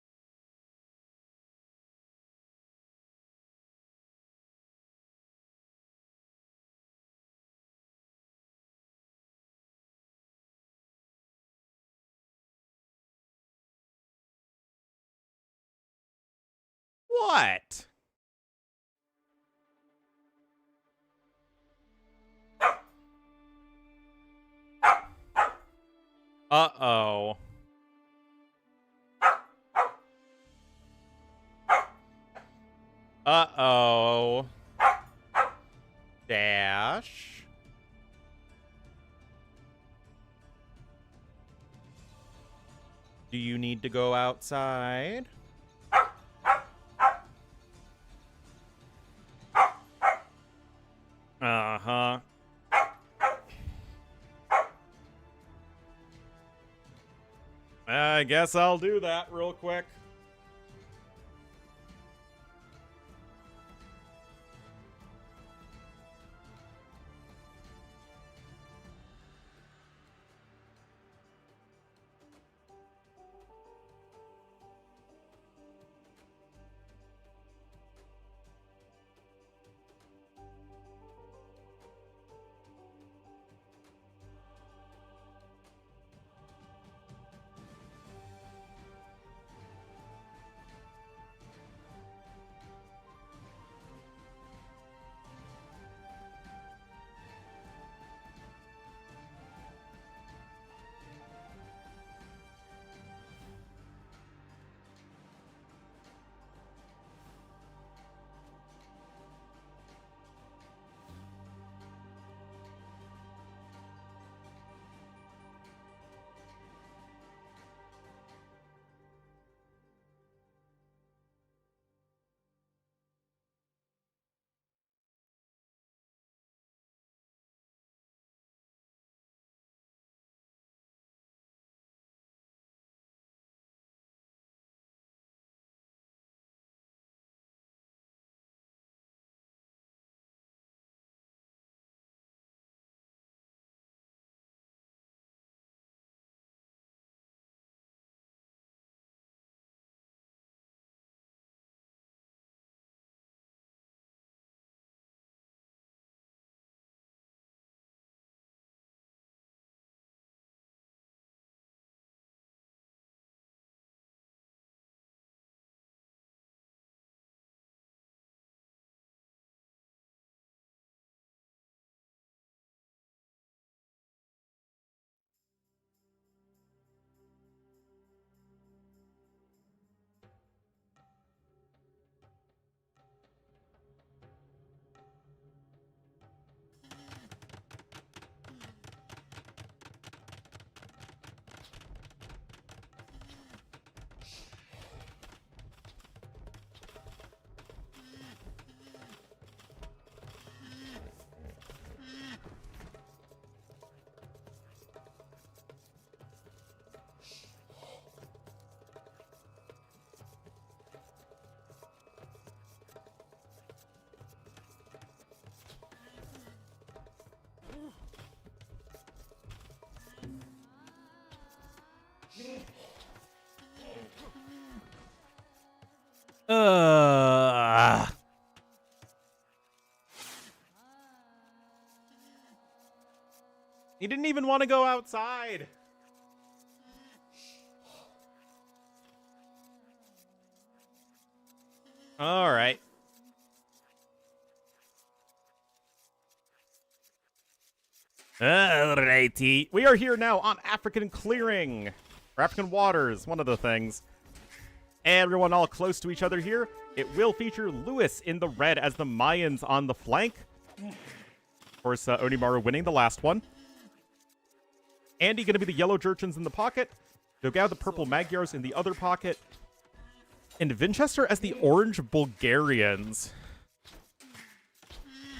What? Uh-oh. Uh-oh. Dash. Do you need to go outside? Uh-huh. I guess I'll do that real quick. Uh. He didn't even want to go outside. All right. Alrighty. We are here now on African Clearing. Or African Waters, one of the things. Everyone all close to each other here. It will feature Lewis in the red as the Mayans on the flank. Of course, Onimaru winning the last one. Andy going to be the yellow Jurchens in the pocket. Dogao the purple Magyars in the other pocket. And Winchester as the orange Bulgarians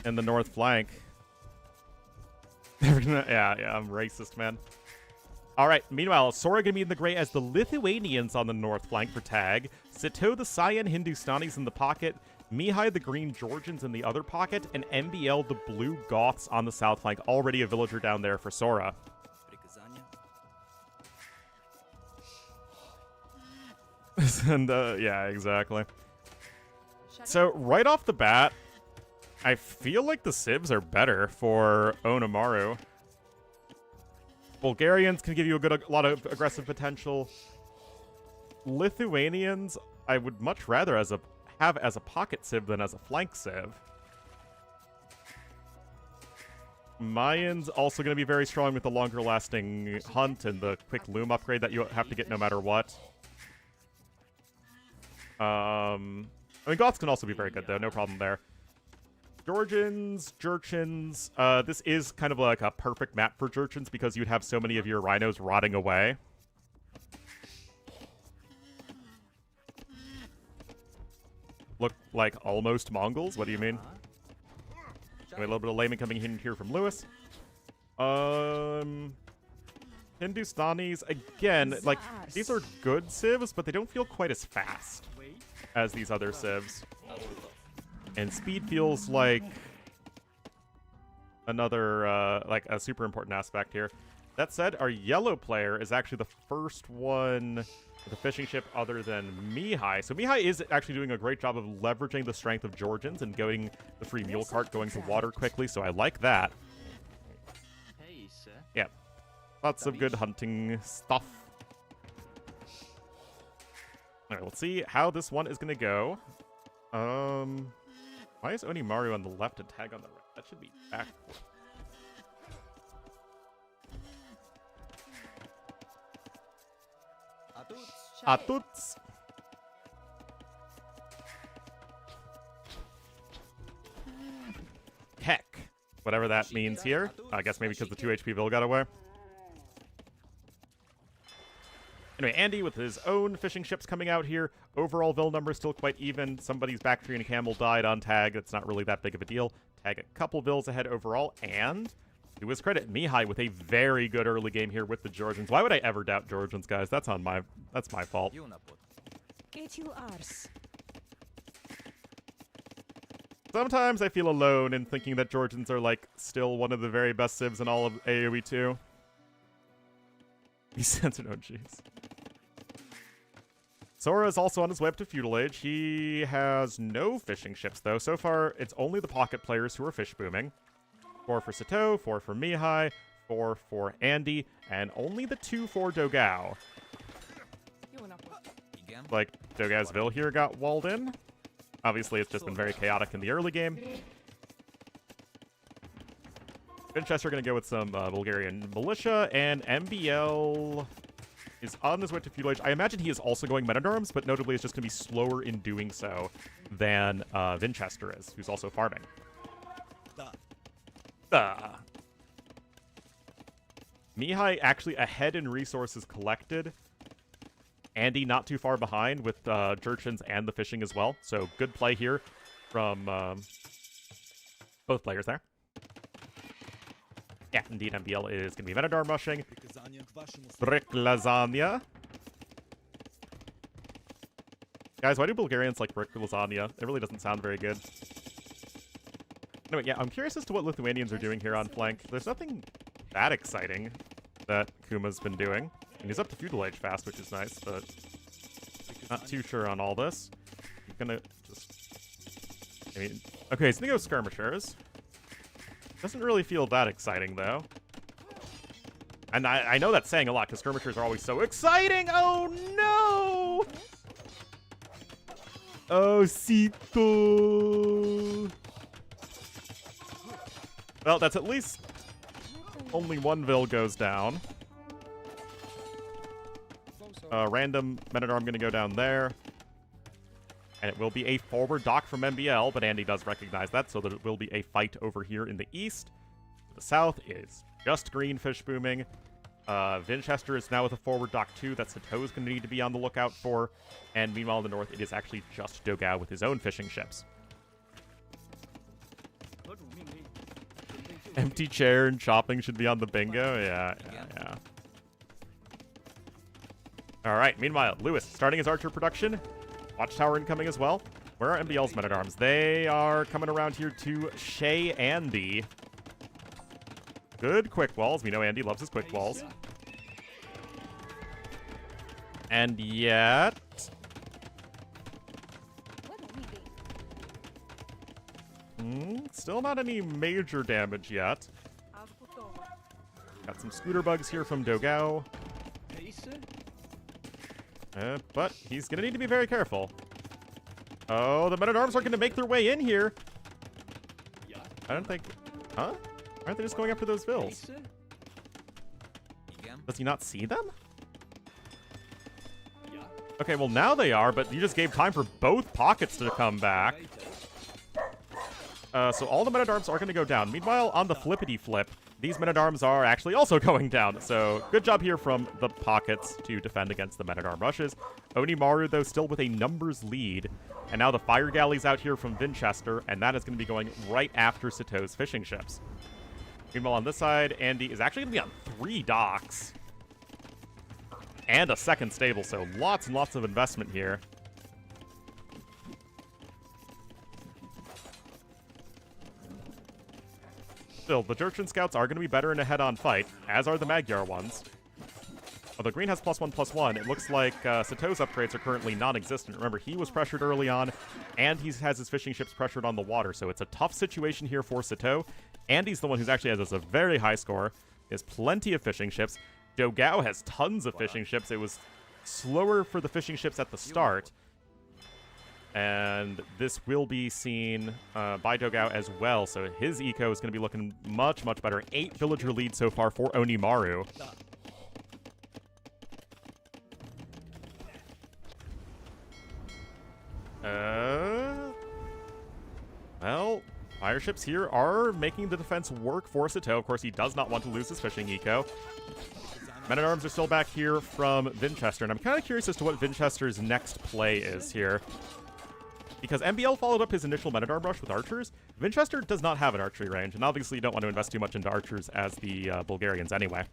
in the north flank. Yeah, I'm racist, man. All right, meanwhile, Sora going to be in the gray as the Lithuanians on the north flank for tag. Sito the cyan Hindustanis in the pocket. Mihai the green Georgians in the other pocket. And MBL the blue Goths on the south flank. Already a villager down there for Sora. And, yeah, exactly. So, right off the bat, I feel like the civs are better for Onimaru. Bulgarians can give you a lot of aggressive potential. Lithuanians, I would much rather have as a pocket civ than as a flank civ. Mayans also going to be very strong with the longer lasting hunt and the quick loom upgrade that you have to get no matter what. I mean, Goths can also be very good, though. No problem there. Georgians, Jurchens. This is kind of like a perfect map for Jurchens because you'd have so many of your rhinos rotting away. Look like almost Mongols? What do you mean? A little bit of layman coming in here from Lewis. Hindustanis, again, like, these are good civs, but they don't feel quite as fast as these other civs. And speed feels like another, like, a super important aspect here. That said, our yellow player is actually the first one with a fishing ship other than Mihai. So Mihai is actually doing a great job of leveraging the strength of Georgians and going the free mule cart going to water quickly, so I like that. Yeah. Lots of good hunting stuff. Alright, let's see how this one is going to go. Why is Onimaru on the left and tag on the right? That should be back. Atuts. Heck. Whatever that means here. I guess maybe because the 2 HP Vil got away. Anyway, Andy with his own fishing ships coming out here. Overall Vil number is still quite even. Somebody's Bactrian and Camel died on tag. It's not really that big of a deal. Tag a couple Vils ahead overall. And, to his credit, Mihai with a very good early game here with the Georgians. Why would I ever doubt Georgians, guys? That's my fault. Sometimes I feel alone in thinking that Georgians are, like, still one of the very best civs in all of AoE 2. He censored, oh jeez. Sora is also on his way up to Feudal Age. He has no fishing ships, though. So far, it's only the pocket players who are fish booming. 4 for Sito, 4 for Mihai, 4 for Andy, and only the 2 for Dogao. Like, Dogao's Vil here got walled in. Obviously, it's just been very chaotic in the early game. Winchester going to go with some Bulgarian militia, and MBL is on his way to Feudal Age. I imagine he is also going Men-at-Arms, but notably is just going to be slower in doing so than Winchester is, who's also farming. Mihai actually ahead in resources collected. Andy not too far behind with Jurchens and the fishing as well. So good play here from both players there. Yeah, indeed, MBL is going to be Men-at-Arms rushing. Brick lasagna. Guys, why do Bulgarians like brick lasagna? It really doesn't sound very good. Anyway, yeah, I'm curious as to what Lithuanians are doing here on flank. There's nothing that exciting that Kuma's been doing. And he's up to Feudal Age fast, which is nice, but not too sure on all this. gonna just... I mean, okay, he's gonna go skirmishers. Doesn't really feel that exciting, though. And I know that's saying a lot, because skirmishers are always so exciting! Oh, no! Oh, Sito! Well, that's at least only one Vil goes down. Random Men-at-Arm gonna go down there. And it will be a forward dock from MBL, but Andy does recognize that, so there will be a fight over here in the east. The south is just green fish booming. Vinchester is now with a forward dock too that Sato's going to need to be on the lookout for. And meanwhile in the north, it is actually just Dogao with his own fishing ships. Empty chair and shopping should be on the bingo. Yeah. All right, meanwhile, Lewis starting his archer production. Watchtower incoming as well. Where are MBL's men-at-arms? They are coming around here to Shay Andy. Good quick walls. We know Andy loves his quick walls. And yet... still not any major damage yet. Got some scooter bugs here from Dogao. But he's going to need to be very careful. Oh, the men-at-arms are going to make their way in here. I don't think... Huh? Aren't they just going after those Vils? Does he not see them? Okay, well now they are, but you just gave time for both pockets to come back. So all the men-at-arms are going to go down. Meanwhile, on the flippity-flip, these men-at-arms are actually also going down. So good job here from the pockets to defend against the men-at-arm rushes. Onimaru, though, still with a numbers lead. And now the fire galleys out here from Vinchester, and that is going to be going right after Sato's fishing ships. Meanwhile, on this side, Andy is actually going to be on 3 docks. And a second stable, so lots and lots of investment here. Still, the Jurchen Scouts are going to be better in a head-on fight, as are the Magyar ones. Although Green has +1/+1, it looks like Sato's upgrades are currently non-existent. Remember, he was pressured early on, and he has his fishing ships pressured on the water, so it's a tough situation here for Sato. Andy's the one who's actually has a very high score. He has plenty of fishing ships. Dogao has tons of fishing ships. It was slower for the fishing ships at the start. And this will be seen by Dogao as well, so his eco is going to be looking much, much better. 8 villager lead so far for Onimaru. Well, fire ships here are making the defense work for Sato. Of course, he does not want to lose his fishing eco. Men-at-arms are still back here from Vinchester, and I'm kind of curious as to what Vinchester's next play is here. Because MBL followed up his initial men-at-arm rush with archers. Vinchester does not have an archery range, and obviously you don't want to invest too much into archers as the Bulgarians anyway.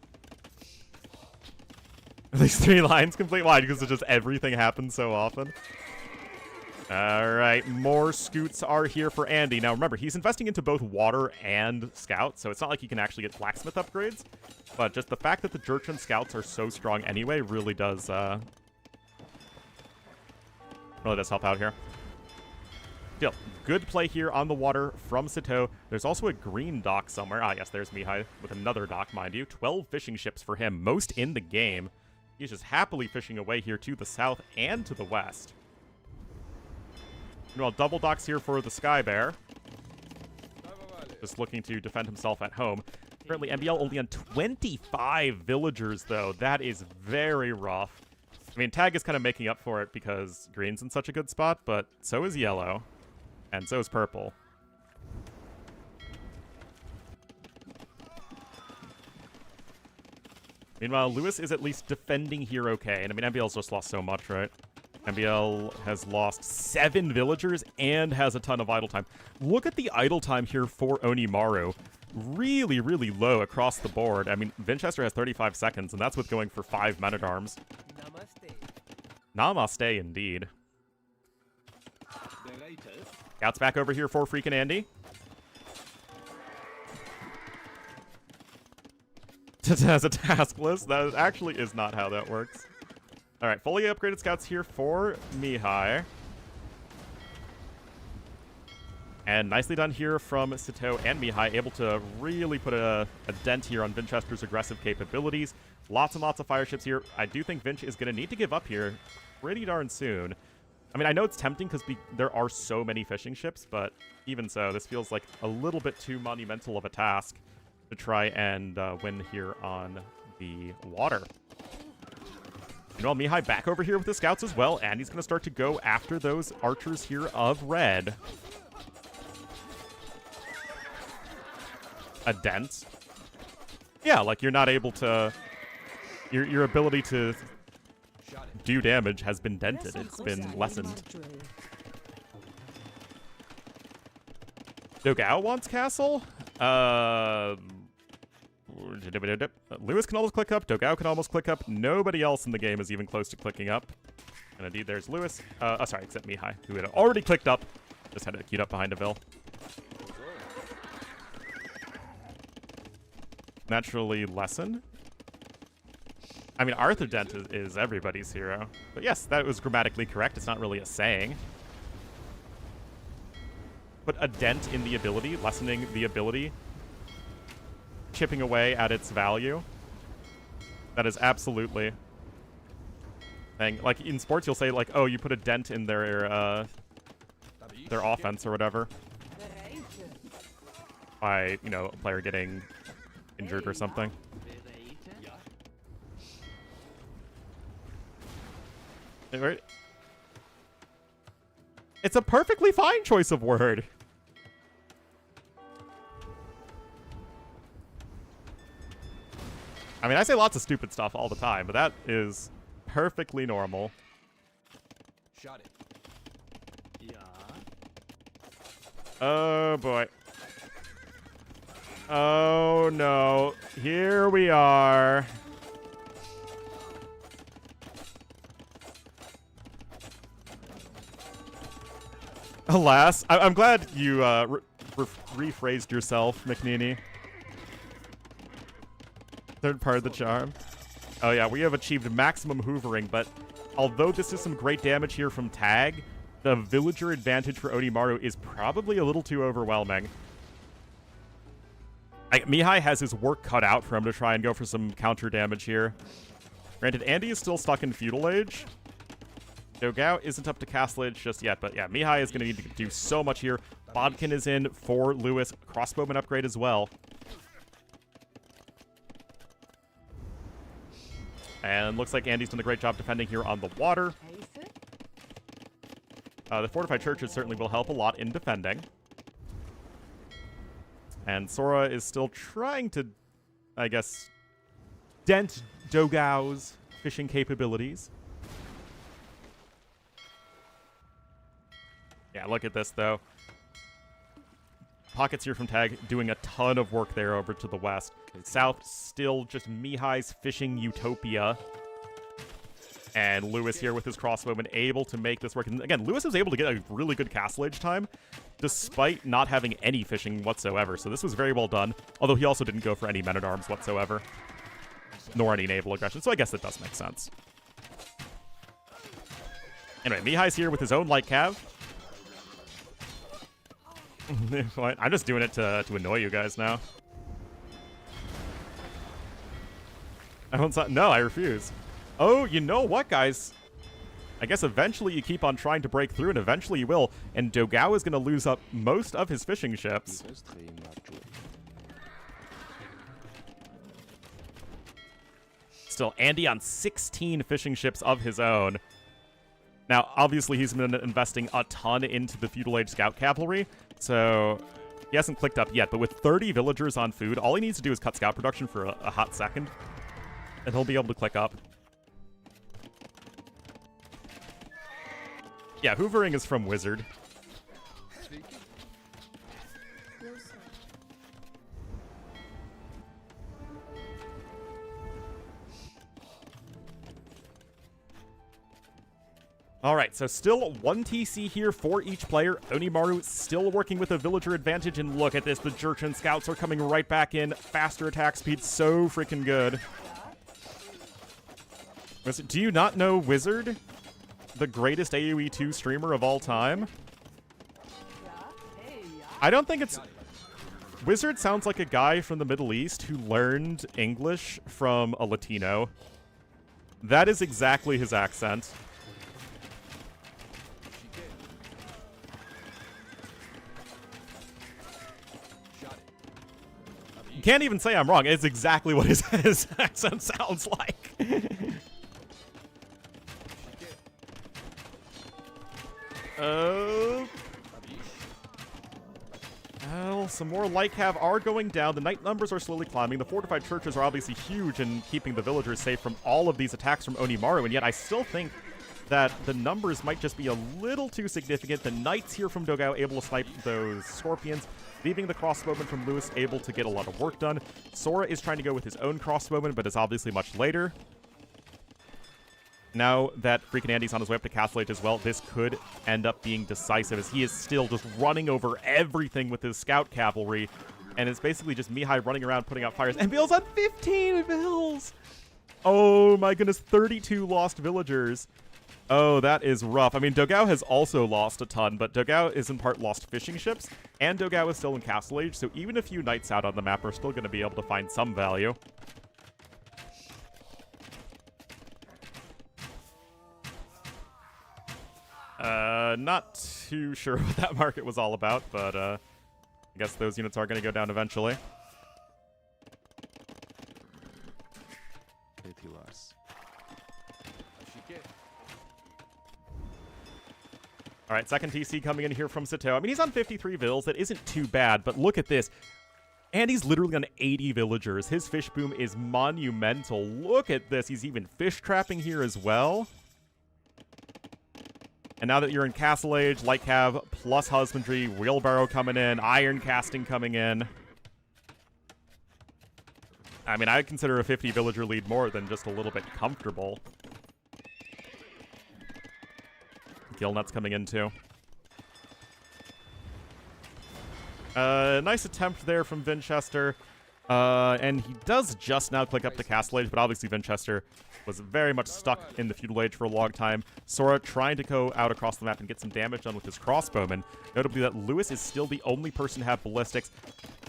These 3 lines complete wide because it's just everything happens so often. Alright, more scoots are here for Andy. Now remember, he's investing into both water and scout, so it's not like he can actually get blacksmith upgrades. But just the fact that the Jurchen scouts are so strong anyway really does help out here. Still, good play here on the water from Sato. There's also a green dock somewhere. Ah, yes, there's Mihai with another dock, mind you. 12 fishing ships for him, most in the game. He's just happily fishing away here to the south and to the west. Meanwhile, double docks here for the Sky Bear. Just looking to defend himself at home. Currently, MBL only on 25 villagers, though. That is very rough. I mean, Tag is kind of making up for it because Green's in such a good spot, but so is Yellow. And so is Purple. Meanwhile, Lewis is at least defending here okay. And I mean, MBL's just lost so much, right? MBL has lost 7 villagers and has a ton of idle time. Look at the idle time here for Onimaru. Really, really low across the board. I mean, Vinchester has 35 seconds, and that's with going for 5 men-at-arms. Namaste. Namaste, indeed. Scouts back over here for freaking Andy. As a task list, that actually is not how that works. Alright, fully upgraded scouts here for Mihai. And nicely done here from Sito and Mihai, able to really put a dent here on Vinchester's aggressive capabilities. Lots and lots of fire ships here. I do think Vinch is going to need to give up here pretty darn soon. I mean, I know it's tempting because there are so many fishing ships, but even so, this feels like a little bit too monumental of a task to try and win here on the water. Meanwhile, Mihai back over here with the scouts as well, and he's going to start to go after those archers here of red. A dent? Yeah, like you're not able to... Your ability to do damage has been dented. It's been lessened. Dogao wants castle? Lewis can almost click up. Dogao can almost click up. Nobody else in the game is even close to clicking up. And indeed, there's Lewis. Sorry, except Mihai, who had already clicked up. Just had it queued up behind a Vil. Naturally lessen. I mean, Arthur Dent is everybody's hero. But yes, that was grammatically correct. It's not really a saying. But a dent in the ability, lessening the ability, chipping away at its value. That is absolutely thing. Like in sports, you'll say like, "Oh, you put a dent in their offense or whatever," by a player getting injured or something. It's a perfectly fine choice of word. I mean, I say lots of stupid stuff all the time, but that is perfectly normal. Shot it. Yeah. Oh, boy. Oh, no. Here we are. Alas. I'm glad you rephrased yourself, McNeely. Third part of the charm. Oh yeah, we have achieved maximum hoovering, but although this is some great damage here from Tag, the villager advantage for Onimaru is probably a little too overwhelming. Mihai has his work cut out for him to try and go for some counter damage here. Granted, Andy is still stuck in Feudal Age. Dogao isn't up to Castle Age just yet, but yeah, Mihai is going to need to do so much here. Bodkin is in for Lewis. Crossbowman upgrade as well. And looks like Andy's done a great job defending here on the water. The fortified churches certainly will help a lot in defending. And Sora is still trying to, I guess, dent Dogao's fishing capabilities. Yeah, look at this, though. Pockets here from Tag doing a ton of work there over to the west. South, still just Mihai's fishing utopia. And Lewis here with his crossbowman able to make this work. And again, Lewis was able to get a really good castle age time despite not having any fishing whatsoever. So this was very well done. Although he also didn't go for any men-at-arms whatsoever. Nor any naval aggression. So I guess that does make sense. Anyway, Mihai's here with his own light cav. I'm just doing it to annoy you guys now. No, I refuse. Oh, you know what, guys? I guess eventually you keep on trying to break through, and eventually you will. And Dogao is going to lose up most of his fishing ships. Still, Andy on 16 fishing ships of his own. Now, obviously, he's been investing a ton into the Feudal Age Scout Cavalry, so he hasn't clicked up yet. But with 30 villagers on food, all he needs to do is cut scout production for a hot second, and he'll be able to click up. Yeah, hoovering is from Wizard. Alright, so still 1 TC here for each player. Onimaru still working with a villager advantage, and look at this, the Jurchen scouts are coming right back in. Faster attack speed, so freaking good. Do you not know Wizard? The greatest AoE 2 streamer of all time? I don't think it's... Wizard sounds like a guy from the Middle East who learned English from a Latino. That is exactly his accent. You can't even say I'm wrong. It's exactly what his accent sounds like. Well, some more light cav are going down. The night numbers are slowly climbing. The fortified churches are obviously huge in keeping the villagers safe from all of these attacks from Onimaru, and yet I still think that the numbers might just be a little too significant. The knights here from Dogao able to snipe those scorpions, leaving the crossbowman from Lewis able to get a lot of work done. Sora is trying to go with his own crossbowman, but is obviously much later. Now that freaking Andy's on his way up to Castle Age as well, this could end up being decisive, as he is still just running over everything with his scout cavalry. And it's basically just Mihai running around putting out fires. And Bill's on 15 vills! Oh my goodness, 32 lost villagers. Oh, that is rough. I mean, Dogao has also lost a ton, but Dogao is in part lost fishing ships, and Dogao is still in Castle Age, so even a few knights out on the map are still going to be able to find some value. Not too sure what that market was all about, but I guess those units are going to go down eventually. All right, second TC coming in here from Sato. I mean, he's on 53 vills. That isn't too bad, but look at this. And he's literally on 80 villagers. His fish boom is monumental. Look at this. He's even fish trapping here as well. And now that you're in Castle Age, Light Cav plus Husbandry, Wheelbarrow coming in, Iron Casting coming in. I mean, I consider a 50 villager lead more than just a little bit comfortable. Gill Nuts coming in too. Nice attempt there from Vinchester. And he does just now click up to Castle Age, but obviously Vinchester was very much stuck in the Feudal Age for a long time. Sora trying to go out across the map and get some damage done with his crossbowman. Notably that Lewis is still the only person to have ballistics.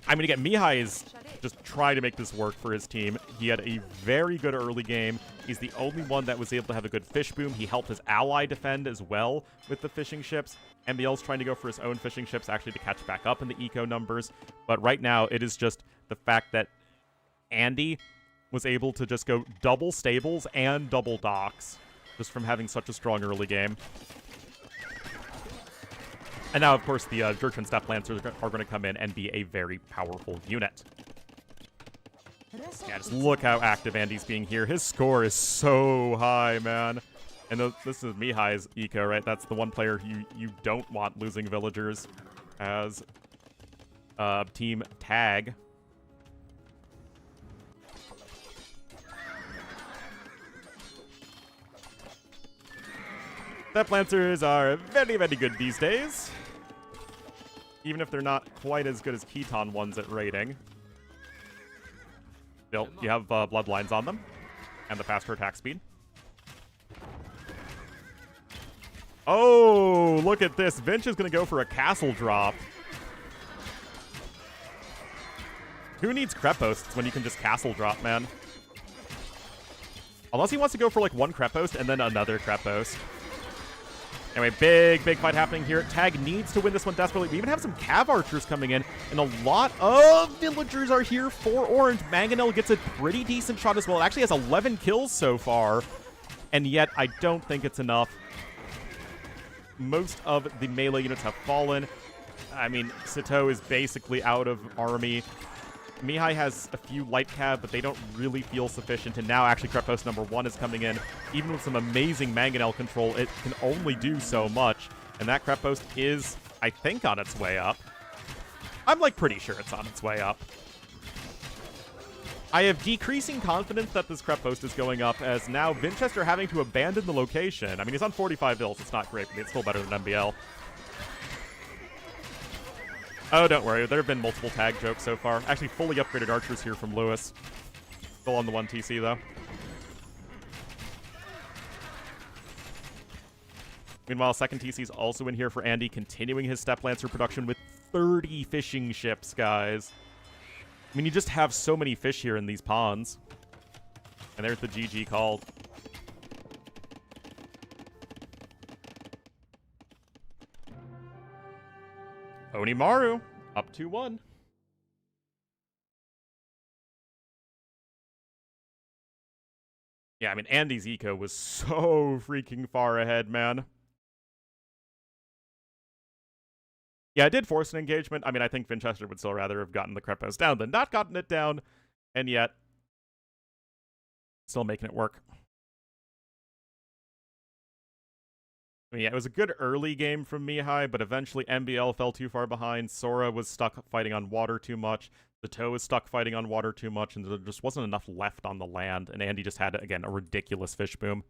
I mean, again, Mihai is just trying to make this work for his team. He had a very good early game. He's the only one that was able to have a good fish boom. He helped his ally defend as well with the fishing ships. MBL's trying to go for his own fishing ships actually to catch back up in the eco numbers. But right now, it is just the fact that Andy was able to just go double stables and double docks just from having such a strong early game. And now, of course, the Jurchen Step Lancers are going to come in and be a very powerful unit. Yeah, just look how active Andy's being here. His score is so high, man. And this is Mihai's eco, right? That's the one player you don't want losing villagers as Team Tag. Step Lancers are very, very good these days. Even if they're not quite as good as Keton ones at raiding. Still, you have bloodlines on them. And the faster attack speed. Oh, look at this. Vinch is going to go for a castle drop. Who needs Creposts when you can just castle drop, man? Unless he wants to go for like one Crepost and then another Crepost. Anyway, big fight happening here. Tag needs to win this one desperately. We even have some Cav Archers coming in, and a lot of villagers are here for Orange. Mangonel gets a pretty decent shot as well. It actually has 11 kills so far, and yet I don't think it's enough. Most of the melee units have fallen. I mean, Sato is basically out of army. Mihai has a few light cav, but they don't really feel sufficient. And now actually Crepost number 1 is coming in. Even with some amazing Mangonel control, it can only do so much. And that Crepost is, I think, on its way up. I'm like pretty sure it's on its way up. I have decreasing confidence that this Crepost is going up, as now Vinchester having to abandon the location. I mean, he's on 45 vills. It's not great, but it's still better than MBL. Oh, don't worry. There have been multiple tag jokes so far. Actually, fully upgraded archers here from Lewis. Still on the 1 TC, though. Meanwhile, second TC is also in here for Andy, continuing his Step Lancer production with 30 fishing ships, guys. I mean, you just have so many fish here in these ponds. And there's the GG called. Onimaru, up 2-1. Yeah, I mean, Andy's eco was so freaking far ahead, man. Yeah, I did force an engagement. I mean, I think Vinchester would still rather have gotten the Krepos down than not gotten it down. And yet, still making it work. I mean, yeah, it was a good early game from Mihai, but eventually MBL fell too far behind. Sora was stuck fighting on water too much. The Toe was stuck fighting on water too much, and there just wasn't enough left on the land. And Andy just had, again, a ridiculous fish boom.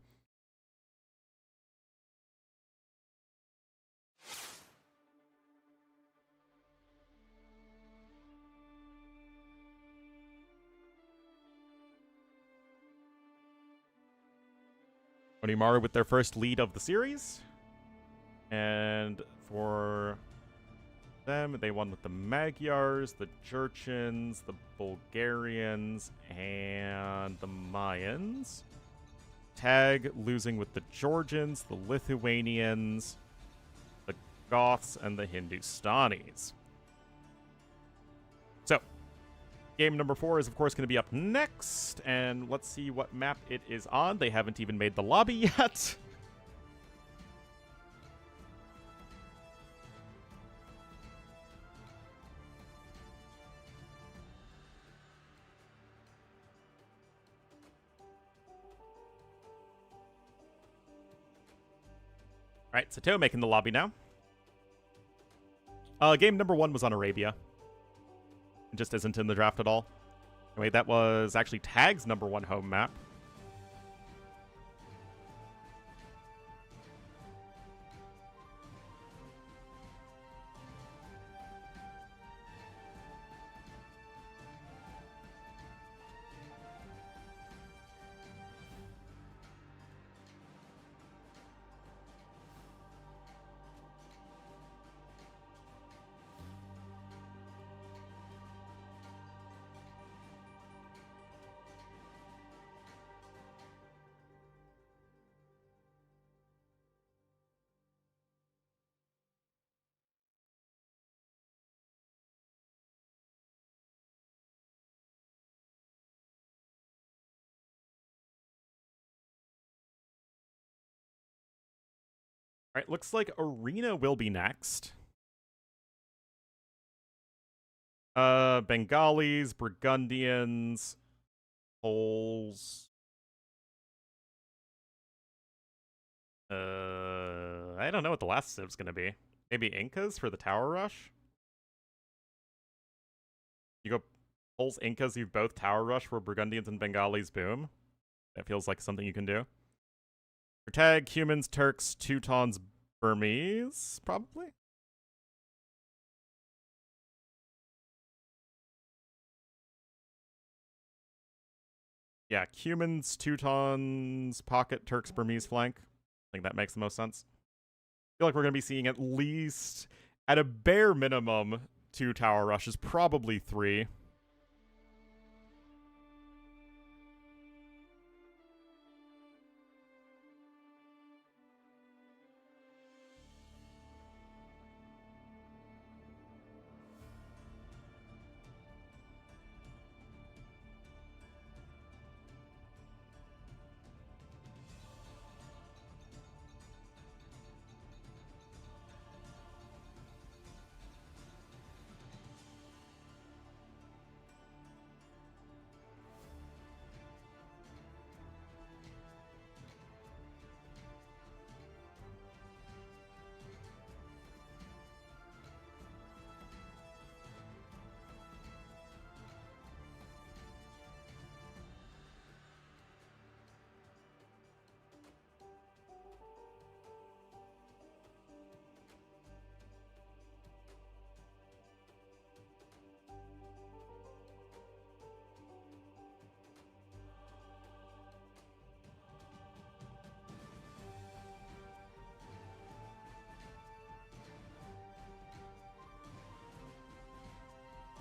Onimaru with their first lead of the series. And for them, they won with the Magyars, the Jurchens, the Bulgarians, and the Mayans. Tag losing with the Georgians, the Lithuanians, the Goths, and the Hindustanis. So, game number 4 is, of course, going to be up next, and let's see what map it is on. They haven't even made the lobby yet. All right, Sato making the lobby now. Game number 1 was on Arabia. It just isn't in the draft at all. Wait, that was actually Tag's number 1 home map. All right, looks like Arena will be next. Bengalis, Burgundians, Poles. I don't know what the last civ's gonna be. Maybe Incas for the Tower Rush? You go Poles, Incas, you both Tower Rush for Burgundians and Bengalis, boom. That feels like something you can do. For Tag, humans, Turks, Teutons, Burmese, probably? Yeah, humans, Teutons, Pocket, Turks, Burmese flank. I think that makes the most sense. I feel like we're going to be seeing at least, at a bare minimum, 2 Tower Rushes, probably 3.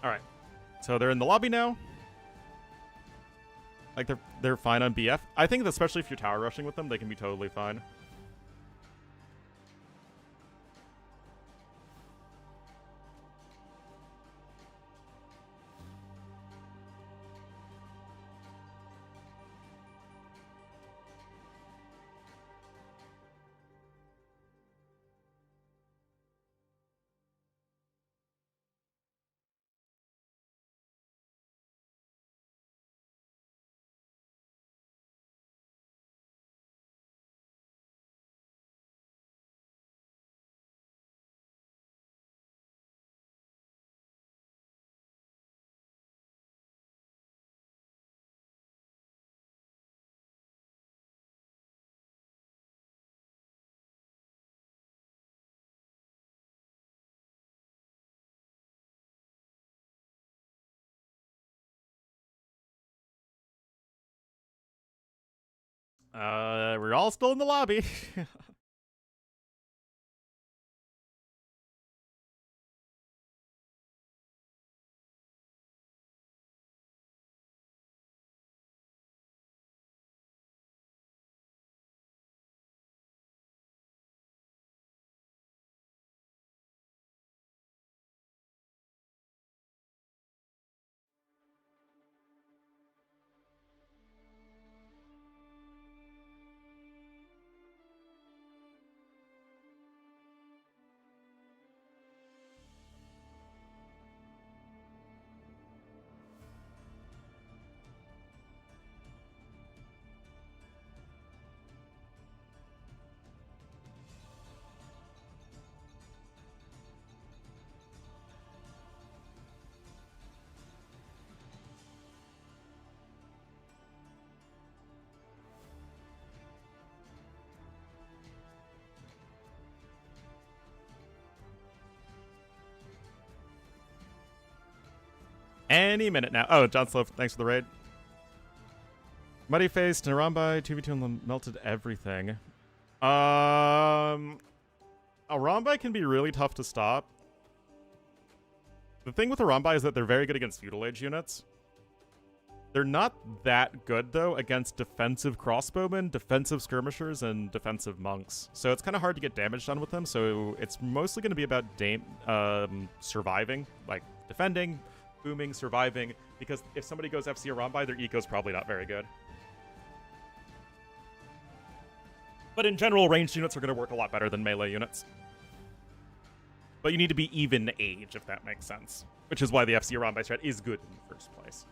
All right. So they're in the lobby now. Like they're fine on BF. I think that especially if you're tower rushing with them, they can be totally fine. We're all still in the lobby. Any minute now. Oh, John Slope, thanks for the raid. Muddy faced Narambai 2v2 and melted everything. Arambai can be really tough to stop. The thing with Arambai is that they're very good against feudal age units. They're not that good, though, against defensive crossbowmen, defensive skirmishers, and defensive monks. So it's kind of hard to get damage done with them, so it's mostly going to be about surviving, like defending, booming, surviving, because if somebody goes FC Arambai, their eco's probably not very good. But in general, ranged units are going to work a lot better than melee units. But you need to be even age, if that makes sense. Which is why the FC Arambai strat is good in the first place.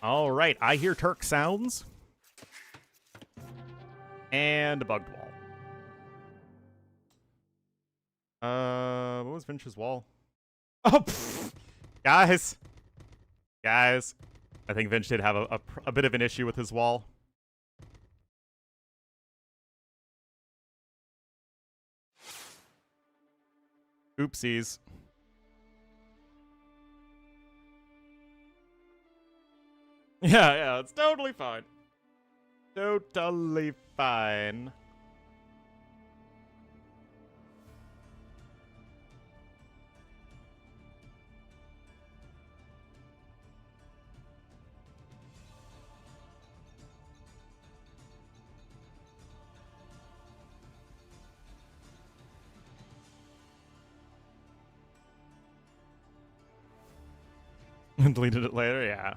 All right, I hear Turk sounds. And a bugged wall. What was Vinch's wall? Oh, pfft. Guys. Guys. I think Vinch did have a bit of an issue with his wall. Oopsies. Yeah, it's totally fine. Totally fine. Deleted it later, yeah.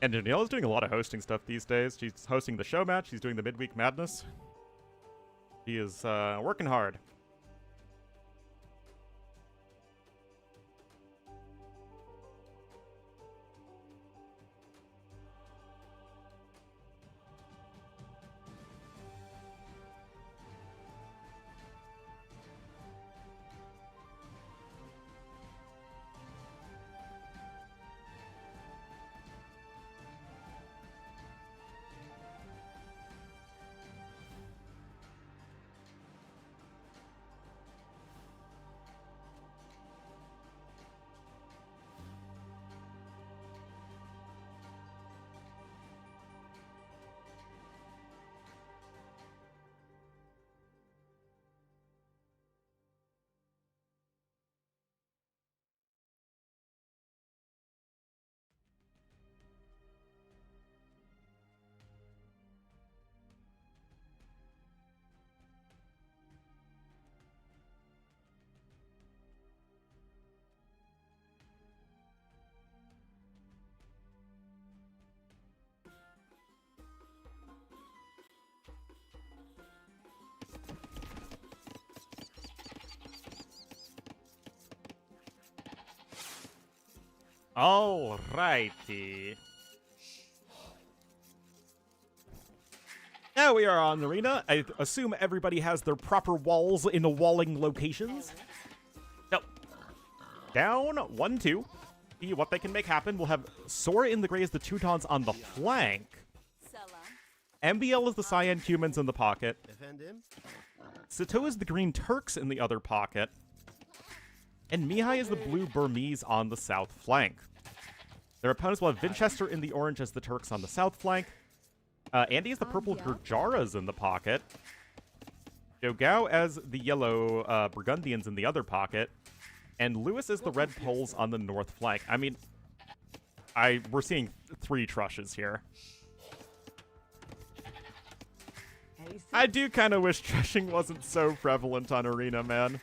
And Daniela's doing a lot of hosting stuff these days. She's hosting the Showmatch. She's doing the Midweek Madness. She is working hard. Alrighty. Now we are on the arena. I assume everybody has their proper walls in the walling locations. No. Down 1-2. See what they can make happen. We'll have Sora in the gray as the Teutons on the flank. MBL is the Cyan Humans in the pocket. Sato is the Green Turks in the other pocket. And Mihai is the blue Burmese on the south flank. Their opponents will have Vinchester in the orange as the Turks on the south flank. Andy is the purple Gurjaras in the pocket. Dogao as the yellow Burgundians in the other pocket. And Lewis is the red Poles on the north flank. I mean, we're seeing 3 Trushes here. I do kind of wish Trushing wasn't so prevalent on Arena, man.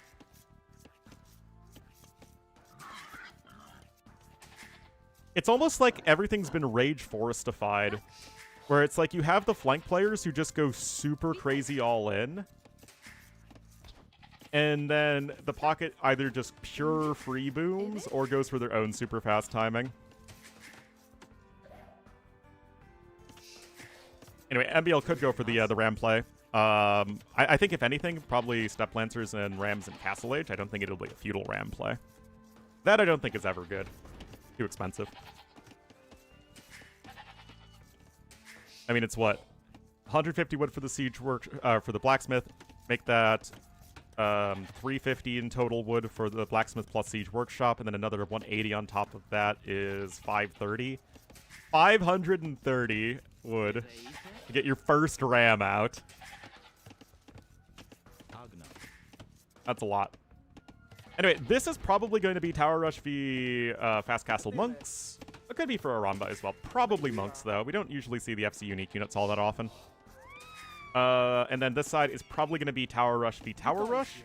It's almost like everything's been Rage Forestified, where it's like you have the flank players who just go super crazy all in, and then the pocket either just pure free booms or goes for their own super fast timing. Anyway, MBL could go for the Ram play. I think if anything, probably Step Lancers and Rams and Castle Age. I don't think it'll be a feudal Ram play. That I don't think is ever good. Too expensive. I mean, it's what? 150 wood for the siege work, for the blacksmith. Make that 350 in total wood for the blacksmith plus siege workshop, and then another 180 on top of that is 530. 530 wood to get your first ram out. That's a lot. Anyway, this is probably going to be Tower Rush v Fast Castle Monks. It could be for Aramba as well. Probably Monks, though. We don't usually see the FC unique units all that often. And then this side is probably going to be Tower Rush v Tower Rush.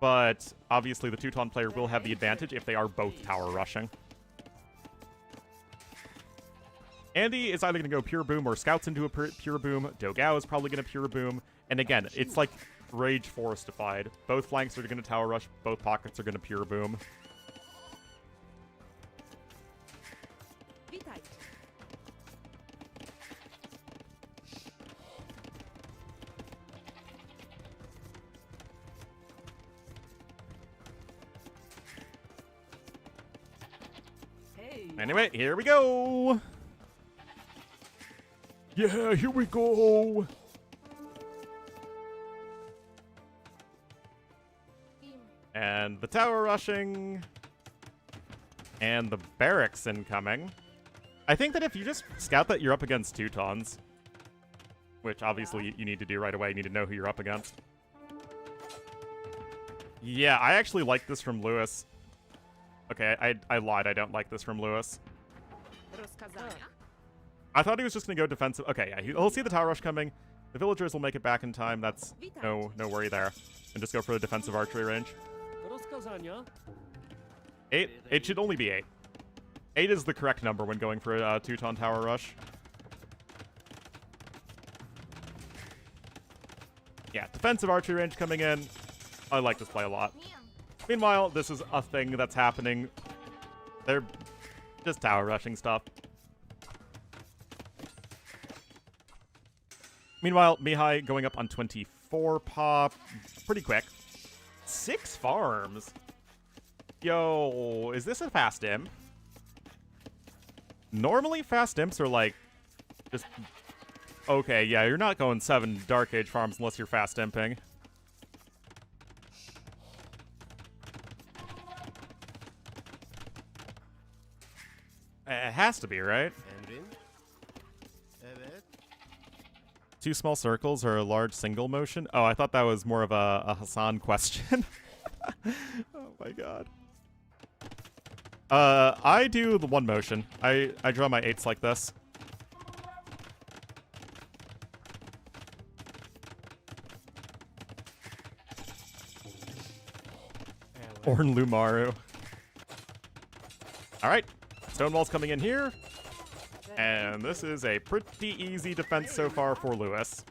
But obviously the Teuton player will have the advantage if they are both Tower Rushing. Andy is either going to go Pure Boom or Scouts into a Pure Boom. Dogao is probably going to Pure Boom. And again, it's like Rage Forestified. Both flanks are going to Tower Rush. Both pockets are going to Pure Boom. Anyway, here we go. Yeah, here we go. And the tower rushing. And the barracks incoming. I think that if you just scout that you're up against Teutons, which obviously you need to do right away, you need to know who you're up against. Yeah, I actually like this from Lewis. Okay, I lied. I don't like this from Lewis. I thought he was just going to go defensive. Okay, yeah, he'll see the tower rush coming. The villagers will make it back in time. That's no worry there. And just go for the defensive archery range. 8? It should only be 8. 8 is the correct number when going for a Teuton tower rush. Yeah, defensive archery range coming in. I like this play a lot. Meanwhile, this is a thing that's happening. They're just tower rushing stuff. Meanwhile, Mihai going up on 24 pop. Pretty quick. 6 farms. Yo, is this a fast imp? Normally, fast imps are like just... Okay, yeah, you're not going 7 Dark Age farms unless you're fast imping. It has to be, right? 2 small circles or a large single motion? Oh, I thought that was more of a Hassan question. Oh my god. I do the 1 motion. I draw my 8s like this. Ornlu Maru. Alright. Stonewall's coming in here. And this is a pretty easy defense so far for Lewis.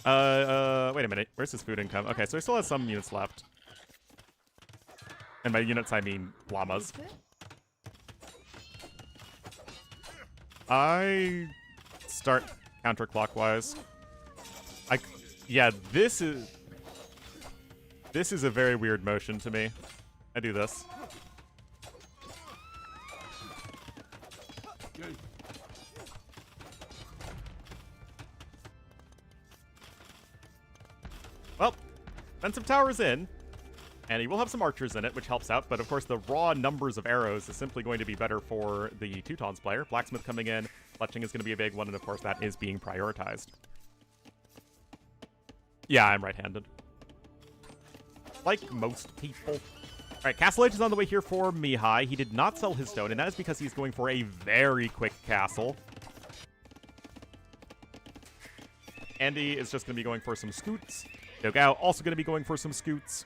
Wait a minute. Where's his food income? Okay, so he still has some units left. And by units, I mean llamas. I start counterclockwise. Yeah, this is a very weird motion to me. I do this. Well, defensive tower's in, and he will have some archers in it, which helps out, but of course the raw numbers of arrows is simply going to be better for the Teutons player. Blacksmith coming in, fletching is going to be a big one, and of course that is being prioritized. Yeah, I'm right-handed. Like most people. Alright, Castle Age is on the way here for Mihai. He did not sell his stone, and that is because he's going for a very quick castle. Andy is just going to be going for some scoots. Dogao also going to be going for some scoots.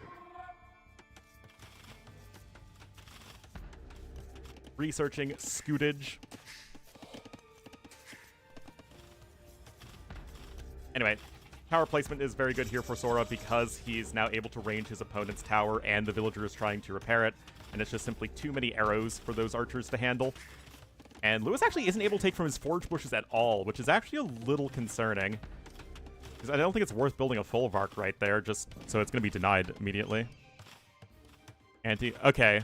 Researching scootage. Anyway, tower placement is very good here for Sora because he's now able to range his opponent's tower and the villager is trying to repair it. And it's just simply too many arrows for those archers to handle. And Lewis actually isn't able to take from his forge bushes at all, which is actually a little concerning. Because I don't think it's worth building a full Vark right there, just so it's going to be denied immediately. Okay.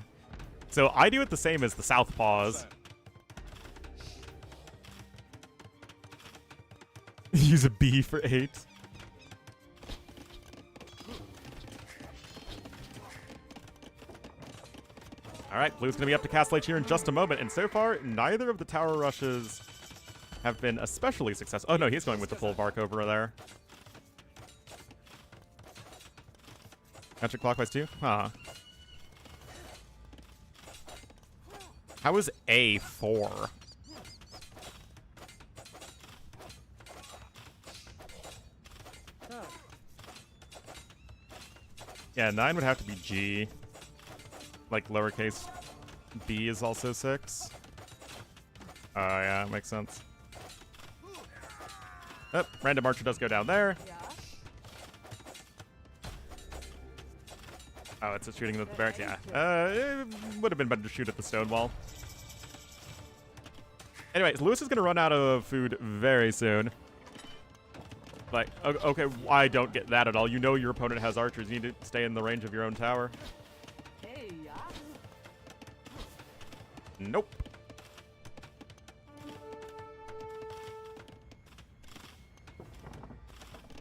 So I do it the same as the Southpaws. Use a B for 8. Alright, Blue's going to be up to Castle Age here in just a moment, and so far, neither of the tower rushes have been especially successful. Oh no, he's going with the full Vark over there. Counterclockwise too? Huh. How is A4? Yeah, 9 would have to be G. Like, lowercase b is also 6. Oh, yeah, it makes sense. Oh, random archer does go down there. Oh, it's just shooting at the barracks? Yeah. It would have been better to shoot at the stone wall. Anyways, Lewis is going to run out of food very soon. Like, okay, I don't get that at all. You know your opponent has archers. You need to stay in the range of your own tower. Nope.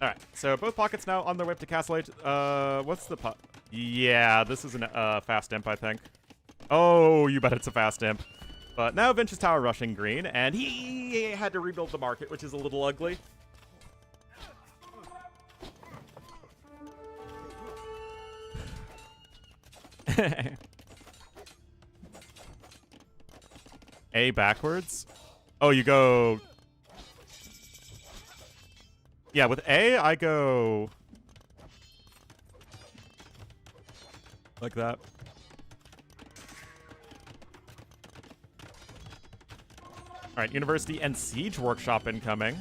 Alright, so both pockets now on their way up to Castle Age. What's the Yeah, this is a fast imp, I think. Oh, you bet it's a fast imp. But now Vinch is tower rushing green, and he had to rebuild the market, which is a little ugly. A backwards? Oh, you go... Yeah, with A, I go... like that. All right, University and Siege Workshop incoming.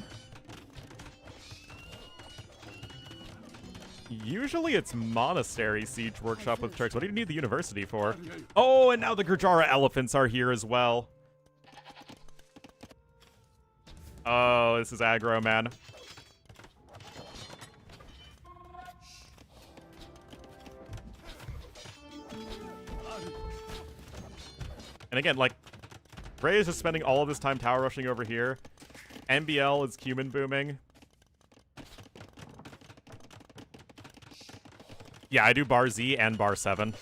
Usually it's Monastery Siege Workshop with Turks. What do you need the University for? Oh, and now the Gurjara Elephants are here as well. Oh, this is aggro, man. And again, like, Ray is just spending all of his time tower rushing over here. MBL is Cumin booming. Yeah, I do bar Z and bar 7.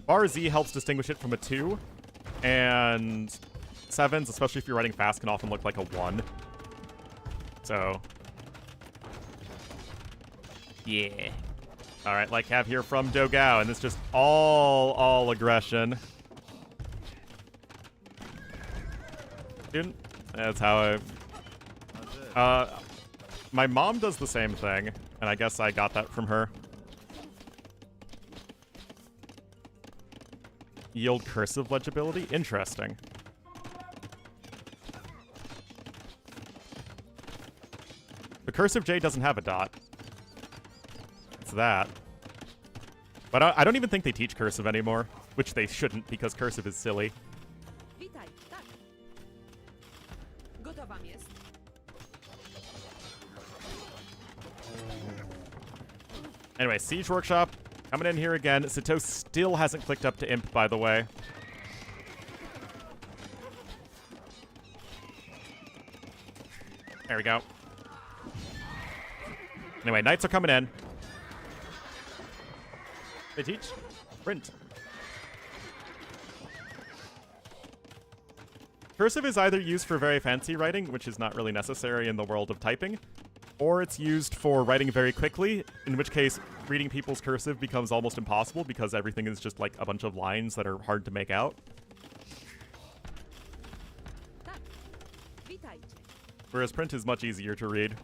Bar Z helps distinguish it from a 2, and 7s, especially if you're writing fast, can often look like a 1. So, yeah. All right, like have here from Dogao, and it's just all aggression. Dude, that's how my mom does the same thing, and I guess I got that from her. Yield cursive legibility? Interesting. The cursive J doesn't have a dot. It's that. But I don't even think they teach cursive anymore, which they shouldn't because cursive is silly. Anyway, Siege Workshop coming in here again. Sato still hasn't clicked up to Imp, by the way. There we go. Anyway, Knights are coming in. They teach Print. Cursive is either used for very fancy writing, which is not really necessary in the world of typing, or it's used for writing very quickly, in which case reading people's cursive becomes almost impossible because everything is just like a bunch of lines that are hard to make out. Whereas print is much easier to read.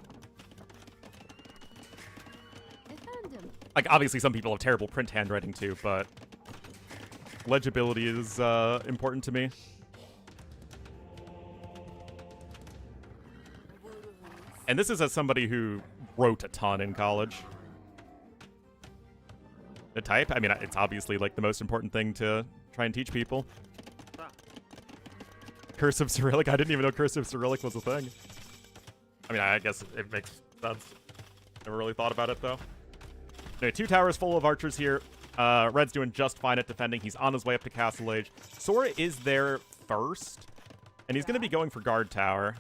Like, obviously some people have terrible print handwriting too, but legibility is important to me. And this is as somebody who wrote a ton in college. The type, I mean, it's obviously like the most important thing to try and teach people. Cursive Cyrillic? I didn't even know cursive Cyrillic was a thing. I mean, I guess it makes sense. Never really thought about it, though. Anyway, 2 towers full of archers here. Red's doing just fine at defending. He's on his way up to Castle Age. Sora is there first, and he's going to be going for guard tower.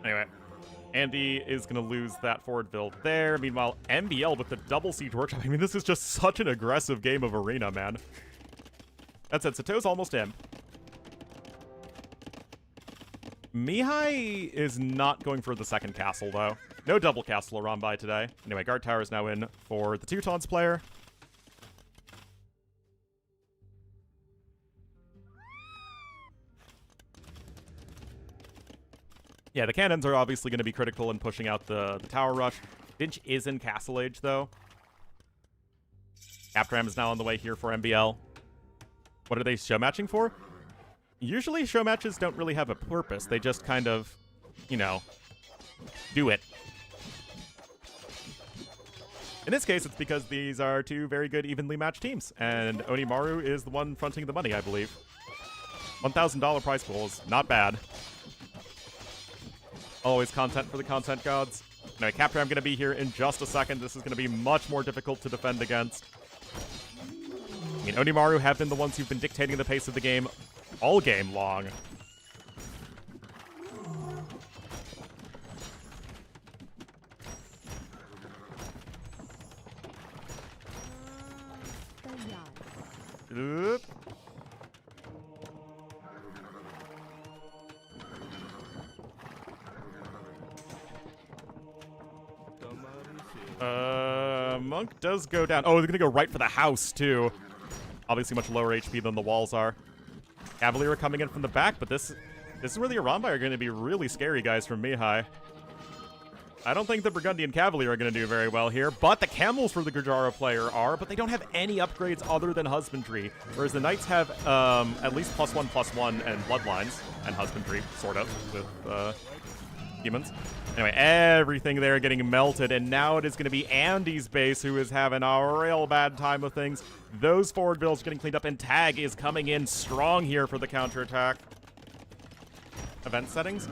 Anyway, Andy is going to lose that forward build there. Meanwhile, MBL with the double siege workshop. I mean, this is just such an aggressive game of Arena, man. That said, Sato's almost in. Mihai is not going for the second castle, though. No double castle Arambai today. Anyway, guard tower is now in for the Teutons player. Yeah, the cannons are obviously going to be critical in pushing out the tower rush. Finch is in Castle Age, though. Captram is now on the way here for MBL. What are they show matching for? Usually show matches don't really have a purpose. They just kind of, you know, do it. In this case, it's because these are 2 very good evenly matched teams, and Onimaru is the one fronting the money, I believe. $1,000 prize pool is not bad. Always content for the content gods. Anyway, Captram going to be here in just a second. This is going to be much more difficult to defend against. I mean, Onimaru have been the ones who've been dictating the pace of the game all game long. Oop. Monk does go down. Oh, they're going to go right for the house, too. Obviously much lower HP than the walls are. Cavalier coming in from the back, but this is where the Arambai are going to be really scary, guys, from Mihai. I don't think the Burgundian Cavalry are going to do very well here, but the Camels for the Gurjara player are, but they don't have any upgrades other than Husbandry, whereas the Knights have at least +1/+1 and Bloodlines, and Husbandry, sort of, with humans. Anyway, everything there getting melted, and now it is going to be Andy's base who is having a real bad time with things. Those forward builds getting cleaned up, and Tag is coming in strong here for the counterattack. Event settings?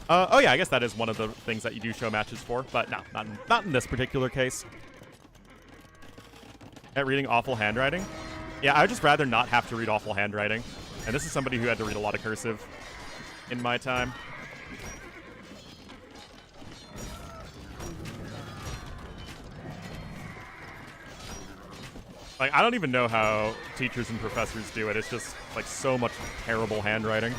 Oh yeah, I guess that is one of the things that you do show matches for, but no, not in this particular case. At reading awful handwriting? Yeah, I'd just rather not have to read awful handwriting. And this is somebody who had to read a lot of cursive in my time. Like, I don't even know how teachers and professors do it. It's just, like, so much terrible handwriting.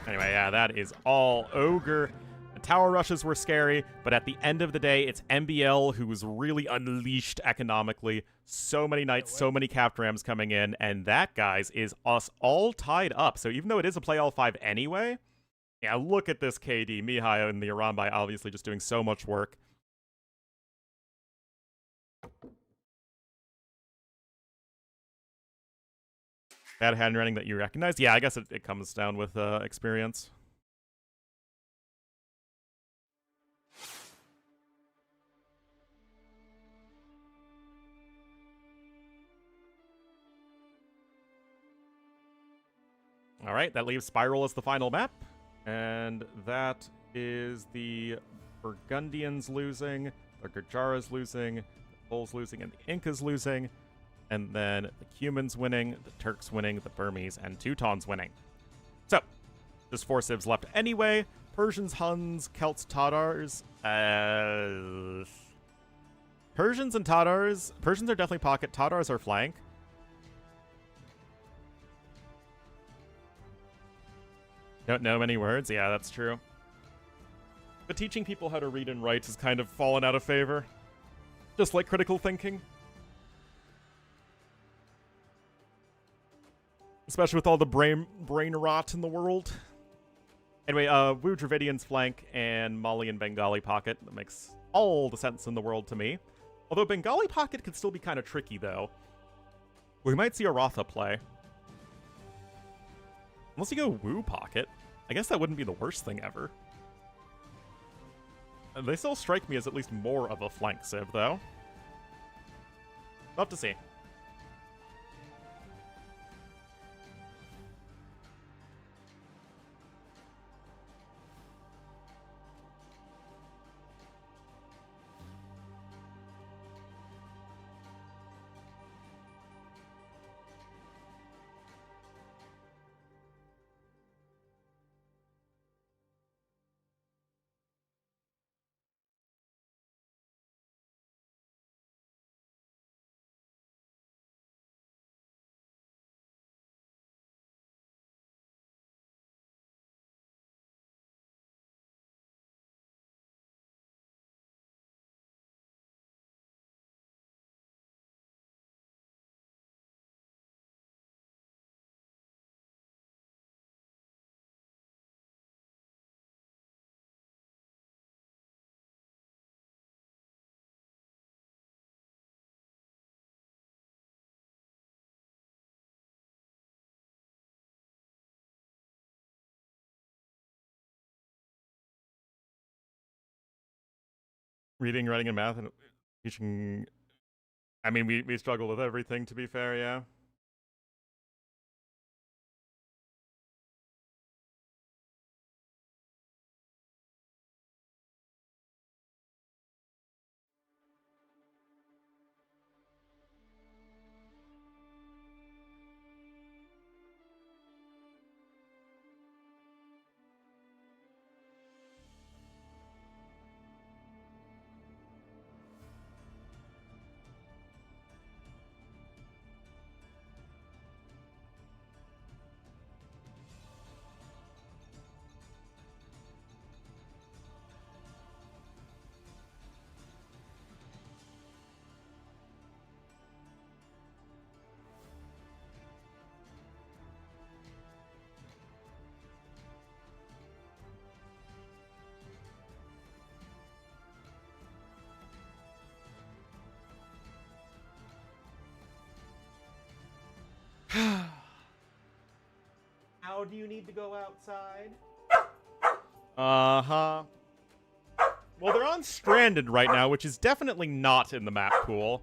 Anyway, yeah, that is all Ogre. The tower rushes were scary, but at the end of the day, it's MBL who was really unleashed economically. So many Knights, so many Capped Rams coming in, and that, guys, is us all tied up. So even though it is a play L5 anyway, yeah, look at this KD. Mihai and the Arambai obviously just doing so much work. Bad handwriting that you recognize? Yeah, I guess it comes down with experience. All right, that leaves Spiral as the final map. And that is the Burgundians losing, the Gurjaras losing, the Poles losing, and the Incas losing. And then the Cumans winning, the Turks winning, the Burmese, and Teutons winning. So, there's 4 civs left anyway. Persians, Huns, Celts, Tatars. Persians and Tatars. Persians are definitely pocket. Tatars are flank. Don't know many words? Yeah, that's true. But teaching people how to read and write has kind of fallen out of favor. Just like critical thinking. Especially with all the brain rot in the world. Anyway, Wu Dravidian's flank and Mali and Bengali pocket. That makes all the sense in the world to me. Although Bengali pocket could still be kind of tricky, though. We might see a Ratha play. Unless you go Wu pocket. I guess that wouldn't be the worst thing ever. They still strike me as at least more of a flank civ, though. Love to see. Reading, writing, and math, and teaching. I mean, we struggle with everything, to be fair, yeah. Now do you need to go outside? Uh-huh. Well, they're on Stranded right now, which is definitely not in the map pool.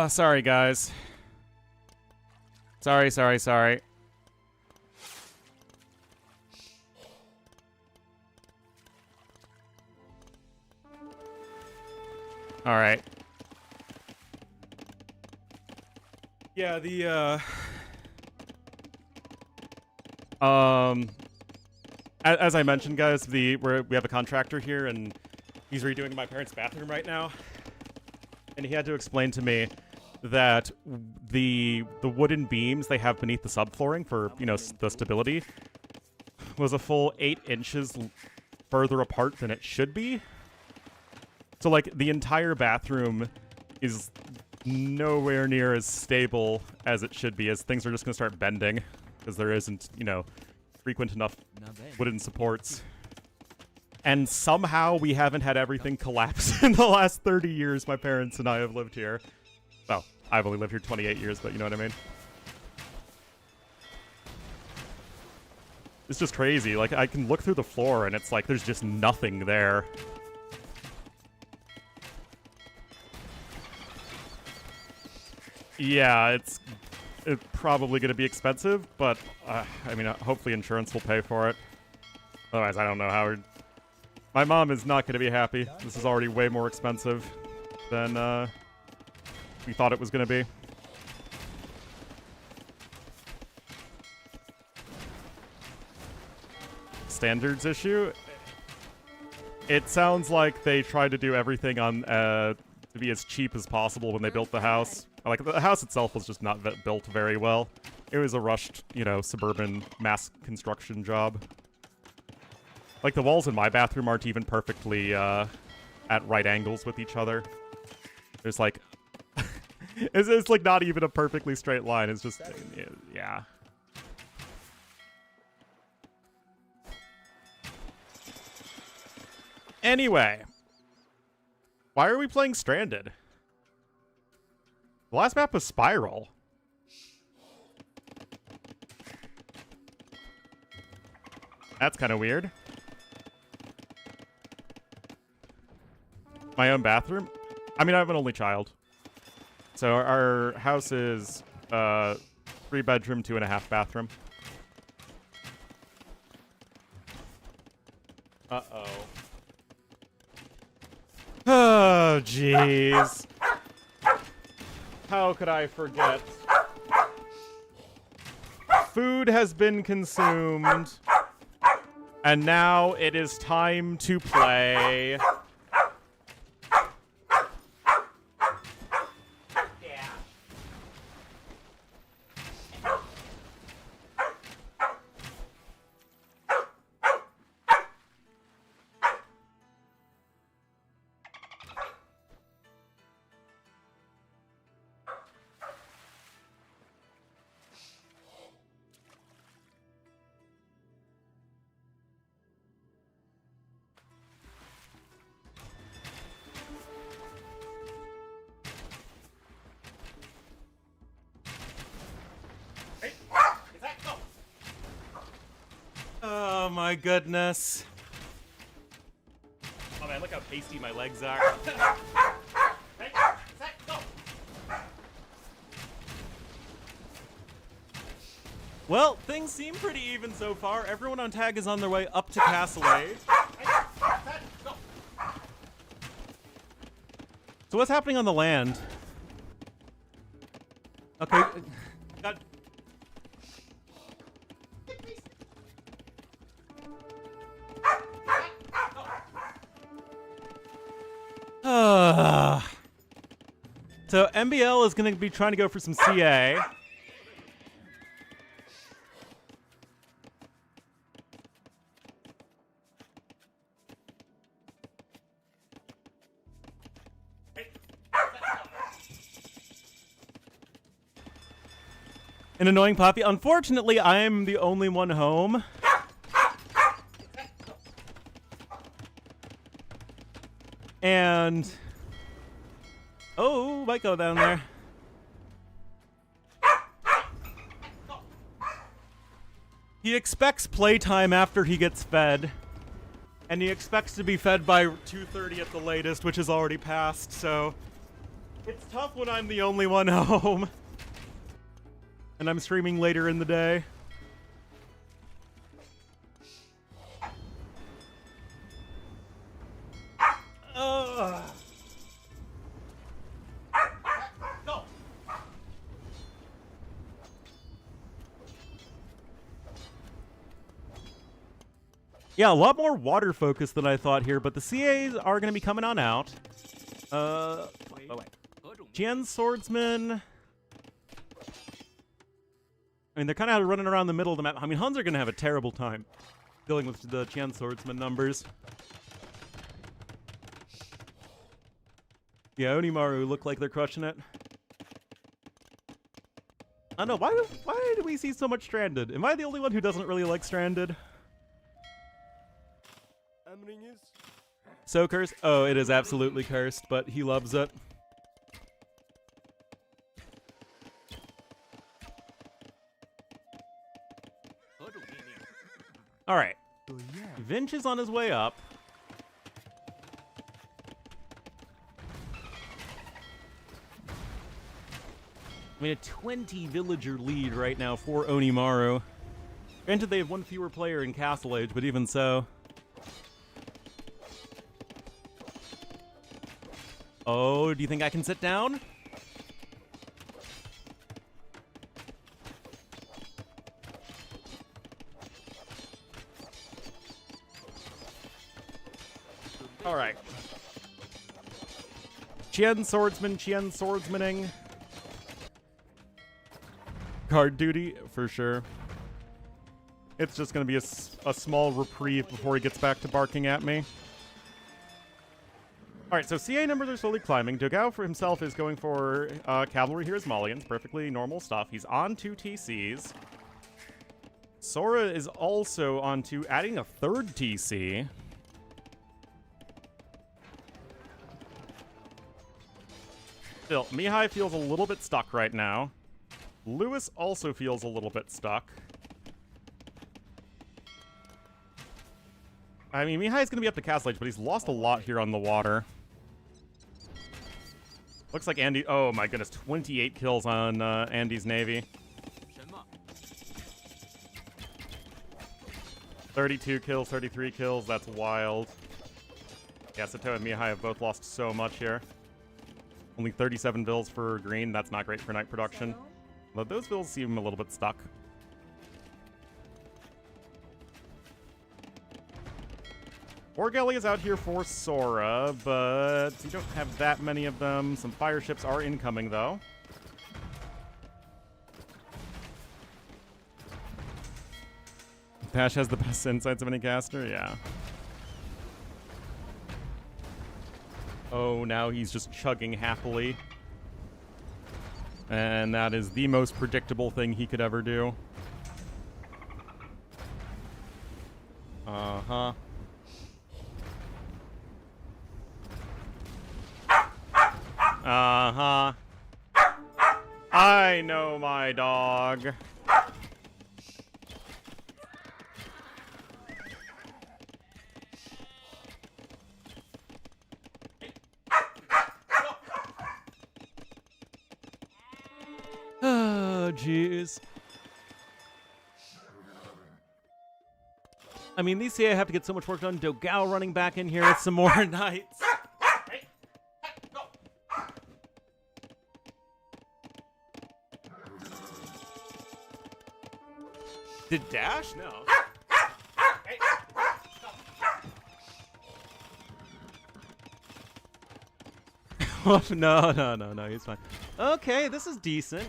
Sorry, guys. Sorry. All right. Yeah, as I mentioned, guys, we have a contractor here, and he's redoing my parents' bathroom right now. And he had to explain to me that the wooden beams they have beneath the subflooring for, you know, the stability was a full 8 inches further apart than it should be. So, like, the entire bathroom is nowhere near as stable as it should be, as things are just going to start bending because there isn't, you know, frequent enough wooden supports. And somehow we haven't had everything collapse in the last 30 years my parents and I have lived here. Well, I've only lived here 28 years, but you know what I mean? It's just crazy. Like, I can look through the floor and it's like there's just nothing there. Yeah, it's probably going to be expensive, but I mean, hopefully insurance will pay for it. Otherwise, I don't know how. My mom is not going to be happy. This is already way more expensive than we thought it was going to be. Standards issue? It sounds like they tried to do everything on to be as cheap as possible when they built the house. Like, the house itself was just not built very well. It was a rushed, you know, suburban mass construction job. Like, the walls in my bathroom aren't even perfectly at right angles with each other. There's like... it's like not even a perfectly straight line. It's just... yeah. Anyway. Why are we playing Stranded? The last map was Spiral. That's kind of weird. My own bathroom? I mean, I have an only child. So our house is 3-bedroom, 2.5 bathroom. Uh-oh. Oh, jeez. How could I forget? Food has been consumed. And now it is time to play. Oh my goodness. Oh man, look how pasty my legs are. Well, things seem pretty even so far. Everyone on tag is on their way up to Castle Age. So what's happening on the land? Okay. Got... So MBL is going to be trying to go for some CA. An annoying Poppy. Unfortunately, I'm the only one home. And... oh, might go down there. He expects playtime after he gets fed. And he expects to be fed by 2:30 at the latest, which is already passed, so... It's tough when I'm the only one home. And I'm streaming later in the day. Go. Yeah, a lot more water focus than I thought here, but the CAs are going to be coming on out. Oh wait. Jian Swordsman. I mean, they're kind of running around the middle of the map. I mean, Huns are going to have a terrible time dealing with the Qian Swordsman numbers. Yeah, Onimaru look like they're crushing it. I don't know, why do we see so much Stranded? Am I the only one who doesn't really like Stranded? So cursed? Oh, it is absolutely cursed, but he loves it. Alright. Vinch is on his way up. I mean, a 20 villager lead right now for Onimaru. Granted, they have one fewer player in Castle Age, but even so. Oh, do you think I can sit down? All right. Qian swordsmaning. Guard duty, for sure. It's just going to be a small reprieve before he gets back to barking at me. All right, so CA numbers are slowly climbing. Dogao for himself is going for cavalry here as Malians. Perfectly normal stuff. He's on 2 TCs. Sora is also on to adding a 3rd TC. Still, Mihai feels a little bit stuck right now. Lewis also feels a little bit stuck. I mean, Mihai's going to be up to Castle Age, but he's lost a lot here on the water. Looks like Andy... Oh, my goodness. 28 kills on Andy's Navy. 32 kills, 33 kills. That's wild. Yeah, Sato and Mihai have both lost so much here. Only 37 bills for green. That's not great for night production. But those bills seem a little bit stuck. Orgelli is out here for Sora, but you don't have that many of them. Some fire ships are incoming, though. Pash has the best insights of any caster? Yeah. Oh, now he's just chugging happily. And that is the most predictable thing he could ever do. Uh-huh. Uh-huh. I know my dog. Oh, jeez. I mean, these CA have to get so much work done. Dogao running back in here with some more knights. Did Dash? No. No, he's fine. Okay, this is decent.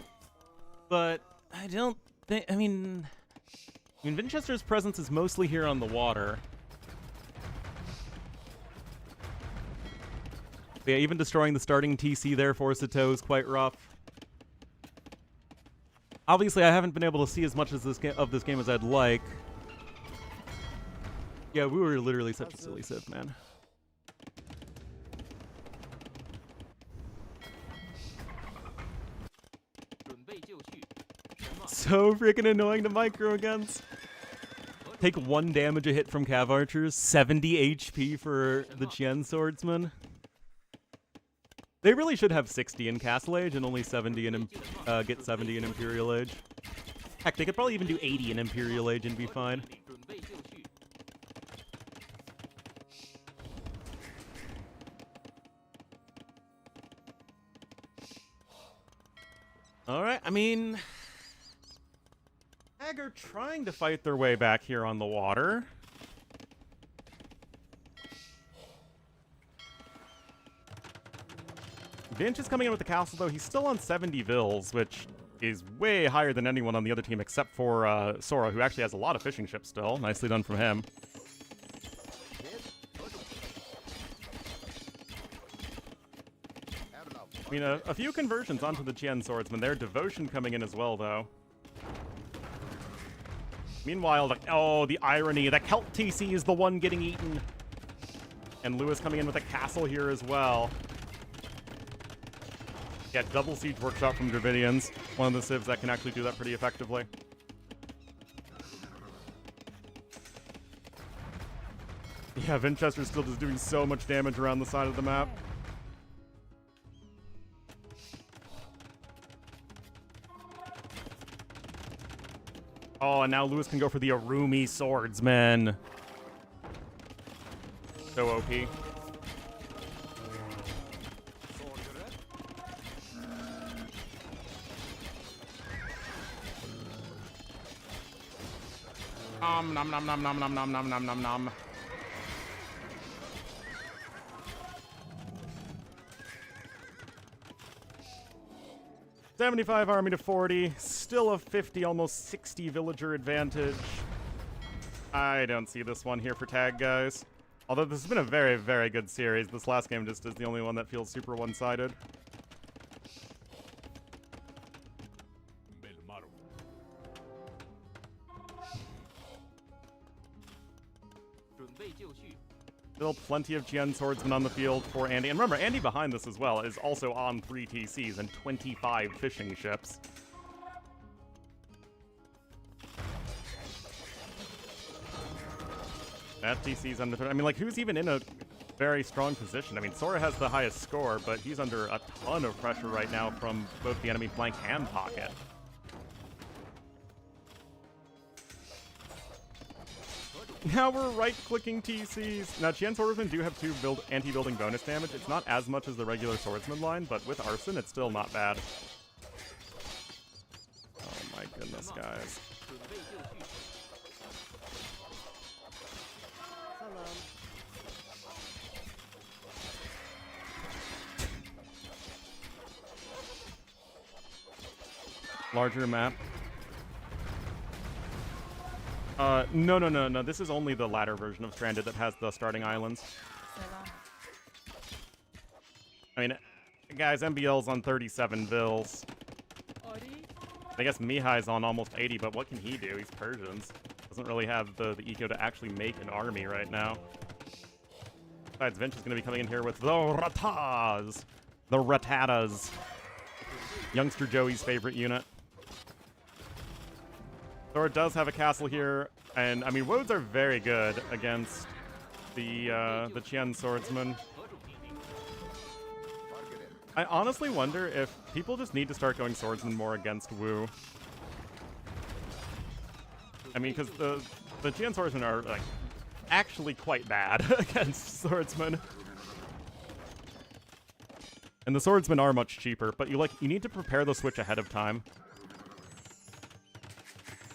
But I don't think... I mean, Winchester's presence is mostly here on the water. But yeah, even destroying the starting TC there for Sato is quite rough. Obviously, I haven't been able to see as much as this game as I'd like. Yeah, we were literally such a silly Civ, man. So freaking annoying to micro against. Take 1 damage a hit from Cav Archers, 70 HP for the Qian Swordsman. They really should have 60 in Castle Age and only 70 in get 70 in Imperial Age. Heck, they could probably even do 80 in Imperial Age and be fine. Alright, I mean... Ag are trying to fight their way back here on the water. Vinch is coming in with the castle, though. He's still on 70 Vils, which is way higher than anyone on the other team except for Sora, who actually has a lot of fishing ships still. Nicely done from him. I mean, a few conversions onto the Qian Swordsman there. Devotion coming in as well, though. Meanwhile, oh, the irony. The Celt TC is the one getting eaten. And Lewis coming in with a castle here as well. Yeah, double Siege Workshop from Dravidians. One of the civs that can actually do that pretty effectively. Yeah, Vinchester's still just doing so much damage around the side of the map. Oh, and now Lewis can go for the Arumi Swordsman. So OP. Nom nom nom nom nom nom nom nom nom nom. 75 army to 40, still a 50, almost 60 villager advantage. I don't see this one here for tag, guys. Although this has been a very, very good series. This last game just is the only one that feels super one-sided. Still plenty of Qian Swordsmen on the field for Andy. And remember, Andy behind this as well is also on 3 TCs and 25 fishing ships. That TC's under... I mean, like, who's even in a very strong position? I mean, Sora has the highest score, but he's under a ton of pressure right now from both the enemy flank and pocket. Now we're right-clicking TCs. Now, Qian Swordsmen do have 2 anti-building bonus damage. It's not as much as the regular Swordsman line, but with Arson, it's still not bad. Oh my goodness, guys. Larger map. No. This is only the latter version of Stranded that has the starting islands. I mean, guys, MBL's on 37 Vils. I guess Mihai's on almost 80, but what can he do? He's Persians. Doesn't really have the eco to actually make an army right now. Besides, Vinch is going to be coming in here with the Ratas. The Ratatas. Youngster Joey's favorite unit. Thor does have a castle here, and I mean, Woads are very good against the Qian Swordsman. I honestly wonder if people just need to start going Swordsman more against Wu. I mean, because the Qian Swordsmen are, like, actually quite bad against Swordsmen. And the Swordsmen are much cheaper, but you need to prepare the switch ahead of time.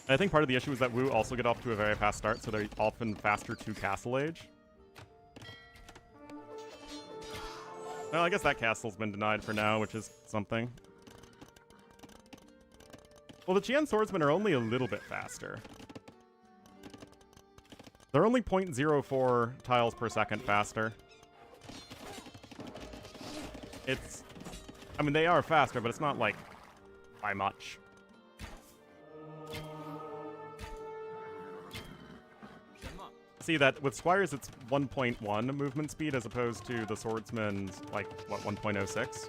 I think part of the issue is that Wu also get off to a very fast start, so they're often faster to Castle Age. Well, I guess that castle's been denied for now, which is something. Well, the Qian Swordsmen are only a little bit faster. They're only 0.04 tiles per second faster. I mean, they are faster, but it's not, like, by much. See that with Squires it's 1.1 movement speed as opposed to the Swordsman's, like, what, 1.06?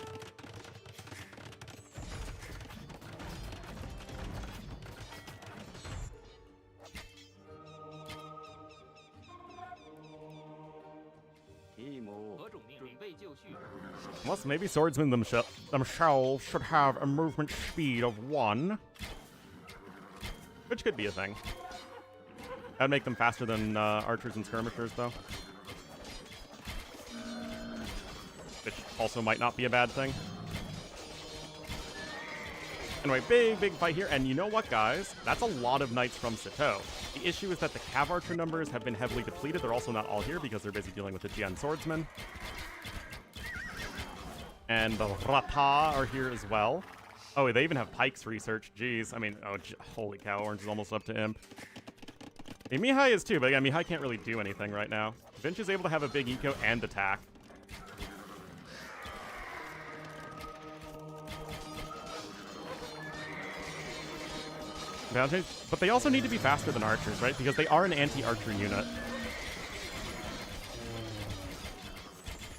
Unless maybe swordsmen themselves should have a movement speed of 1. Which could be a thing. That'd make them faster than archers and skirmishers, though. Which also might not be a bad thing. Anyway, big fight here. And you know what, guys? That's a lot of knights from Sito. The issue is that the cav archer numbers have been heavily depleted. They're also not all here because they're busy dealing with the Jian swordsmen. And the Rata are here as well. Oh, they even have pikes research. Jeez. I mean, holy cow. Orange is almost up to imp. I mean, Mihai is too, but yeah, Mihai can't really do anything right now. Vinch is able to have a big eco and attack. But they also need to be faster than archers, right? Because they are an anti-archer unit.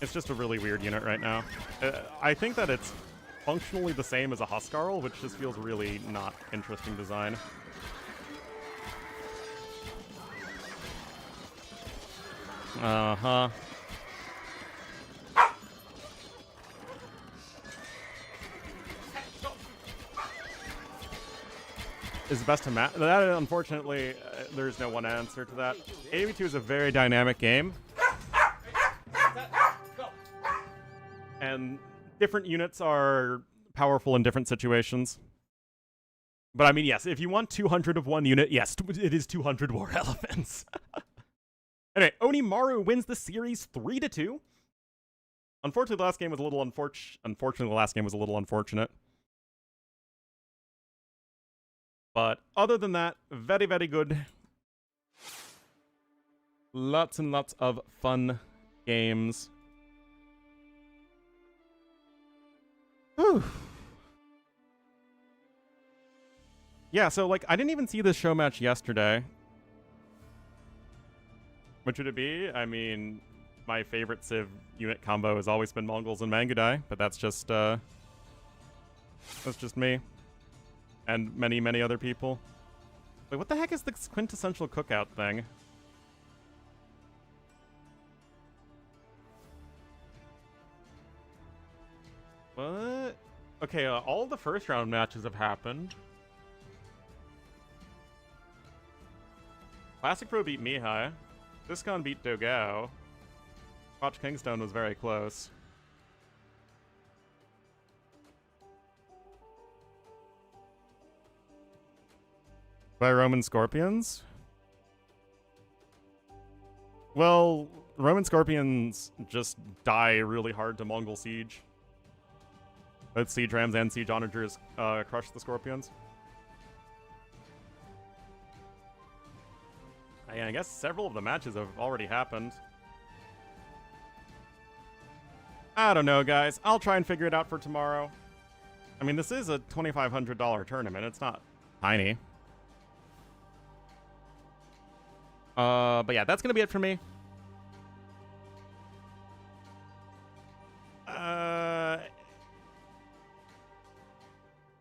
It's just a really weird unit right now. I think that it's functionally the same as a Huskarl, which just feels really not interesting design. Uh-huh. Is best to match. That, unfortunately, there's no one answer to that. AV2 is a very dynamic game. And different units are powerful in different situations. But I mean, yes, if you want 200 of one unit, yes, it is 200 war elephants. Anyway, Onimaru wins the series 3-2. Unfortunately, the last game was a little unfortunate. But other than that, very, very good. Lots and lots of fun games. Whew. Yeah, so, like, I didn't even see this show match yesterday. Which would it be? I mean, my favorite Civ unit combo has always been Mongols and Mangudai, but that's just me. And many, many other people. Wait, what the heck is the quintessential cookout thing? What? Okay, all the first round matches have happened. Classic Pro beat Mihai. Discon beat Dogao. Watch Kingstone was very close. By Roman Scorpions? Well, Roman Scorpions just die really hard to Mongol Siege. Both Siege Rams and Siege Onagers crush the Scorpions. I guess several of the matches have already happened. I don't know, guys. I'll try and figure it out for tomorrow. I mean, this is a $2,500 tournament. It's not tiny. But yeah, that's gonna be it for me.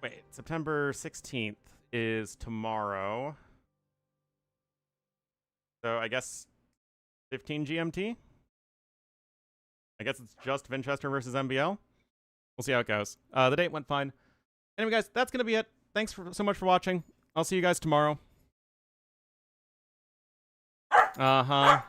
Wait, September 16th is tomorrow. So I guess 15 GMT? I guess it's just Vinchester versus MBL. We'll see how it goes. The date went fine. Anyway, guys, that's gonna be it. Thanks so much for watching. I'll see you guys tomorrow. Uh-huh.